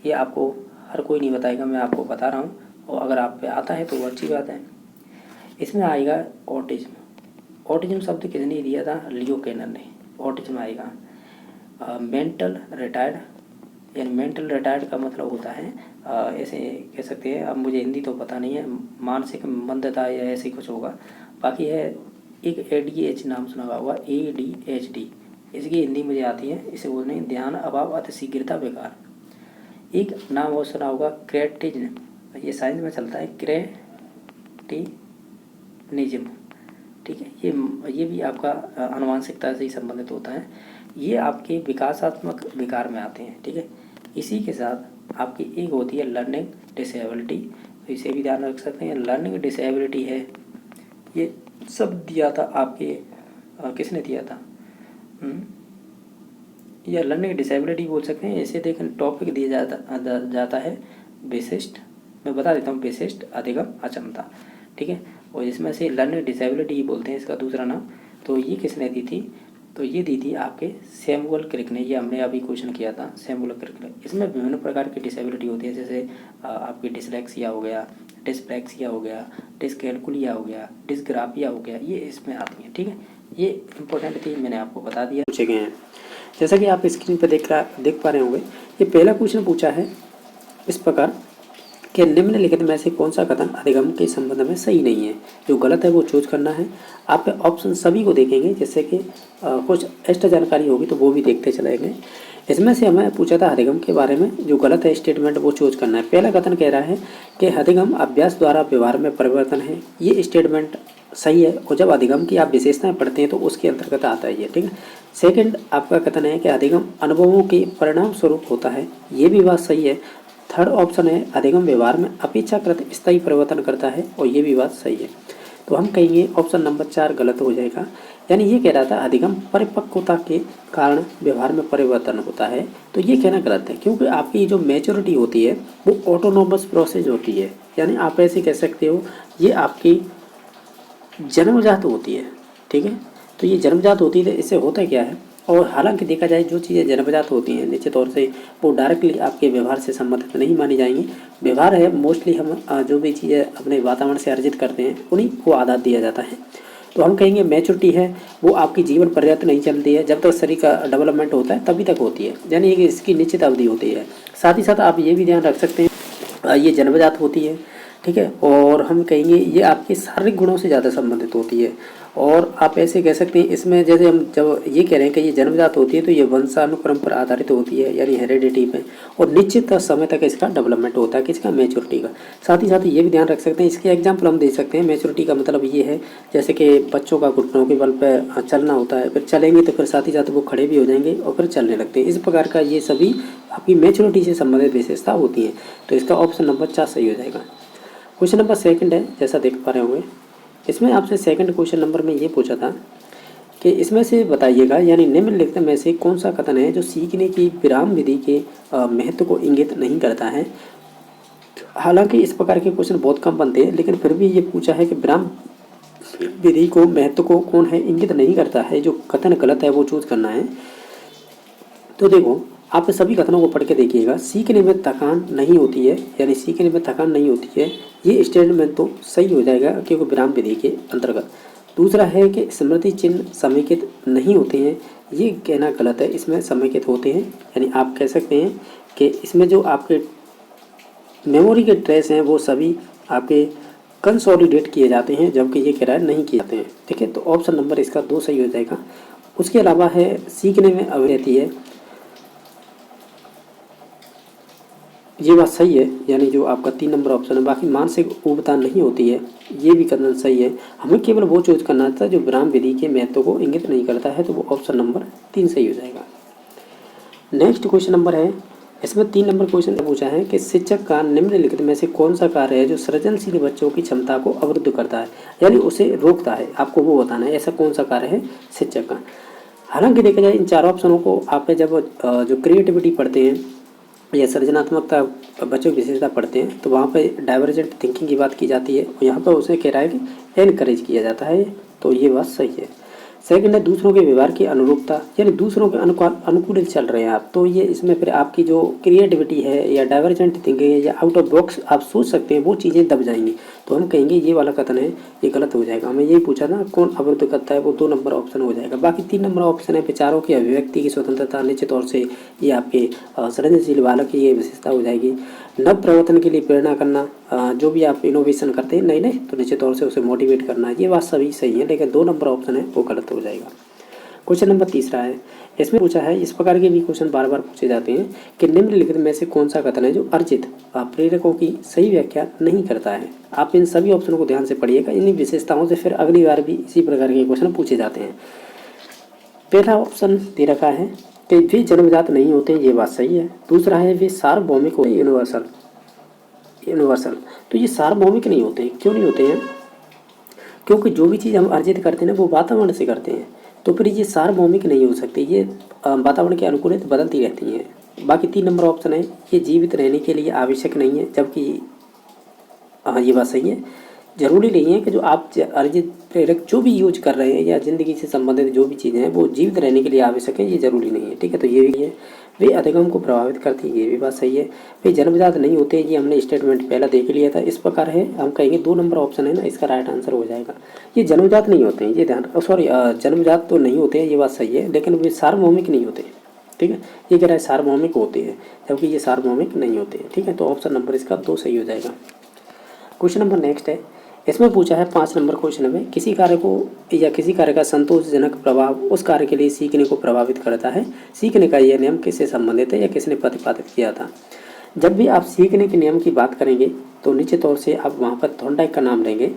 ये आपको हर कोई नहीं बताएगा, मैं आपको बता रहा हूँ। और अगर आप पे आता है तो वो अच्छी बात है। इसमें आएगा ऑटिज्म। ऑटिज्म शब्द किसने दिया था? लियो केनर ने। ऑटिज्म आएगा। मेंटल रिटायर्ड, यानी मेंटल रिटायर्ड का मतलब होता है ऐसे कह सकते हैं, अब मुझे हिंदी तो पता नहीं है, मानसिक मंदता या ऐसे कुछ होगा। बाकी है एक ADHD नाम सुना होगा, ADHD, इसकी हिंदी मुझे आती है, इसे बोलते हैं ध्यान अभाव अतिशीघ्रता विकार। एक नाम और सुना होगा क्रेटिनिज्म, ये साइंस में चलता है, क्रेटिनिज्म। ठीक है। ये भी आपका आनुवांशिकता से ही संबंधित होता है। ये आपके विकासात्मक विकार में आते हैं। ठीक है। इसी के साथ आपकी एक होती है लर्निंग डिसेबिलिटी, तो इसे भी ध्यान रख सकते हैं। लर्निंग डिसेबिलिटी है, ये सब दिया था आपके किसने दिया था? या लर्निंग डिसेबिलिटी बोल सकते हैं। ऐसे देखें टॉपिक दिया जाता है विशिष्ट, मैं बता देता हूँ, विशिष्ट, अधिगम, अक्षमता। ठीक है। और इसमें से लर्निंग डिसेबिलिटी ही बोलते हैं इसका दूसरा नाम। तो ये किसने दी थी? तो ये दी थी आपके सैमुअल क्रिक ने। ये हमने अभी क्वेश्चन किया था, सैमुअल क्रिक ने। इसमें विभिन्न प्रकार की डिसेबिलिटी होती है, जैसे आपकी डिसलेक्सिया हो गया, डिस्प्रैक्सिया हो गया, डिसकैलकुलिया हो गया, डिसग्राफिया हो गया, ये इसमें आती है। ठीक है। ये इंपॉर्टेंट थी, मैंने आपको बता दिया। पूछे गए हैं जैसा कि आप स्क्रीन पर देख पा रहे होंगे। ये पहला क्वेश्चन पूछा है इस प्रकार कि निम्नलिखित में से कौन सा कथन अधिगम के संबंध में सही नहीं है? जो गलत है वो चूज करना है। आप ऑप्शन सभी को देखेंगे, जैसे कि कुछ एक्स्ट्रा जानकारी होगी तो वो भी देखते चलेंगे। इसमें से हमें पूछा था अधिगम के बारे में, जो गलत है स्टेटमेंट वो चूज करना है। पहला कथन कह रहा है कि अधिगम अभ्यास द्वारा व्यवहार में परिवर्तन है, ये स्टेटमेंट सही है। और जब अधिगम की आप विशेषताएं पढ़ते हैं तो उसके अंतर्गत आता है ये। ठीक है। सेकंड आपका कथन है कि अधिगम अनुभवों के परिणाम स्वरूप होता है, ये भी बात सही है। थर्ड ऑप्शन है अधिगम व्यवहार में अपेक्षाकृत स्थायी परिवर्तन करता है, और ये भी बात सही है। तो हम कहेंगे ऑप्शन नंबर 4 गलत हो जाएगा। यानी ये कह रहा था अधिगम परिपक्वता के कारण व्यवहार में परिवर्तन होता है, तो ये कहना गलत है, क्योंकि आपकी जो मैच्योरिटी होती है वो ऑटोनोमस प्रोसेस होती है। यानी आप ऐसे कह सकते हो ये आपकी जन्मजात होती है। ठीक है। तो ये जन्मजात होती है, इससे होता क्या है? और हालांकि देखा जाए जो चीज़ें जन्मजात होती हैं निश्चित तौर से वो डायरेक्टली आपके व्यवहार से संबंधित नहीं मानी जाएंगी। व्यवहार है मोस्टली हम जो भी चीज़ें अपने वातावरण से अर्जित करते हैं उन्हीं को आधार दिया जाता है। तो हम कहेंगे मैच्योरिटी है वो आपकी जीवन पर्याप्त नहीं चलती है, जब तक शरीर का डेवलपमेंट होता है तभी तक होती है, यानी कि इसकी निश्चित अवधि होती है। साथ ही साथ आप ये भी ध्यान रख सकते हैं ये जन्मजात होती है। ठीक है। और हम कहेंगे ये आपके शारीरिक गुणों से ज़्यादा संबंधित होती है। और आप ऐसे कह सकते हैं इसमें, जैसे हम जब ये कह रहे हैं कि ये जन्मजात होती है तो ये वंशानुक्रम पर आधारित होती है, यानी हेरिडिटी पे, और निश्चित समय तक इसका डेवलपमेंट होता है किसका? मैच्योरिटी का। साथ ही साथ ये भी ध्यान रख सकते हैं, इसके एग्जाम्पल हम दे सकते हैं। मैच्योरिटी का मतलब ये है जैसे कि बच्चों का घुटनों के बल पर चलना होता है, फिर चलेंगे तो फिर साथ ही साथ वो खड़े भी हो जाएंगे और फिर चलने लगते हैं। इस प्रकार का ये सभी आपकी मैच्योरिटी से संबंधित विशेषता होती है। तो इसका ऑप्शन नंबर 4 सही हो जाएगा। क्वेश्चन नंबर 2 है, जैसा देख पा रहे होंगे। इसमें आपसे सेकंड क्वेश्चन नंबर में ये पूछा था कि इसमें से बताइएगा, यानी निम्नलिखित में से कौन सा कथन है जो सीखने की विराम विधि के महत्व को इंगित नहीं करता है। हालांकि इस प्रकार के क्वेश्चन बहुत कम बनते हैं, लेकिन फिर भी ये पूछा है कि विराम विधि को महत्व को कौन है इंगित नहीं करता है, जो कथन गलत है वो चूज करना है। तो देखो, आप सभी कथनों को पढ़ के देखिएगा। सीखने में थकान नहीं होती है, यानी सीखने में थकान नहीं होती है, ये स्टेटमेंट तो सही हो जाएगा क्योंकि विराम विधि के अंतर्गत। दूसरा है कि स्मृति चिन्ह समेकित नहीं होते हैं, ये कहना गलत है, इसमें समेकित होते हैं। यानी आप कह सकते हैं कि इसमें जो आपके मेमोरी के ट्रेस हैं वो सभी आपके कंसोलिडेट किए जाते हैं, जबकि ये कह रहा है नहीं किए जाते हैं। ठीक है, तो ऑप्शन नंबर इसका 2 सही हो जाएगा। उसके अलावा है सीखने में अभिव्यक्ति है, ये बात सही है, यानी जो आपका 3 नंबर ऑप्शन है। बाकी मानसिक उबता नहीं होती है, ये भी कथन सही है। हमें केवल वो चूज करना था जो विराम विधि के महत्व को इंगित नहीं करता है, तो वो ऑप्शन नंबर 3 सही हो जाएगा। नेक्स्ट क्वेश्चन नंबर है, इसमें 3 नंबर क्वेश्चन पूछा है कि शिक्षक का निम्नलिखित में से कौन सा कार्य है जो सृजनशील बच्चों की क्षमता को अवरुद्ध करता है, यानी उसे रोकता है। आपको वो बताना है ऐसा कौन सा कार्य है शिक्षक का। हालांकि देखा जाए इन 4 ऑप्शनों को आप जब जो क्रिएटिविटी पढ़ते हैं या सृजनात्मकता बच्चों की विशेषता पढ़ते हैं तो वहाँ पे डाइवर्जेंट थिंकिंग की बात की जाती है, और यहाँ पर उसे कह रहा है कि एनकरेज किया जाता है, तो ये बात सही है। सेकंड है दूसरों के व्यवहार की अनुरूपता, यानी दूसरों के अनुकूल चल रहे हैं आप, तो ये इसमें फिर आपकी जो क्रिएटिविटी है या डाइवर्जेंट थिंकिंग है या आउट ऑफ बॉक्स आप सोच सकते हैं, वो चीज़ें दब जाएंगी, तो हम कहेंगे ये वाला कथन है ये गलत हो जाएगा। हमें यही पूछा था कौन अवरुद्ध करता है, वो 2 नंबर ऑप्शन हो जाएगा। बाकी 3 नंबर ऑप्शन है विचारों की अभिव्यक्ति की स्वतंत्रता, निश्चित तौर से ये आपके सृजनशील बालक की ये विशेषता हो जाएगी। नव प्रवर्तन के लिए प्रेरणा करना, जो भी आप इनोवेशन करते हैं नई तो निश्चित तौर से उसे मोटिवेट करना, ये बात सभी सही है, लेकिन 2 नंबर ऑप्शन है वो गलत हो जाएगा। क्वेश्चन नंबर 3 है, इसमें पूछा है, इस प्रकार के भी क्वेश्चन बार बार पूछे जाते हैं कि निम्नलिखित में से कौन सा कथन है जो अर्जित प्रेरकों की सही व्याख्या नहीं करता है। आप इन सभी ऑप्शनों को ध्यान से पढ़िएगा, इन विशेषताओं से फिर अगली बार भी इसी प्रकार के क्वेश्चन पूछे जाते हैं। पहला ऑप्शन दे रखा है कि वे जन्मजात नहीं होते, ये बात सही है। दूसरा है वे सार्वभौमिक होते, यूनिवर्सल, तो ये सार्वभौमिक नहीं होते। क्यों नहीं होते हैं? क्योंकि जो भी चीज़ हम अर्जित करते हैं वो वातावरण से करते हैं, तो फिर ये सार्वभौमिक नहीं हो सकती, ये वातावरण के अनुकूल बदलती रहती हैं। बाकी 3 नंबर ऑप्शन है, ये जीवित रहने के लिए आवश्यक नहीं है, जबकि ये बात सही है। जरूरी नहीं है कि जो आप अर्जित प्रेरक जो भी यूज कर रहे हैं या ज़िंदगी से संबंधित जो भी चीज़ें हैं वो जीवित रहने के लिए आवश्यक है, ये जरूरी नहीं है। ठीक है, तो ये भी है। वे अधिगम को प्रभावित करती है, ये भी बात सही है। वे जन्मजात नहीं होते, ये हमने स्टेटमेंट पहला देख लिया था। इस प्रकार है, हम कहेंगे 2 नंबर ऑप्शन है ना, इसका राइट आंसर हो जाएगा। ये जन्मजात नहीं होते हैं, ये ध्यान, सॉरी जन्मजात तो नहीं होते हैं, ये बात सही है, लेकिन वे सार्वभौमिक नहीं होते। ठीक है, ये कह रहा है सार्वभौमिक होते हैं, जबकि ये सार्वभौमिक नहीं होते हैं। ठीक है, तो ऑप्शन नंबर इसका 2 सही हो जाएगा। क्वेश्चन नंबर नेक्स्ट है, इसमें पूछा है 5 नंबर क्वेश्चन में, किसी कार्य को या किसी कार्य का संतोषजनक प्रभाव उस कार्य के लिए सीखने को प्रभावित करता है। सीखने का यह नियम किससे संबंधित है या किसने प्रतिपादित किया था। जब भी आप सीखने के नियम की बात करेंगे तो निश्चित तौर से आप वहाँ पर थॉर्नडाइक का नाम लेंगे।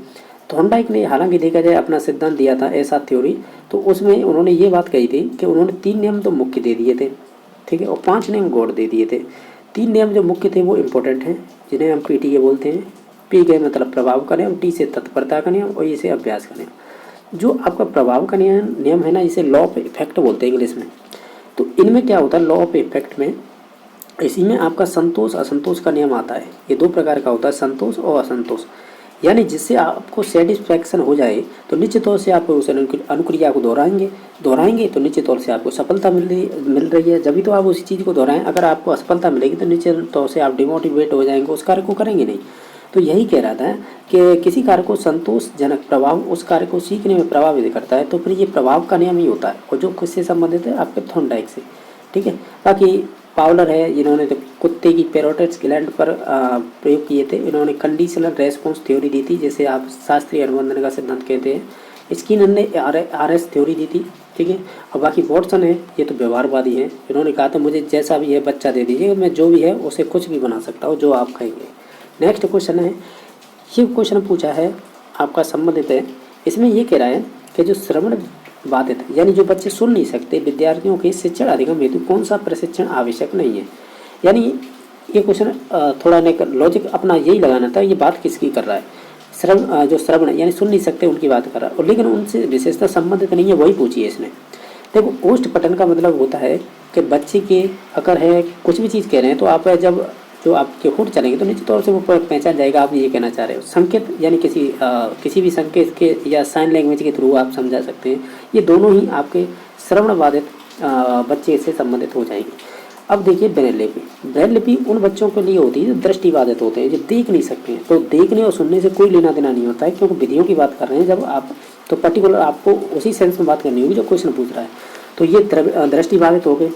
थॉर्नडाइक ने हालांकि देखा जाए अपना सिद्धांत दिया था ऐसा थ्योरी, तो उसमें उन्होंने ये बात कही थी कि उन्होंने 3 नियम तो मुख्य दे दिए थे, ठीक है, और 5 नियम गौड़ दे दिए थे। 3 नियम जो मुख्य थे वो इम्पोर्टेंट हैं, जिन्हें हम PTA बोलते हैं। P के मतलब प्रभाव का नियम, T से तत्परता का नियम और इसे अभ्यास का नियम। जो आपका प्रभाव का नियम है ना, इसे लॉ ऑफ इफेक्ट बोलते हैं इंग्लिश में। तो इनमें क्या होता है, लॉ ऑफ इफेक्ट में इसी में आपका संतोष असंतोष का नियम आता है। ये 2 प्रकार का होता है, संतोष और असंतोष, यानी जिससे आपको सेटिस्फैक्शन हो जाए तो निश्चित तौर से आप उस अनुक्रिया को दोहराएंगे तो निश्चित तौर से आपको सफलता मिल रही है, जब भी तो आप उसी चीज़ को दोहराएं। अगर आपको असफलता मिलेगी तो निश्चित तौर से आप डिमोटिवेट हो जाएंगे, उस कार्य को करेंगे नहीं। तो यही कह रहा था कि किसी कार्य को संतोषजनक प्रभाव उस कार्य को सीखने में प्रभावित करता है, तो फिर ये प्रभाव का नियम ही होता है, और जो किससे संबंधित है, आपके थॉर्नडाइक से। ठीक है, बाकी पावलर है, जिन्होंने तो कुत्ते की पैरोटिड्स ग्लैंड पर प्रयोग किए थे। इन्होंने कंडीशनल रेस्पॉन्स थ्योरी दी थी, जैसे आप शास्त्रीय अनुबंधन का सिद्धांत कहते हैं। स्किनर ने RS थ्योरी दी थी। ठीक है, और बाकी वॉटसन है, ये तो व्यवहारवादी है, इन्होंने कहा था मुझे जैसा भी है बच्चा दे दीजिए, मैं जो भी है उसे कुछ भी बना सकता हूँ जो आप कहेंगे। नेक्स्ट क्वेश्चन है, ये क्वेश्चन पूछा है आपका संबंधित है, इसमें ये कह रहा है कि जो श्रवण बाधित यानी जो बच्चे सुन नहीं सकते, विद्यार्थियों के शिक्षण अधिगम हेतु कौन सा प्रशिक्षण आवश्यक नहीं है। यानी ये क्वेश्चन थोड़ा लॉजिक अपना यही लगाना था, ये बात किसकी कर रहा है, जो श्रवण यानी सुन नहीं सकते उनकी बात कर रहा है, और लेकिन उनसे विशेषता संबंधित नहीं है, वही पूछी है इसने। देखो, ओष्ठ पठन का मतलब होता है कि बच्चे के अगर है कुछ भी चीज़ कह रहे हैं तो आप जब जो आपके होठ चलेंगे तो निश्चित तौर से वो पहचान जाएगा आप ये कहना चाह रहे हो। संकेत यानी किसी भी संकेत के या साइन लैंग्वेज के थ्रू आप समझा सकते हैं। ये दोनों ही आपके श्रवण बाधित बच्चे इससे संबंधित हो जाएंगे। अब देखिए ब्रेल लिपि। ब्रेल लिपि उन बच्चों के लिए होती है जो दृष्टिबाधित होते हैं, जो देख नहीं सकते हैं। तो देखने और सुनने से कोई लेना देना नहीं होता है, क्योंकि विधियों की बात कर रहे हैं जब आप, तो पर्टिकुलर आपको उसी सेंस में बात करनी होगी जो क्वेश्चन पूछ रहा है। तो ये दृष्टिबाधित हो गए।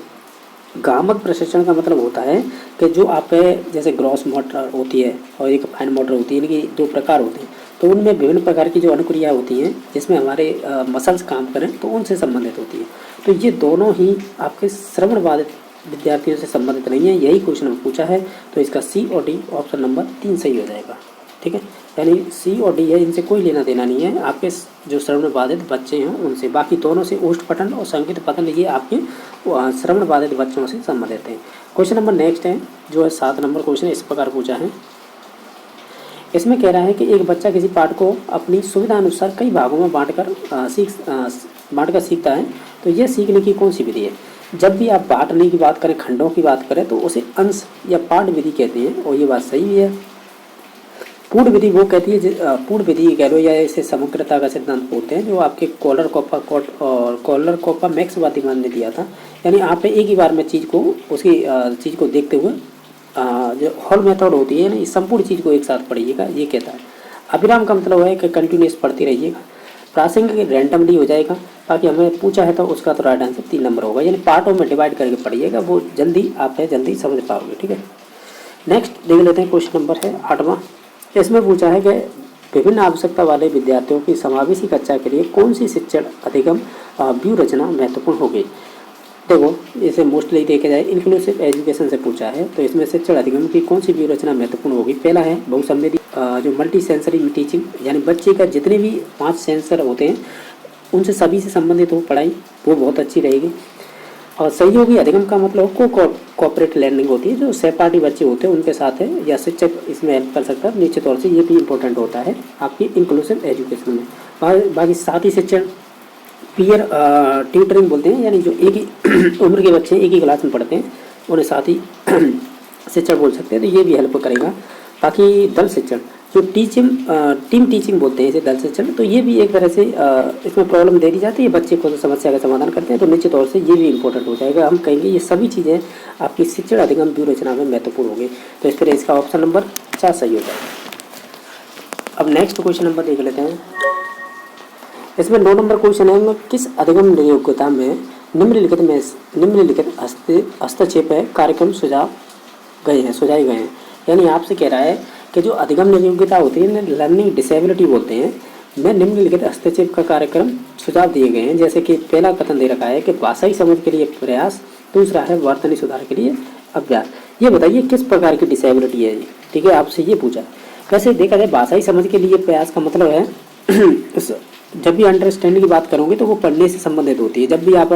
गामक प्रशिक्षण का मतलब होता है कि जो आप जैसे ग्रॉस मोटर होती है और एक फाइन मोटर होती है, इनकी दो प्रकार होते हैं। तो उनमें विभिन्न प्रकार की जो अनुक्रिया होती हैं जिसमें हमारे मसल्स काम करें, तो उनसे संबंधित होती है। तो ये दोनों ही आपके श्रवण बाधित विद्यार्थियों से संबंधित नहीं है, यही क्वेश्चन पूछा है। तो इसका सी और डी ऑप्शन नंबर 3 सही हो जाएगा। ठीक है, यानी सी और डी है, इनसे कोई लेना देना नहीं है आपके जो श्रवण बाधित बच्चे हैं उनसे। बाकी दोनों से ओष्ठ पठन और संगीत पठन ये आपके श्रवण बाधित बच्चों से संबंधित हैं। क्वेश्चन नंबर नेक्स्ट है जो है 7 नंबर क्वेश्चन, इस प्रकार पूछा है। इसमें कह रहा है कि एक बच्चा किसी पाठ को अपनी सुविधा अनुसार कई भागों में बांटकर सीखता है। तो यह सीखने की कौन सी विधि है? जब भी आप बांटने की बात करें, खंडों की बात करें, तो उसे अंश या पाठ विधि कहते हैं, और ये बात सही भी है। पूर्ण विधि वो कहती है, पूर्ण विधि कह लो या इसे समग्रता का सिद्धांत बोलते हैं, जो आपके कॉलर कोपा मैक्सवादी ने दिया था। यानी आप एक ही बार में चीज़ को देखते हुए जो हॉल मेथड होती है ना, इस संपूर्ण चीज़ को एक साथ पढ़िएगा, ये कहता है। अभिराम का मतलब है कि कंटिन्यूस पढ़ते रहिएगा। प्रासंगिक रैंडमली हो जाएगा, बाकी हमें पूछा है तो उसका तो राइट आंसर 3 नंबर होगा। यानी पार्टों में डिवाइड करके पढ़िएगा, वो जल्दी समझ पाओगे। ठीक है, नेक्स्ट देख लेते हैं। क्वेश्चन नंबर है 8वां। इसमें पूछा है कि विभिन्न आवश्यकता वाले विद्यार्थियों की समावेशी कक्षा के लिए कौन सी शिक्षण अधिगम व्यू रचना महत्वपूर्ण होगी। देखो, इसे मोस्टली देखा जाए इंक्लूसिव एजुकेशन से पूछा है, तो इसमें शिक्षण अधिगम की कौन सी व्यू रचना महत्वपूर्ण होगी। पहला है बहुसंवेदी जो मल्टी सेंसरी टीचिंग, यानी बच्चे का जितने भी 5 सेंसर होते हैं उनसे सभी से संबंधित हो पढ़ाई, वो बहुत अच्छी रहेगी। और सहयोगी अधिगम का मतलब कोऑपरेट लर्निंग होती है, जो सहपाठी बच्चे होते हैं उनके साथ है, या शिक्षक इसमें हेल्प कर सकता है निश्चित तौर से, ये भी इंपॉर्टेंट होता है आपकी इंक्लूसिव एजुकेशन में। बाकी साथी शिक्षण पीयर ट्यूटरिंग बोलते हैं, यानी जो एक ही उम्र के बच्चे एक ही क्लास में पढ़ते हैं उन्हें साथी शिक्षण बोल सकते हैं, तो ये भी हेल्प करेगा। बाकी दल शिक्षण जो टीम टीचिंग बोलते हैं इसे दल शिक्षण, तो ये भी एक तरह से इसमें प्रॉब्लम दे दी जाती है, बच्चे को समस्या का समाधान करते हैं, तो निश्चित तौर से ये भी इंपॉर्टेंट हो जाएगा। हम कहेंगे ये सभी चीज़ें आपकी शिक्षण अधिगम व्यू रचना में महत्वपूर्ण होंगी, तो इस तरह इसका ऑप्शन नंबर 4 सही हो जाएगा। अब नेक्स्ट क्वेश्चन नंबर देख लेते हैं। इसमें 9 नंबर क्वेश्चन है, किस अधिगम योग्यता में निम्नलिखित हस्तक्षेप कार्यक्रम सुझाए गए हैं। यानी आपसे कह रहा है कि जो अधिगम योग्यता होती है लर्निंग डिसेबिलिटी बोलते हैं, में निम्नलिखित हस्तक्षेप का कार्यक्रम सुझाव दिए गए हैं। जैसे कि पहला कथन दे रखा है कि भाषाई समझ के लिए प्रयास, दूसरा है वर्तनी सुधार के लिए अभ्यास। ये बताइए किस प्रकार की डिसेबिलिटी है ये। ठीक है, आपसे ये पूछा। कैसे देखा जाए, भाषाई समझ के लिए प्रयास का मतलब है जब भी अंडरस्टैंडिंग की बात करोगे तो वो पढ़ने से संबंधित होती है। जब भी आप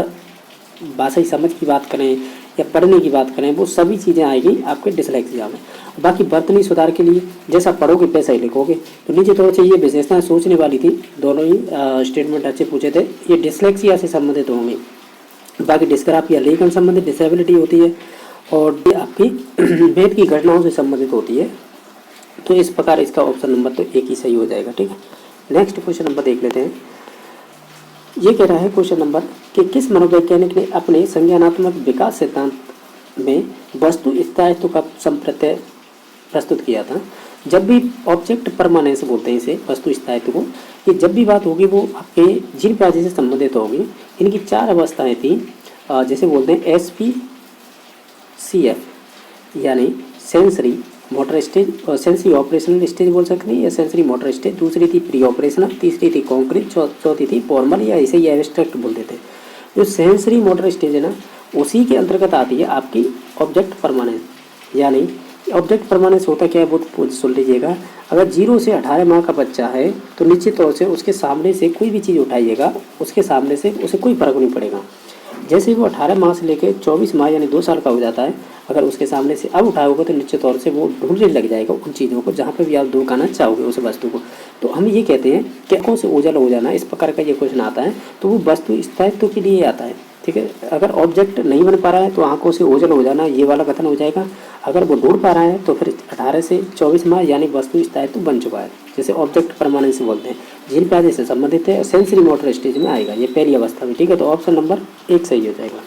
भाषाई समझ की बात करें या पढ़ने की बात करें, वो सभी चीज़ें आएगी आपके डिसलेक्सिया में। बाकी वर्तनी सुधार के लिए जैसा पढ़ोगे वैसा ही लिखोगे, तो निश्चित तौर से ये विशेषताएं सोचने वाली थी। दोनों ही स्टेटमेंट अच्छे पूछे थे, ये डिसलेक्सिया से संबंधित होंगे। बाकी डिस्ग्राफिया लेखन संबंधित डिसेबिलिटी होती है, और ये आपकी वेद की घटनाओं से संबंधित होती है। तो इस प्रकार इसका ऑप्शन नंबर तो 1 ही सही हो जाएगा। ठीक है, नेक्स्ट क्वेश्चन नंबर देख लेते हैं। ये कह रहा है क्वेश्चन नंबर कि किस मनोवैज्ञानिक ने अपने संज्ञानात्मक विकास सिद्धांत में वस्तु स्थायित्व का संप्रत्यय प्रस्तुत किया था। जब भी ऑब्जेक्ट परमानेंस बोलते हैं इसे, वस्तु स्थायित्व को, ये जब भी बात होगी वो आपके जीन प्राजी से संबंधित होगी। इनकी 4 अवस्थाएं थी, जैसे बोलते हैं SPCF, यानी सेंसरी मोटर स्टेज और सेंसरी ऑपरेशनल स्टेज बोल सकते हैं, या सेंसरी मोटर स्टेज। दूसरी थी प्री ऑपरेशनल, तीसरी थी कॉन्क्रीट, चौथी थी फॉर्मल, या इसे ही एब्स्ट्रैक्ट बोल देते हैं। जो सेंसरी मोटर स्टेज है ना, उसी के अंतर्गत आती है आपकी ऑब्जेक्ट परमानेंस। यानी ऑब्जेक्ट परमानेंस होता क्या है वो सुन लीजिएगा। अगर 0 से 18 माह का बच्चा है तो निश्चित तौर से उसके सामने से कोई भी चीज़ उठाइएगा, उसके सामने से उसे कोई फर्क नहीं पड़ेगा। जैसे ही वो 18 माह से लेकर 24 माह यानी 2 साल का हो जाता है, अगर उसके सामने से अब उठाओगे तो निश्चित तौर से वो ढूंढने लग जाएगा उन चीज़ों को जहाँ पे भी आप दुकाना चाहोगे उस वस्तु को। तो हम ये कहते हैं कि आँखों से ओझल हो जाना, इस प्रकार का ये क्वेश्चन आता है तो वो वस्तु स्थायित्व के लिए आता है। ठीक है, अगर ऑब्जेक्ट नहीं बन पा रहा है तो आंखों से ओझल हो जाना, ये वाला कथन हो जाएगा। अगर वो ढूंढ पा रहा है तो फिर 18 से 24 माह यानी वस्तु स्थायित्व बन चुका है, जैसे ऑब्जेक्ट परमानेंस बोलते हैं। जीन प्याजे से संबंधित है, सेंसरी मोटर स्टेज में आएगा ये पहली अवस्था में। ठीक है, तो ऑप्शन नंबर 1 सही हो जाएगा।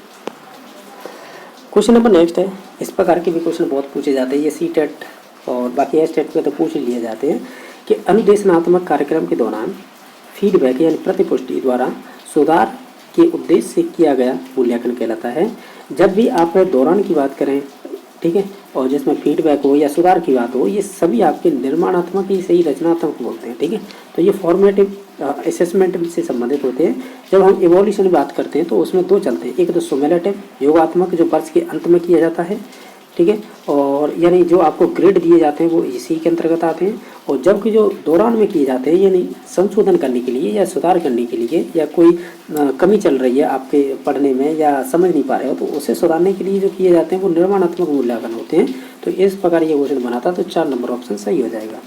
क्वेश्चन नंबर नेक्स्ट है, इस प्रकार के भी क्वेश्चन बहुत पूछे जाते हैं, ये सी टेट और बाकी एस टेट पे तो पूछ ही लिए जाते हैं कि अनुदेशनात्मक कार्यक्रम के दौरान फीडबैक यानी प्रतिपुष्टि द्वारा सुधार के उद्देश्य से किया गया मूल्यांकन कहलाता है। जब भी आप दौरान की बात करें, ठीक है, और जिसमें फीडबैक हो या सुधार की बात हो, ये सभी आपके निर्माणात्मक ही सही रचनात्मक बोलते हैं, ठीक है। तो ये फॉर्मेटिव असेसमेंट से संबंधित होते हैं। जब हम इवोल्यूशन की बात करते हैं तो उसमें दो चलते हैं, एक तो सुमेलेटिव योगात्मक जो वर्ष के अंत में किया जाता है, ठीक है, और यानी जो आपको ग्रेड दिए जाते हैं वो इसी के अंतर्गत आते हैं। और जबकि जो दौरान में किए जाते हैं यानी संशोधन करने के लिए या सुधार करने के लिए या कोई कमी चल रही है आपके पढ़ने में या समझ नहीं पा रहे हो तो उसे सुधारने के लिए जो किए जाते हैं वो निर्माणात्मक मूल्यांकन होते हैं। तो इस प्रकार ये क्वेश्चन बनाता तो 4 नंबर ऑप्शन सही हो जाएगा।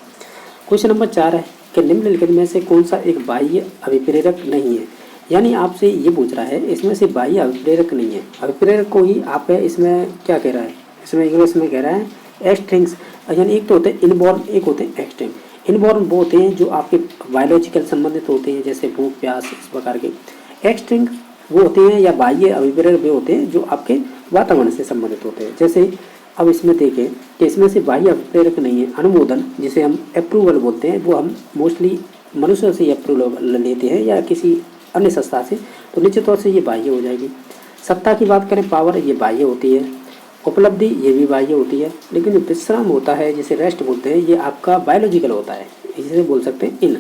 क्वेश्चन नंबर 4 है कि निम्नलिखित में से कौन सा एक बाह्य अभिप्रेरक नहीं है, यानी आपसे ये पूछ रहा है इसमें से बाह्य अभिप्रेरक नहीं है। अभिप्रेरक को ही आप इसमें क्या कह रहा है, इसमें इंग्लिश में कह रहा है एक्सट्रिंग्स, यानी एक तो होते हैं इनबॉर्न, एक होते हैं एक्सट्रिंग। इनबॉर्न वो होते हैं जो आपके बायोलॉजिकल संबंधित होते हैं जैसे भूख प्यास इस प्रकार के। एक्सट्रिंग वो होते हैं या बाह्य अभिप्रेरक वे होते हैं जो आपके वातावरण से संबंधित होते हैं। जैसे अब इसमें देखें कि इसमें से बाह्य अभिप्रेरक नहीं है। अनुमोदन जिसे हम अप्रूवल बोलते हैं वो हम मोस्टली मनुष्य से अप्रूवल लेते हैं या किसी अन्य संस्था से, तो निश्चित तौर से ये बाह्य हो जाएगी। सत्ता की बात करें, पावर, ये बाह्य होती है। उपलब्धि ये भी बाह्य होती है। लेकिन जो विश्राम होता है जिसे रेस्ट बोलते हैं ये आपका बायोलॉजिकल होता है, इसे बोल सकते हैं इन,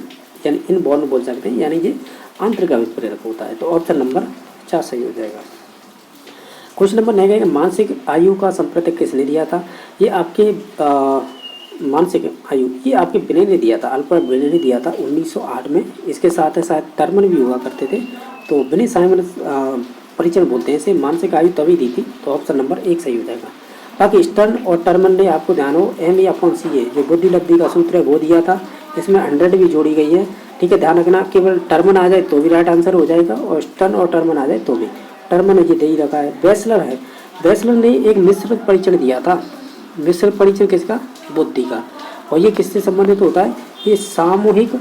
यानी इनबॉर्न बोल सकते हैं, यानी ये आंतरिक अभिप्रेरक होता है। तो ऑप्शन नंबर 4 सही हो जाएगा। क्वेश्चन नंबर 9 है मानसिक आयु का संप्रत्यक किसने दिया था, ये आपके मानसिक आयु ये आपके विनय ने दिया था, अल्बर्ट विनय ने दिया था 1908 में। इसके साथ है शायद टर्मन भी हुआ करते थे, तो विनय साइमन परीक्षण बोलते हैं इसे, मानसिक आयु तभी दी थी। तो ऑप्शन नंबर 1 सही हो जाएगा। बाकी स्टर्न और टर्मन ने आपको ध्यान हो ME/CA जो बुद्धि लब्धि का सूत्र है वो दिया था, इसमें 100 भी जोड़ी गई है, ठीक है, ध्यान रखना। केवल टर्मन आ जाए तो भी राइट आंसर हो जाएगा और स्टर्न और टर्मन आ जाए तो भी। टर्मन ये दे ही रखा है। बेसलर है, बेसलर ने एक मिश्रित परीक्षण दिया था। मिश्रित परीक्षण किसका, बुद्धि का, और ये किससे संबंधित होता है, ये सामूहिक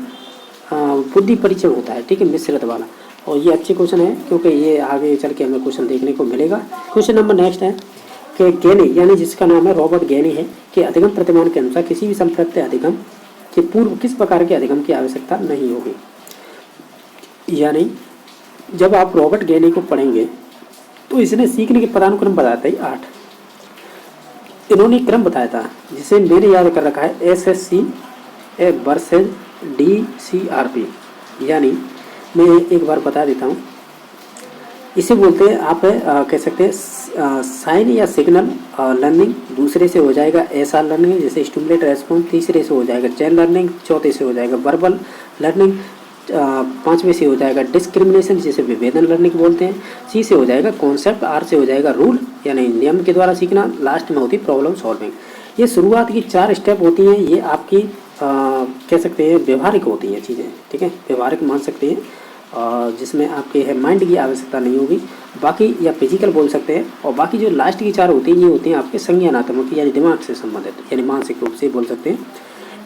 बुद्धि परीक्षण होता है, ठीक है, मिश्रित वाला। और ये अच्छे क्वेश्चन है क्योंकि ये आगे चल के हमें क्वेश्चन देखने को मिलेगा। क्वेश्चन नंबर नेक्स्ट है कि गेनी यानी जिसका नाम है रॉबर्ट गेनी है कि अधिगम प्रतिमान के अनुसार किसी भी संप्रत्य अधिगम के पूर्व किस प्रकार के अधिगम की आवश्यकता नहीं होगी। यानी जब आप रॉबर्ट गेनी को पढ़ेंगे तो इसने सीखने के पदानुक्रम बताया था 8। इन्होंने क्रम बताया था जिसे मैंने याद कर रखा है SSC वर्सेज DCRP, यानी मैं एक बार बता देता हूँ। इसे बोलते हैं आप कह सकते हैं साइन या सिग्नल लर्निंग, दूसरे से हो जाएगा SR लर्निंग जैसे स्टिमुलेट रेस्पॉन्स, तीसरे से हो जाएगा चेन लर्निंग, चौथे से हो जाएगा वर्बल लर्निंग, 5वें से हो जाएगा डिस्क्रिमिनेशन जिसे विभेदन लर्निंग बोलते हैं, C से हो जाएगा कॉन्सेप्ट, R से हो जाएगा रूल यानी नियम के द्वारा सीखना, लास्ट में होती प्रॉब्लम सॉल्विंग। ये शुरुआत की 4 स्टेप होती हैं, ये आपकी कह सकते हैं व्यवहारिक होती हैं चीज़ें, ठीक है, व्यवहारिक मान सकते हैं, जिसमें आपके है माइंड की आवश्यकता नहीं होगी, बाकी या फिजिकल बोल सकते हैं। और बाकी जो लास्ट की 4 होती हैं ये होती हैं आपके संज्ञानात्मक यानी दिमाग से संबंधित यानी मानसिक रूप से बोल सकते हैं।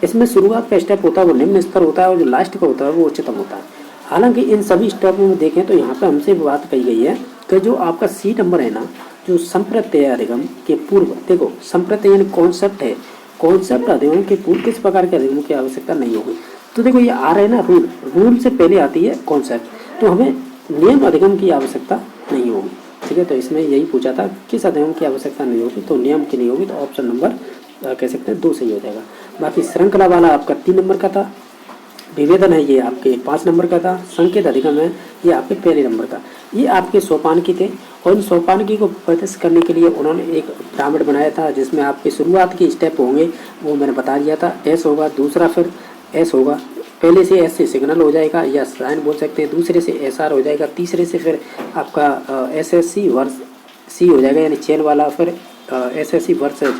इसमें शुरुआत का स्टेप होता है वो निम्न स्तर होता है और जो लास्ट का होता है वो उच्चतम होता है। हालांकि इन सभी स्टेपों में देखें तो यहाँ पर हमसे बात कही गई है कि जो आपका C नंबर है ना, जो संप्रत्यय अधिगम के पूर्व, देखो संप्रत्यय यानी कॉन्सेप्ट है, कॉन्सेप्ट अधिगम के पूर्व किस प्रकार के अधिगम की आवश्यकता नहीं होगी। तो देखो ये आ रहा है ना रूल, रूल से पहले आती है कॉन्सेप्ट, तो हमें नियम अधिगम की आवश्यकता नहीं होगी, ठीक है। तो इसमें यही पूछा था किस अधिगम की आवश्यकता नहीं होगी, तो नियम की नहीं होगी, तो ऑप्शन नंबर कह सकते हैं 2 सही हो जाएगा। बाकी श्रृंखला वाला आपका 3 नंबर का था, विभेदन है ये आपके 5 नंबर का था, संकेत अधिगम है ये आपके 1 नंबर का। ये आपके सोपानकी थे और इन सोपानकी को प्रदर्शित करने के लिए उन्होंने एक पिरामिड बनाया था जिसमें आपके शुरुआत के स्टेप होंगे वो मैंने बता दिया था। S होगा, दूसरा फिर S होगा, पहले से S से सिग्नल हो जाएगा या साइन बोल सकते हैं, दूसरे से SR हो जाएगा, तीसरे से फिर आपका SSC वर्स C हो जाएगा यानी चेन वाला, फिर SSC वर्सेज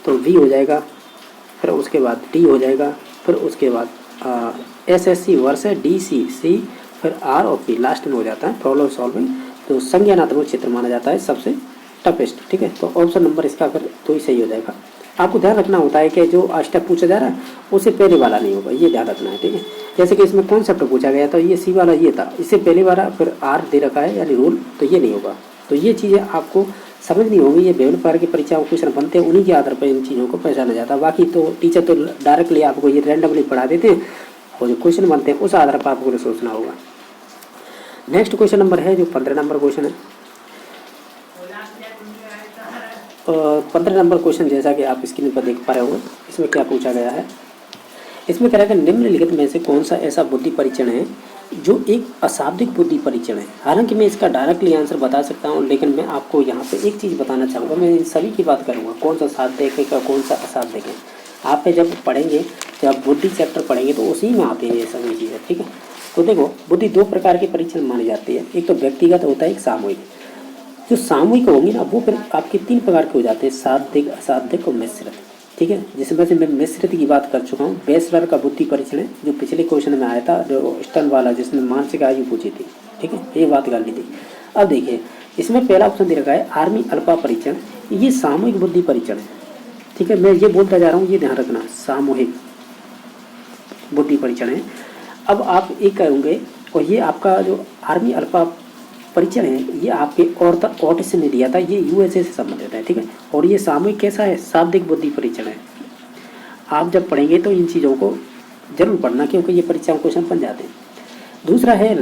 तो V हो जाएगा, फिर उसके बाद T हो जाएगा, फिर उसके बाद SSC वर्सेज DC, फिर R और P लास्ट में हो जाता है प्रॉब्लम सॉल्विंग। तो संज्ञानात्मक क्षेत्र माना जाता है सबसे टफेस्ट, ठीक है। तो ऑप्शन नंबर इसका फिर 2 ही सही हो जाएगा। आपको ध्यान रखना होता है कि जो स्टेप पूछा जा रहा है उससे पहले वाला नहीं होगा, ये ध्यान रखना है, ठीक है। जैसे कि इसमें कॉन्सेप्ट पूछा गया था, ये C वाला ये था, इससे पहले वाला फिर R दे रखा है यानी रूल, तो ये नहीं होगा। तो ये चीज़ें आपको समझ नहीं होगी। ये विभिन्न प्रकार की परीक्षाओं क्वेश्चन बनते हैं, उन्हीं के आधार पर इन चीज़ों को पहचाना जाता है। बाकी तो टीचर तो डायरेक्टली आपको ये रैंडमली पढ़ा देते हैं और जो क्वेश्चन बनते हैं उस आधार पर आपको सोचना होगा। नेक्स्ट क्वेश्चन नंबर है जो 15 नंबर क्वेश्चन है। 15 नंबर क्वेश्चन जैसा कि आप स्क्रीन पर देख पा रहे हो, इसमें क्या पूछा गया है। इसमें कह रहा है कि निम्नलिखित में से कौन सा ऐसा बुद्धि परीक्षण है जो एक अशाब्दिक बुद्धि परीक्षण है। हालांकि मैं इसका डायरेक्टली आंसर बता सकता हूं, लेकिन मैं आपको यहाँ पे एक चीज़ बताना चाहूँगा। मैं इन सभी की बात करूँगा, कौन सा शाब्दिक है का कौन सा अशाब्दिक है। आप जब पढ़ेंगे, जब बुद्धि चैप्टर पढ़ेंगे तो उसी में आते हैं ये सभी चीज़ें, ठीक है। तो देखो, बुद्धि 2 प्रकार के परीक्षण मानी जाती है, एक तो व्यक्तिगत होता है, एक सामूहिक। जो सामूहिक होंगी ना वो फिर आपके 3 प्रकार के हो जाते हैं, शाब्दिक, अशाब्दिक और मिश्रित, ठीक है। जिसमें से मैं मिश्रित की बात कर चुका हूँ। बैचलर का बुद्धि परीक्षण है जो पिछले क्वेश्चन में आया था, जो स्टन वाला, जिसमें मानसिक आयु पूछी थी, ठीक है, ये बात कर ली थी। अब देखिए, इसमें पहला ऑप्शन दे रखा है आर्मी अल्फा परीक्षण, ये सामूहिक बुद्धि परीक्षण है, ठीक है। मैं ये बोलता जा रहा हूँ, ये ध्यान रखना, सामूहिक बुद्धि परीक्षण है। अब आप एक करोगे और ये आपका जो आर्मी अल्फा परीक्षण है ये आपके ऑटिस्ट ने दिया था, ये यूएसए से संबंधित है, ठीक है। और ये सामूहिक कैसा है, शाब्दिक बुद्धि परीक्षण है। आप जब पढ़ेंगे तो इन चीज़ों को जरूर पढ़ना, क्योंकि ये परीक्षाओं क्वेश्चन बन जाते हैं। दूसरा है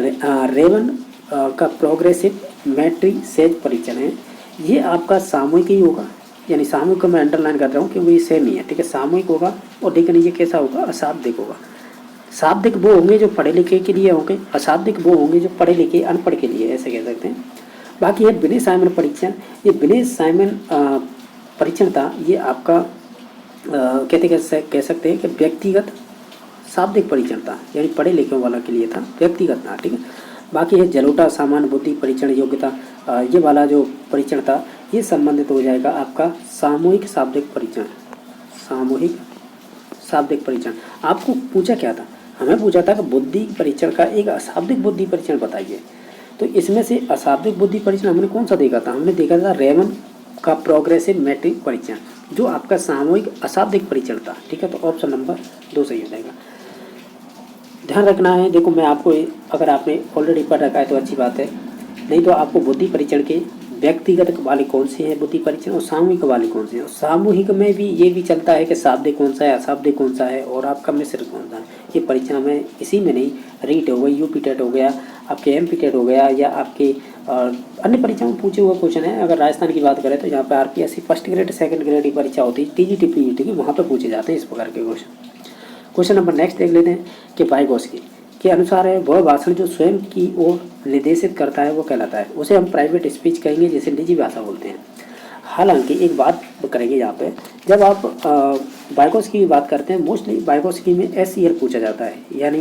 रेवन का प्रोग्रेसिव मैट्रिसेज परीक्षण है, ये आपका सामूहिक ही होगा, यानी सामूहिक को मैं अंडरलाइन कर रहा हूँ क्योंकि ये सेम ही है, ठीक है। सामूहिक होगा और लेकिन ये कैसा होगा, अशाब्दिक होगा। शाब्दिक वो होंगे जो पढ़े लिखे के लिए होंगे, अशाब्दिक वो होंगे जो पढ़े लिखे अनपढ़ के लिए, ऐसे कह सकते हैं। बाकी है विनय साइमन परीक्षण, ये विनय साइमन परीक्षण था, ये आपका कह सकते हैं कि व्यक्तिगत शाब्दिक परीक्षण था, यानी पढ़े लिखे वाला के लिए था, व्यक्तिगत था, ठीक है। बाकी है जलोटा सामान्य बुद्धि परीक्षण योग्यता, ये वाला जो परीक्षण था ये संबंधित हो जाएगा आपका सामूहिक शाब्दिक परीक्षण। सामूहिक शाब्दिक परीक्षण आपको पूछा क्या था, हमें पूछा था कि बुद्धि परीक्षण का एक अशाब्दिक बुद्धि परीक्षण बताइए। तो इसमें से अशाब्दिक बुद्धि परीक्षण हमने कौन सा देखा था, हमने देखा था रेमन का प्रोग्रेसिव मैट्रिक परीक्षण, जो आपका सामूहिक अशाब्दिक परीक्षण था, ठीक है। तो ऑप्शन नंबर 2 सही हो जाएगा। ध्यान रखना है, देखो मैं आपको, अगर आपने ऑलरेडी पढ़ रखा है तो अच्छी बात है, नहीं तो आपको बुद्धि परीक्षण के व्यक्तिगत वाले कौन से हैं बुद्धि परीक्षण और सामूहिक वाले कौन से हैं। सामूहिक में भी ये भी चलता है कि शाब्दिक कौन सा है, अशाब्दिक कौन सा है और आपका मिश्रित कौन सा है। ये परीक्षा में इसी में नहीं, रीट हो गई, यूपी टेट हो गया, आपके एमपी टेट हो गया, या आपके अन्य परीक्षाओं में पूछे हुए क्वेश्चन है। अगर राजस्थान की बात करें तो यहाँ पर RPSC first grade second grade की परीक्षा होती है, टीजीटी पीजीटी की, वहाँ पर पूछे जाते हैं इस प्रकार के क्वेश्चन। क्वेश्चन नंबर नेक्स्ट देख लेते हैं कि वाइगोत्स्की के अनुसार है वह भाषण जो स्वयं की ओर निर्देशित करता है वो कहलाता है, उसे हम प्राइवेट स्पीच कहेंगे, जिसे निजी भाषा बोलते हैं। हालांकि एक बात करेंगे यहाँ पे, जब आप वाइगोत्स्की की बात करते हैं, मोस्टली वाइगोत्स्की में SEL पूछा जाता है, यानी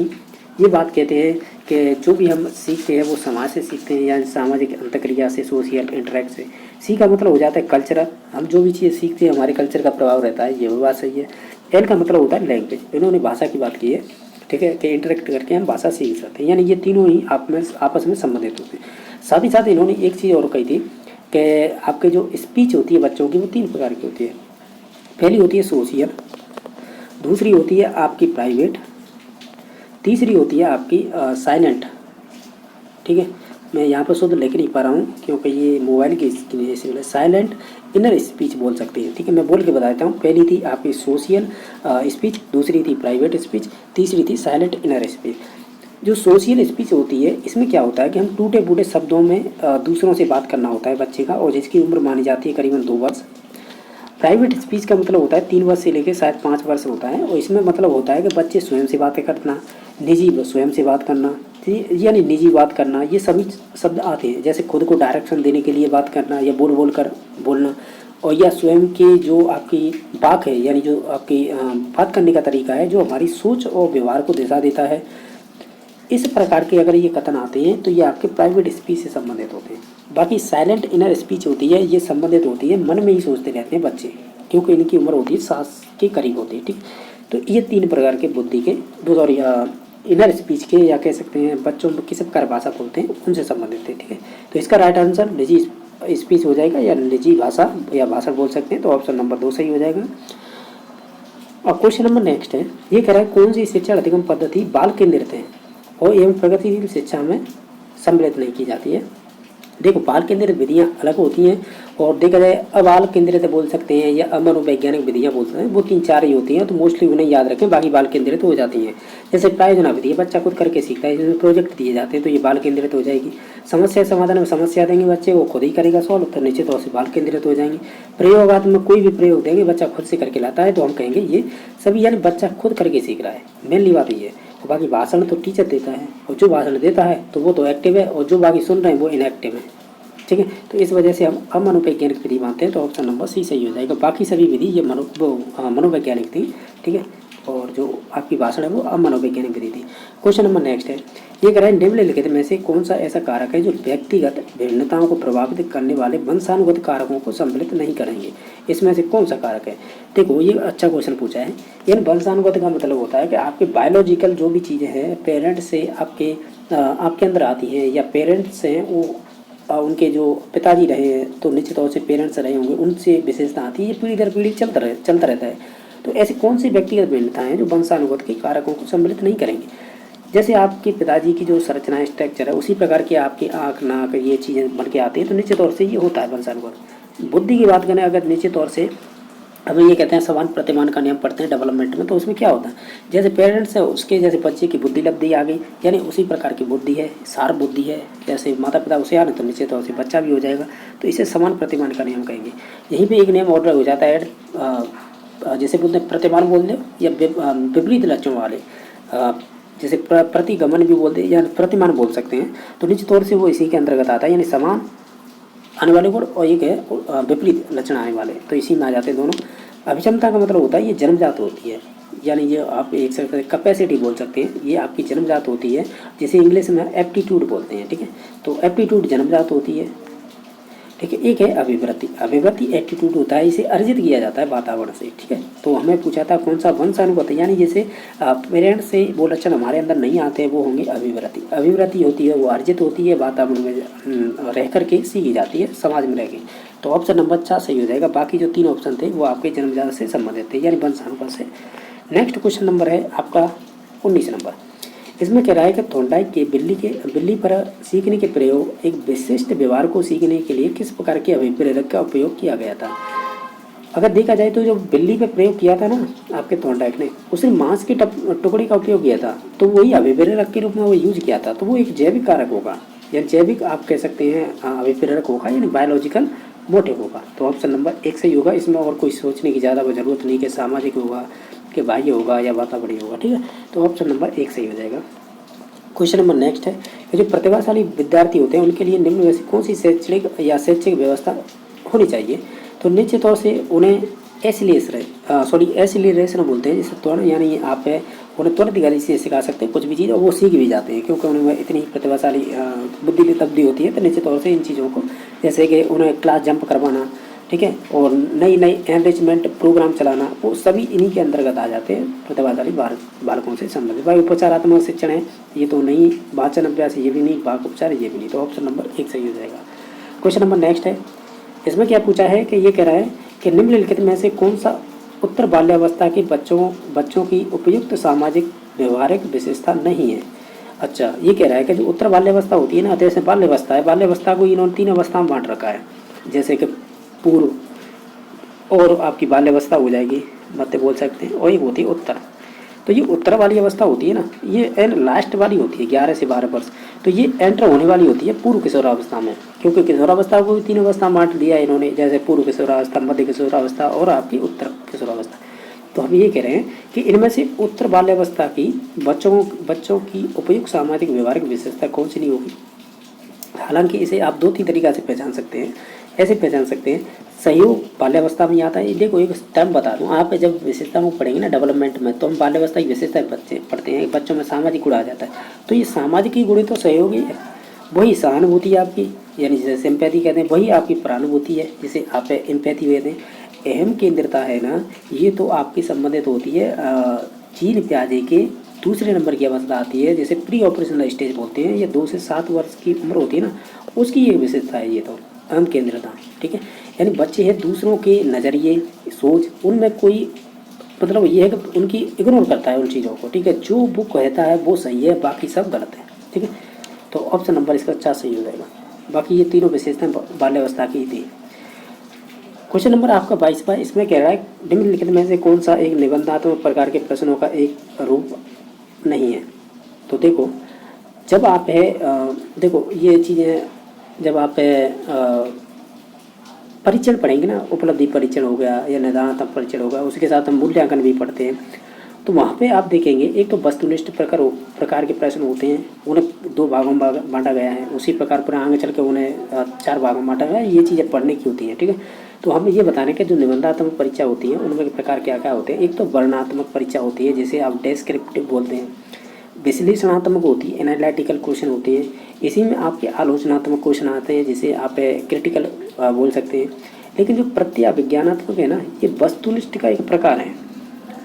ये बात कहते हैं कि जो भी हम सीखते हैं वो समाज से सीखते हैं, या सामाजिक अंतक्रिया से, सोशल इंटरेक्ट से। सी का मतलब हो जाता है कल्चरल, हम जो भी चीज़ें सीखते हैं हमारे कल्चर का प्रभाव रहता है, ये भी बात सही है। एल का मतलब होता है लैंग्वेज, इन्होंने भाषा की बात की है, ठीक है, कि इंटरेक्ट करके हम भाषा सीख सकते हैं, यानी ये तीनों ही आपस में संबंधित होते हैं। साथ ही साथ इन्होंने एक चीज़ और कही थी कि आपके जो स्पीच होती है बच्चों की वो 3 प्रकार की होती है। पहली होती है सोशल, दूसरी होती है आपकी प्राइवेट, तीसरी होती है आपकी साइलेंट, ठीक है। मैं यहाँ पर शुद्ध लिख नहीं पा रहा हूँ क्योंकि ये मोबाइल की स्क्रीन है, इसलिए साइलेंट इनर स्पीच बोल सकते हैं, ठीक है। मैं बोल के बताता हूँ, पहली थी आपकी सोशल स्पीच, दूसरी थी प्राइवेट स्पीच, तीसरी थी साइलेंट इनर स्पीच। जो सोशल स्पीच होती है इसमें क्या होता है कि हम टूटे फूटे शब्दों में दूसरों से बात करना होता है बच्चे का, और जिसकी उम्र मानी जाती है करीबन 2 वर्ष। प्राइवेट स्पीच का मतलब होता है 3 वर्ष से लेकर शायद 5 वर्ष होता है, और इसमें मतलब होता है कि बच्चे स्वयं से बातें करना, निजी स्वयं से बात करना, यानी निजी बात करना, ये सभी शब्द आते हैं। जैसे खुद को डायरेक्शन देने के लिए बात करना, या बोल कर बोलना, और या स्वयं की जो आपकी बात है, यानी जो आपकी बात करने का तरीका है, जो हमारी सोच और व्यवहार को दिशा देता है। इस प्रकार के अगर ये कथन आते हैं तो ये आपके प्राइवेट स्पीच से संबंधित होते हैं। बाकी साइलेंट इनर स्पीच होती है, ये संबंधित होती है, मन में ही सोचते रहते हैं बच्चे, क्योंकि इनकी उम्र होती है 7 के करीब होती है, ठीक। तो ये 3 प्रकार के बुद्धि के इनर स्पीच के, या कह सकते हैं बच्चों में किस प्रकार भाषा बोलते हैं उनसे संबंधित है, ठीक है। तो इसका राइट आंसर निजी स्पीच हो जाएगा, या निजी भाषा या भाषण बोल सकते हैं, तो ऑप्शन नंबर 2 सही हो जाएगा। और क्वेश्चन नंबर नेक्स्ट है, ये कह रहा है कौन सी शिक्षा अधिगम पद्धति बाल केंद्रित है और एवं प्रगतिशील शिक्षा में सम्मिलित नहीं की जाती है। देखो बाल केंद्रित विधियाँ अलग होती हैं और देखा जाए अबाल केंद्रित बोल सकते हैं या अमनोवैज्ञानिक विधियाँ बोल सकते हैं, वो 3-4 ही होती हैं, तो मोस्टली उन्हें याद रखें, बाकी बाल केंद्रित हो जाती हैं। जैसे प्रायोजना विधि, बच्चा खुद करके सीखता है, जिसमें प्रोजेक्ट दिए जाते हैं, तो ये बाल केंद्रित हो जाएगी। समस्या समाधान में समस्या देंगे बच्चे, वो खुद ही करेगा सॉल्व, तो निश्चित तौर से बाल केंद्रित हो जाएंगे। प्रयोगात्मक कोई भी प्रयोग देंगे, बच्चा खुद से करके लाता है, तो हम कहेंगे ये सभी यानी बच्चा खुद करके सीख रहा है, मेनली बात ये है। और बाकी भाषण तो टीचर देता है, और जो भाषण देता है तो वो तो एक्टिव है, और जो बाकी सुन रहे हैं वो इनएक्टिव है, ठीक है। तो इस वजह से हम अमनोवैज्ञानिक विधि मानते हैं, तो ऑप्शन नंबर सी सही हो जाएगा। बाकी सभी विधि ये मनोवैज्ञानिक थी, ठीक है, और जो आपकी भाषण है वो अमनोवैज्ञानिक विधि थी। क्वेश्चन नंबर नेक्स्ट है, ये कह रहा है निम्नलिखित में से कौन सा ऐसा कारक है जो व्यक्तिगत भिन्नताओं को प्रभावित करने वाले वंशानुगत कारकों को सम्मिलित नहीं करेंगे, इसमें से कौन सा कारक है। देखो ये अच्छा क्वेश्चन पूछा है। ये वंशानुगत का मतलब होता है कि आपके बायोलॉजिकल जो भी चीज़ें हैं पेरेंट्स से आपके अंदर आती हैं, या पेरेंट्स हैं वो उनके जो पिताजी रहे हैं तो निश्चित तौर से पेरेंट्स रहे होंगे, उनसे विशेषता आती है, ये पीढ़ी दर पीढ़ी चलता रहता है। तो ऐसी कौन सी व्यक्तिगत भिन्नताएं हैं जो वंशानुगत के कारकों को सम्मिलित नहीं करेंगे। जैसे आपके पिताजी की जो संरचना स्ट्रक्चर है उसी प्रकार की आपकी आँख नाक ये चीज़ें बन के आती हैं, तो निश्चित तौर से ये होता है वंशानुगत। बुद्धि की बात करें अगर, निश्चित तौर से अब ये कहते हैं समान प्रतिमान का नियम पढ़ते हैं डेवलपमेंट में, तो उसमें क्या होता है, जैसे पेरेंट्स है उसके जैसे बच्चे की बुद्धि लब्धि आ गई, यानी उसी प्रकार की बुद्धि है, सार बुद्धि है, जैसे माता पिता उसे आ रहे तो निश्चित तौर से बच्चा भी हो जाएगा, तो इसे समान प्रतिमान का नियम कहेंगे। यहीं पे एक नियम ऑर्डर हो जाता है, जैसे बोलते हैं प्रतिमान बोल दो या विपरीत लक्षणों वाले, जैसे प्रतिगमन भी बोलते हैं या प्रतिमान बोल सकते हैं, तो निश्चित तौर से वो इसी के अंतर्गत आता है, यानी समान आने वाले गुण और एक है विपरीत लक्षण आने वाले, तो इसी में आ जाते हैं दोनों। अभिक्षमता का मतलब होता है ये जन्मजात होती है, यानी ये आप एक से कैपेसिटी बोल सकते हैं, ये आपकी जन्मजात होती है, जिसे इंग्लिश में एप्टीट्यूड बोलते हैं, ठीक है। तो एप्टीट्यूड जन्मजात होती है, ठीक है। एक है अभिवृत्ति, अभिवृत्ति एप्टीट्यूड होता है, इसे अर्जित किया जाता है वातावरण से, ठीक है। तो हमें पूछा था कौन सा वंशानुगत है, यानी जैसे पेरेंट्स से वो लक्षण हमारे अंदर नहीं आते वो होंगे अभिवृत्ति। अभिवृत्ति होती है वो अर्जित होती है, वातावरण में रह करके सीखी जाती है, समाज में रह के। तो ऑप्शन नंबर 4 सही हो जाएगा। बाकी जो 3 ऑप्शन थे वो आपके जन्मजात से संबंधित थे, यानी वंशानुगत से। नेक्स्ट क्वेश्चन नंबर है आपका 19 नंबर। इसमें कह रहा है कि थॉर्नडाइक के बिल्ली पर सीखने के प्रयोग एक विशिष्ट व्यवहार को सीखने के लिए किस प्रकार के अभिप्रेरक का उपयोग किया गया था। अगर देखा जाए तो जो बिल्ली पे प्रयोग किया था ना आपके थॉर्नडाइक ने, उसने मांस के टुकड़े का उपयोग किया था, तो वही अभिप्रेरक के रूप में वो यूज किया था, तो वो एक जैविक कारक होगा, या जैविक आप कह सकते हैं अभिप्रेरक होगा, यानी बायोलॉजिकल मोटिव होगा। तो ऑप्शन नंबर 1 सही होगा। इसमें और कोई सोचने की ज़्यादा जरूरत नहीं कि सामाजिक होगा कि बाह्य होगा या वातावरणीय होगा, ठीक है। तो ऑप्शन नंबर 1 सही हो जाएगा। क्वेश्चन नंबर नेक्स्ट है, जो प्रतिभाशाली विद्यार्थी होते हैं उनके लिए निम्न में से कौन सी शैक्षिक व्यवस्था होनी चाहिए। तो निश्चित तौर से उन्हें एसिलेशन बोलते हैं, जिससे त्वरण, यानी आप उन्हें तुरंत गति से सिखा सकते हैं कुछ भी चीज़, और वो सीख भी जाते हैं, क्योंकि उन्हें इतनी प्रतिभाशाली बुद्धि की तब्दी होती है। तो निश्चित तौर से इन चीज़ों को, जैसे कि उन्हें क्लास जंप करवाना, ठीक है, और नई एनरिचमेंट प्रोग्राम चलाना, वो सभी इन्हीं के अंतर्गत आ जाते हैं प्रतिभाशाली बालकों से संबंधित। भाई उपचारात्मक शिक्षण है ये तो नहीं, वाचन अभ्यास ये भी नहीं, वाक उपचार ये भी नहीं, तो ऑप्शन नंबर 1 सही हो जाएगा। क्वेश्चन नंबर नेक्स्ट है, इसमें क्या पूछा है कि ये कह रहा है कि निम्नलिखित में से कौन सा उत्तर बाल्यावस्था के बच्चों की उपयुक्त सामाजिक व्यवहारिक विशेषता नहीं है। अच्छा, ये कह रहा है कि जो उत्तर बाल्यावस्था होती है ना, जैसे बाल्यावस्था है, बाल्यावस्था को इन्होंने 3 अवस्था में बांट रखा है, जैसे कि पूर्व और आपकी बाल्यावस्था हो जाएगी, मध्य बोल सकते हैं, और एक होती है उत्तर। तो ये उत्तर वाली अवस्था होती है ना, ये लास्ट वाली होती है 11 से 12 वर्ष, तो ये एंटर होने वाली होती है पूर्व किशोरावस्था में, क्योंकि किशोरावस्था को 3 अवस्था में बांट दिया है इन्होंने, जैसे पूर्व किशोरावस्था, मध्य किशोरावस्था और आपकी उत्तर किशोरावस्था। तो हम ये कह रहे हैं कि इनमें से उत्तर बाल्यावस्था की बच्चों की उपयुक्त सामाजिक व्यवहारिक विशेषता कौन सी नहीं होगी। हालांकि इसे आप 2-3 तरीका से पहचान सकते हैं। ऐसे पहचान सकते हैं, सहयोग बाल्यावस्था में आता है। देखो एक टर्म बता दूं, आप जब विशेषता को पढ़ेंगे ना डेवलपमेंट में, तो हम बाल्यावस्था की विशेषता बच्चे पढ़ते हैं, बच्चों में सामाजिक गुण आ जाता है। तो ये सामाजिक ही गुण तो सहयोग ही है, वही सहानुभूति आपकी, यानी जिसे सिंपैथी कहते हैं, वही आपकी प्रानुभूति है, जिसे आप एम्पैथी कहते हैं। अहम केंद्रता है ना, ये तो आपकी संबंधित होती है चीन प्याजे के दूसरे नंबर की अवस्था आती है, जैसे प्री ऑपरेशनल स्टेज बोलते हैं, ये 2 से 7 वर्ष की उम्र होती है ना, उसकी ये विशेषता है, ये तो अहम केंद्रता, ठीक है। यानी बच्चे हैं दूसरों के नज़रिए सोच, उनमें कोई मतलब ये है कि उनकी इग्नोर करता है उन चीज़ों को, ठीक है। जो वो कहता है वो सही है, बाकी सब गलत है, ठीक है। तो ऑप्शन नंबर इसका 4 सही हो जाएगा। बाकी ये तीनों विशेषताएं बाल्यावस्था की थी। क्वेश्चन नंबर आपका 22वां, इसमें कह रहा है निम्नलिखित में से कौन सा एक निबंधात्मक प्रकार के प्रश्नों का एक रूप नहीं है। तो देखो जब आप है देखो ये चीज़ें जब आप परीक्षण पढ़ेंगे ना, उपलब्धि परीक्षण हो गया या निदानात्मक परीक्षण हो गया, उसके साथ हम मूल्यांकन भी पढ़ते हैं, तो वहाँ पे आप देखेंगे एक तो वस्तुनिष्ठ प्रकार के प्रश्न होते हैं, उन्हें 2 भागों में बांटा गया है। उसी प्रकार पर आगे चल के उन्हें 4 भागों में बांटा गया है। ये चीज़ें पढ़ने की होती हैं, ठीक है। तो हमें ये बताने के जो निबंधात्मक परीक्षा होती है उनमें प्रकार क्या क्या होते हैं। एक तो वर्णनात्मक परीक्षा होती है, जिसे आप डेस्क्रिप्टिव बोलते हैं। विश्लेषणात्मक होती है, एनालिटिकल क्वेश्चन होते हैं। इसी में आपके आलोचनात्मक क्वेश्चन आते हैं, जिसे आप क्रिटिकल बोल सकते हैं। लेकिन जो प्रत्याविज्ञानात्मक है ना, ये वस्तुनिष्ठ का एक प्रकार है,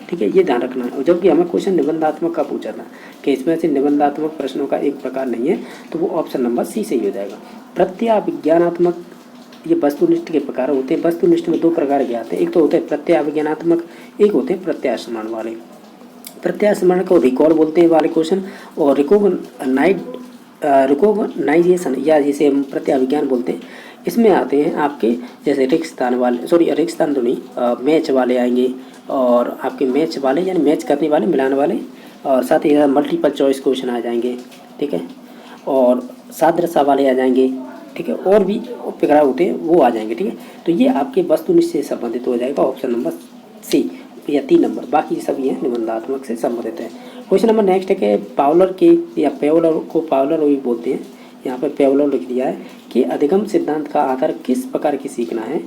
ठीक है, ये ध्यान रखना है। जबकि हमें क्वेश्चन निबंधात्मक का पूछा था कि इसमें से निबंधात्मक प्रश्नों का एक प्रकार नहीं है, तो वो ऑप्शन नंबर सी सही हो जाएगा। प्रत्याविज्ञानात्मक ये वस्तुनिष्ठ के प्रकार होते हैं। वस्तुनिष्ठ में 2 प्रकार के आते हैं, एक तो होते हैं प्रत्याविज्ञानात्मक, एक होते हैं प्रत्यास्मरण वाले। प्रत्यास्मरण को रिकॉल बोलते हैं वाले क्वेश्चन, और रिकॉग्नाइजेशन या जिसे हम प्रत्याविज्ञान बोलते हैं, इसमें आते हैं आपके जैसे रिक्तस्थान वाले, रिक्तस्थान तो नहीं, मैच वाले आएंगे, और आपके मैच वाले यानी मैच करने वाले, मिलाने वाले, और साथ ही मल्टीपल चॉइस क्वेश्चन आ जाएंगे, ठीक है, और सादृश्य वाले आ जाएंगे, ठीक है, और भी प्रकार होते हैं वो आ जाएंगे, ठीक है। तो ये आपके वस्तुनिष्ठ से संबंधित हो जाएगा, ऑप्शन नंबर सी या 3 नंबर। बाकी सब ये निबंधात्मक से संबंधित है। क्वेश्चन नंबर नेक्स्ट है कि पावलर के या पेवलर को पावलर भी बोलते हैं, यहाँ पे पेवलर लिख दिया है कि अधिगम सिद्धांत का आधार किस प्रकार की सीखना है।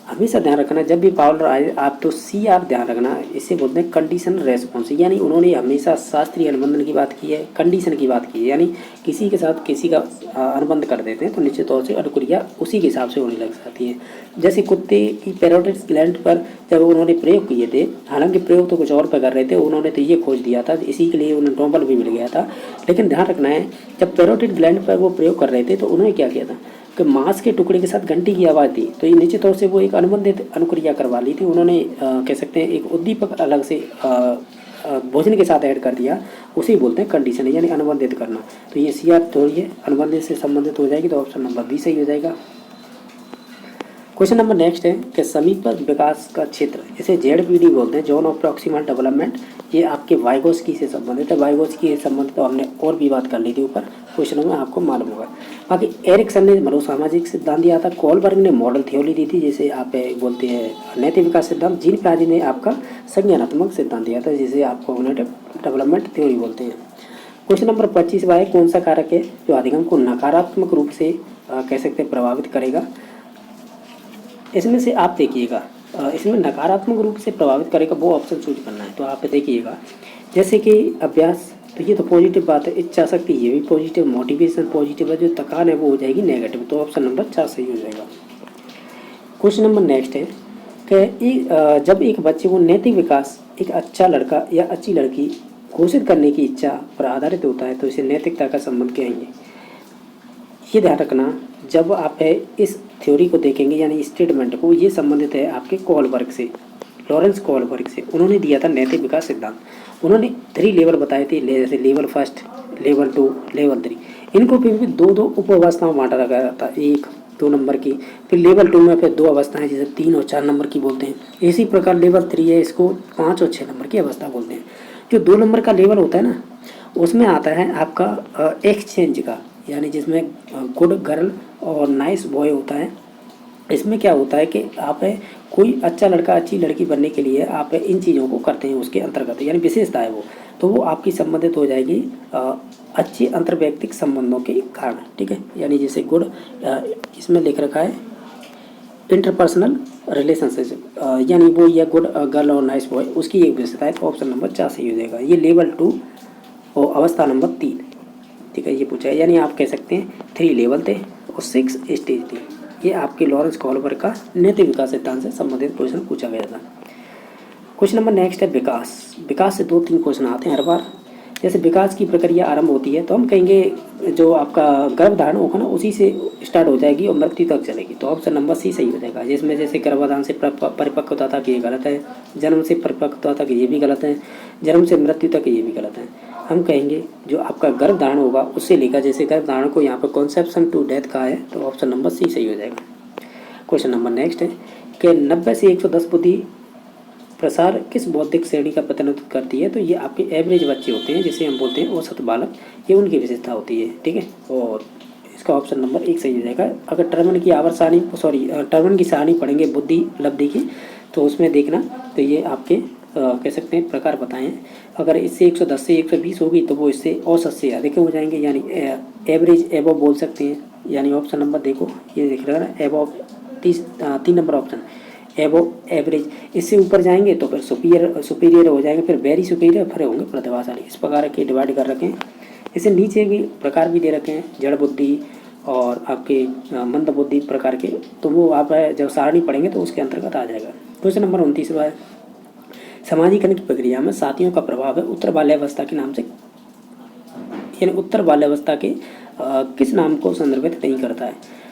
हमेशा ध्यान रखना जब भी पावलर आए आप तो CR ध्यान रखना, इससे बोलते हैं कंडीशन रेस्पॉन्स, यानी उन्होंने हमेशा शास्त्रीय अनुबंधन की बात की है, कंडीशन की बात की है, यानी किसी के साथ किसी का अनुबंध कर देते हैं तो निश्चित तौर से अनुक्रिया उसी के हिसाब से होने लग जाती है। जैसे कुत्ते की पैरोटिड ग्लैंड पर जब उन्होंने प्रयोग किए थे, हालांकि प्रयोग तो कुछ और पर कर रहे थे, उन्होंने तो ये खोज दिया था, इसी के लिए उन्हें नोबेल भी मिल गया था। लेकिन ध्यान रखना है जब पैरोटिड ग्लैंड पर वो प्रयोग कर रहे थे तो उन्होंने क्या किया था कि मांस के टुकड़े के साथ घंटी की आवाज़ थी, तो ये निश्चित तौर से वो एक अनुबंधित अनुक्रिया करवा ली थी। उन्होंने कह सकते हैं एक उद्दीपक अलग से भोजन के साथ ऐड कर दिया, उसे बोलते हैं कंडीशन, यानी अनुबंधित करना। तो ये CR थोड़ी है अनुबंधित से संबंधित हो जाएगी, तो ऑप्शन नंबर बी सही हो जाएगा। क्वेश्चन नंबर नेक्स्ट है कि समीपस्थ विकास का क्षेत्र, इसे ZPD बोलते हैं, जोन ऑफ प्रॉक्सिमल डेवलपमेंट। ये आपके वाइगोस्की से संबंधित है। वाइगोस्की से संबंधित तो हमने और भी बात कर ली थी ऊपर क्वेश्चनों में, आपको मालूम होगा। बाकी एरिक्सन ने मनोसामाजिक सिद्धांत दिया था, कोलबर्ग ने मॉडल थ्योरी दी थी जिसे आप बोलते हैं नैतिक विकास सिद्धांत, जीन पियाजे ने आपका संज्ञानात्मक सिद्धांत दिया था जिसे आप कॉग्निटिव डेवलपमेंट थ्योरी बोलते हैं। क्वेश्चन नंबर 25 है कौन सा कारक है जो अधिगम को नकारात्मक रूप से कह सकते हैं प्रभावित करेगा। इसमें से आप देखिएगा, इसमें नकारात्मक रूप से प्रभावित करेगा वो ऑप्शन चूज करना है। तो आप देखिएगा जैसे कि अभ्यास, तो ये तो पॉजिटिव बात है, इच्छा शक्ति ये भी पॉजिटिव, मोटिवेशन पॉजिटिव है, जो थकान है वो हो जाएगी नेगेटिव, तो ऑप्शन नंबर 4 सही हो जाएगा। क्वेश्चन नंबर नेक्स्ट है कि जब एक बच्चे को नैतिक विकास एक अच्छा लड़का या अच्छी लड़की घोषित करने की इच्छा पर आधारित होता है तो इसे नैतिकता का संबंध कहेंगे। ये ध्यान रखना जब आप इस थ्योरी को देखेंगे यानी स्टेटमेंट को, ये संबंधित है आपके कोलबर्ग से, लॉरेंस कोलबर्ग से। उन्होंने दिया था नैतिक विकास सिद्धांत। उन्होंने 3 लेवल बताए थे, जैसे लेवल 1, लेवल 2, लेवल 3। इनको फिर भी 2-2 उप अवस्थाओं बांटा रखा था, 1-2 नंबर की। फिर लेवल 2 में फिर 2 अवस्थाएं जिसे 3 और 4 नंबर की बोलते हैं। इसी प्रकार लेवल 3 है, इसको 5 और 6 नंबर की अवस्था बोलते हैं। जो 2 नंबर का लेवल होता है ना, उसमें आता है आपका एक्सचेंज का, यानी जिसमें गुड गर्ल और नाइस बॉय होता है। इसमें क्या होता है कि आप कोई अच्छा लड़का अच्छी लड़की बनने के लिए आप इन चीज़ों को करते हैं, उसके अंतर्गत यानी विशेषता है वो, तो वो आपकी संबंधित हो जाएगी अच्छी अंतर्वैयक्तिक संबंधों के कारण, ठीक है। यानी जैसे गुड, इसमें लिख रखा है इंटरपर्सनल रिलेशनशिप, यानी वो ये गुड गर्ल और नाइस बॉय उसकी एक विशेषता है, तो ऑप्शन नंबर 4 सही हो जाएगा। ये लेवल 2 और अवस्था नंबर 3, ठीक है, ये पूछा है। यानी आप कह सकते हैं 3 लेवल थे और 6 स्टेज थी। ये आपके लॉरेंस कोलबर्ग का नैतिक विकास सिद्धांत से संबंधित क्वेश्चन पूछा गया था। क्वेश्चन नंबर नेक्स्ट है विकास। विकास से 2-3 क्वेश्चन आते हैं हर बार। जैसे विकास की प्रक्रिया आरंभ होती है तो हम कहेंगे जो आपका गर्भधारण होगा ना उसी से स्टार्ट हो जाएगी और मृत्यु तक चलेगी। तो ऑप्शन नंबर सी सही हो जाएगा। जिसमें जैसे गर्भाधान से परिपक्वता तक ये गलत है, जन्म से परिपक्वता तक ये भी गलत है, जन्म से मृत्यु तक ये भी गलत है। हम कहेंगे जो आपका गर्भधारण होगा उससे लेकर, जैसे गर्भधारण को यहाँ पर कॉन्सेप्शन टू डेथ का है तो ऑप्शन नंबर सी सही हो जाएगा। क्वेश्चन नंबर नेक्स्ट है कि 90 से 110 बुद्धि प्रसार किस बौद्धिक श्रेणी का प्रतिनिधित्व करती है। तो ये आपके एवरेज बच्चे होते हैं, जिसे हम बोलते हैं औसत बालक, ये उनकी विशेषता होती है। ठीक है, और इसका ऑप्शन नंबर 1 सही हो जाएगा। अगर टर्मन की टर्मन की सारणी पढ़ेंगे बुद्धि उपलब्धि की तो उसमें देखना, तो ये आपके कह सकते हैं प्रकार बताएं। अगर इससे 110 से 120 होगी तो वो इससे औसत से अधिक हो जाएंगे, यानी एवरेज एबव बोल सकते हैं। यानी ऑप्शन नंबर देखो, ये देख रहे हैं above, 3 number option above average. इससे ऊपर जाएंगे तो फिर सुपीरियर हो जाएंगे, फिर वेरी सुपीरियर, फिर होंगे प्रतिभाशाली। इस प्रकार के डिवाइड कर रखे हैं। इससे नीचे भी प्रकार भी दे रखे हैं, जड़ बुद्धि और आपके मंद बुद्धि प्रकार के, तो वो आप जब सारणी पढ़ेंगे तो उसके अंतर्गत आ जाएगा। क्वेश्चन नंबर 29 है, सामाजिकरण की प्रक्रिया में साथियों का प्रभाव है उत्तर बाल्यावस्था के नाम से, यानी उत्तर बाल्यावस्था के किस नाम को संदर्भित नहीं करता है।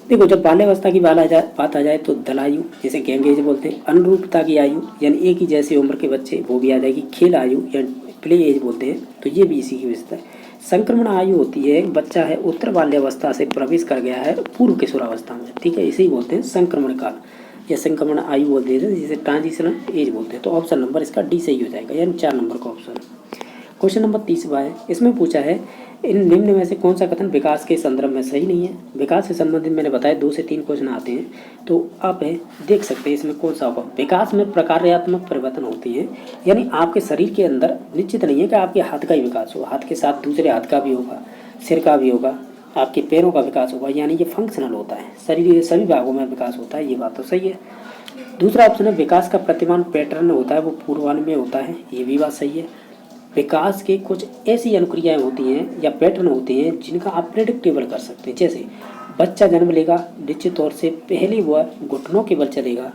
देखो, जब बाल्यावस्था की बात आ जाए तो दलायु, जैसे गैंग एज बोलते हैं, अनुरूपता की आयु यानी एक ही जैसी उम्र के बच्चे, वो भी आ जाएगी। खेल आयु या प्ले एज बोलते हैं, तो ये भी इसी की विशेषता है। संक्रमण आयु होती है, एक बच्चा है उत्तर बाल्यावस्था से प्रवेश कर गया है पूर्व किशोरावस्था में। ठीक है, इसे ही बोलते हैं संक्रमण काल या संक्रमण आयु बोलते हैं, जिसे ट्रांजिशनल एज बोलते हैं। तो ऑप्शन नंबर इसका डी सही हो जाएगा, यानी 4 नंबर का ऑप्शन। क्वेश्चन नंबर 30 है, इसमें पूछा है इन निम्न में से कौन सा कथन विकास के संदर्भ में सही नहीं है। विकास से संबंधित मैंने बताया 2 से 3 क्वेश्चन आते हैं, तो आप देख सकते हैं इसमें कौन सा होगा। विकास में प्रकार्यात्मक परिवर्तन होती है, यानी आपके शरीर के अंदर निश्चित नहीं है कि आपके हाथ का ही विकास हो, हाथ के साथ दूसरे हाथ का भी होगा, सिर का भी होगा, आपके पैरों का विकास होगा, यानी ये फंक्शनल होता है, शरीर के सभी भागों में विकास होता है। ये बात तो सही है। दूसरा ऑप्शन है विकास का प्रतिमान पैटर्न होता है वो पूर्वानुमेय होता है, ये भी बात सही है। विकास के कुछ ऐसी अनुक्रियाएं होती हैं या पैटर्न होते हैं जिनका आप प्रेडिक्टेबल कर सकते हैं। जैसे बच्चा जन्म लेगा, निश्चित तौर से पहले वह घुटनों के बल चलेगा,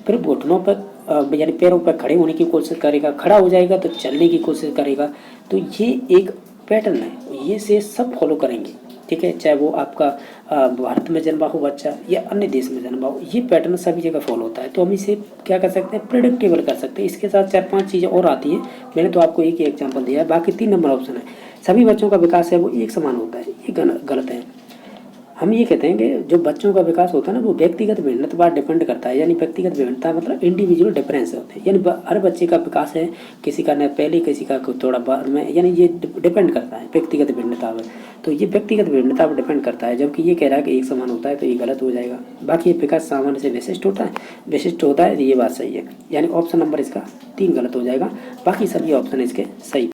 फिर घुटनों पर यानी पैरों पर खड़े होने की कोशिश करेगा, खड़ा हो जाएगा तो चलने की कोशिश करेगा। तो ये एक पैटर्न है, ये से सब फॉलो करेंगे। ठीक है, चाहे वो आपका भारत में जन्मा हो बच्चा या अन्य देश में जन्मा हो, ये पैटर्न सभी जगह फॉलो होता है। तो हम इसे क्या कर सकते हैं, प्रेडिक्टेबल कर सकते हैं। इसके साथ 4-5 चीज़ें और आती हैं, मैंने तो आपको एक ही एग्जांपल दिया है। बाकी 3 नंबर ऑप्शन है, सभी बच्चों का विकास है वो एक समान होता है, ये गलत है। हम ये कहते हैं कि जो बच्चों का विकास होता है ना वो व्यक्तिगत भिन्नता पर डिपेंड करता है, यानी व्यक्तिगत भिन्नता मतलब इंडिविजुअल डिफरेंस होते हैं, यानी हर बच्चे का विकास है, किसी का न पहले किसी का थोड़ा बाद में, यानी ये डिपेंड करता है व्यक्तिगत भिन्नता पर। तो ये व्यक्तिगत भिन्नता पर डिपेंड करता है, जबकि ये कह रहा है कि एक समान होता है, तो ये गलत हो जाएगा। बाकी ये विकास सामान्य से विशिष्ट होता है, ये बात सही है, यानी ऑप्शन नंबर इसका 3 गलत हो जाएगा। बाकी सभी ऑप्शन इसके सही।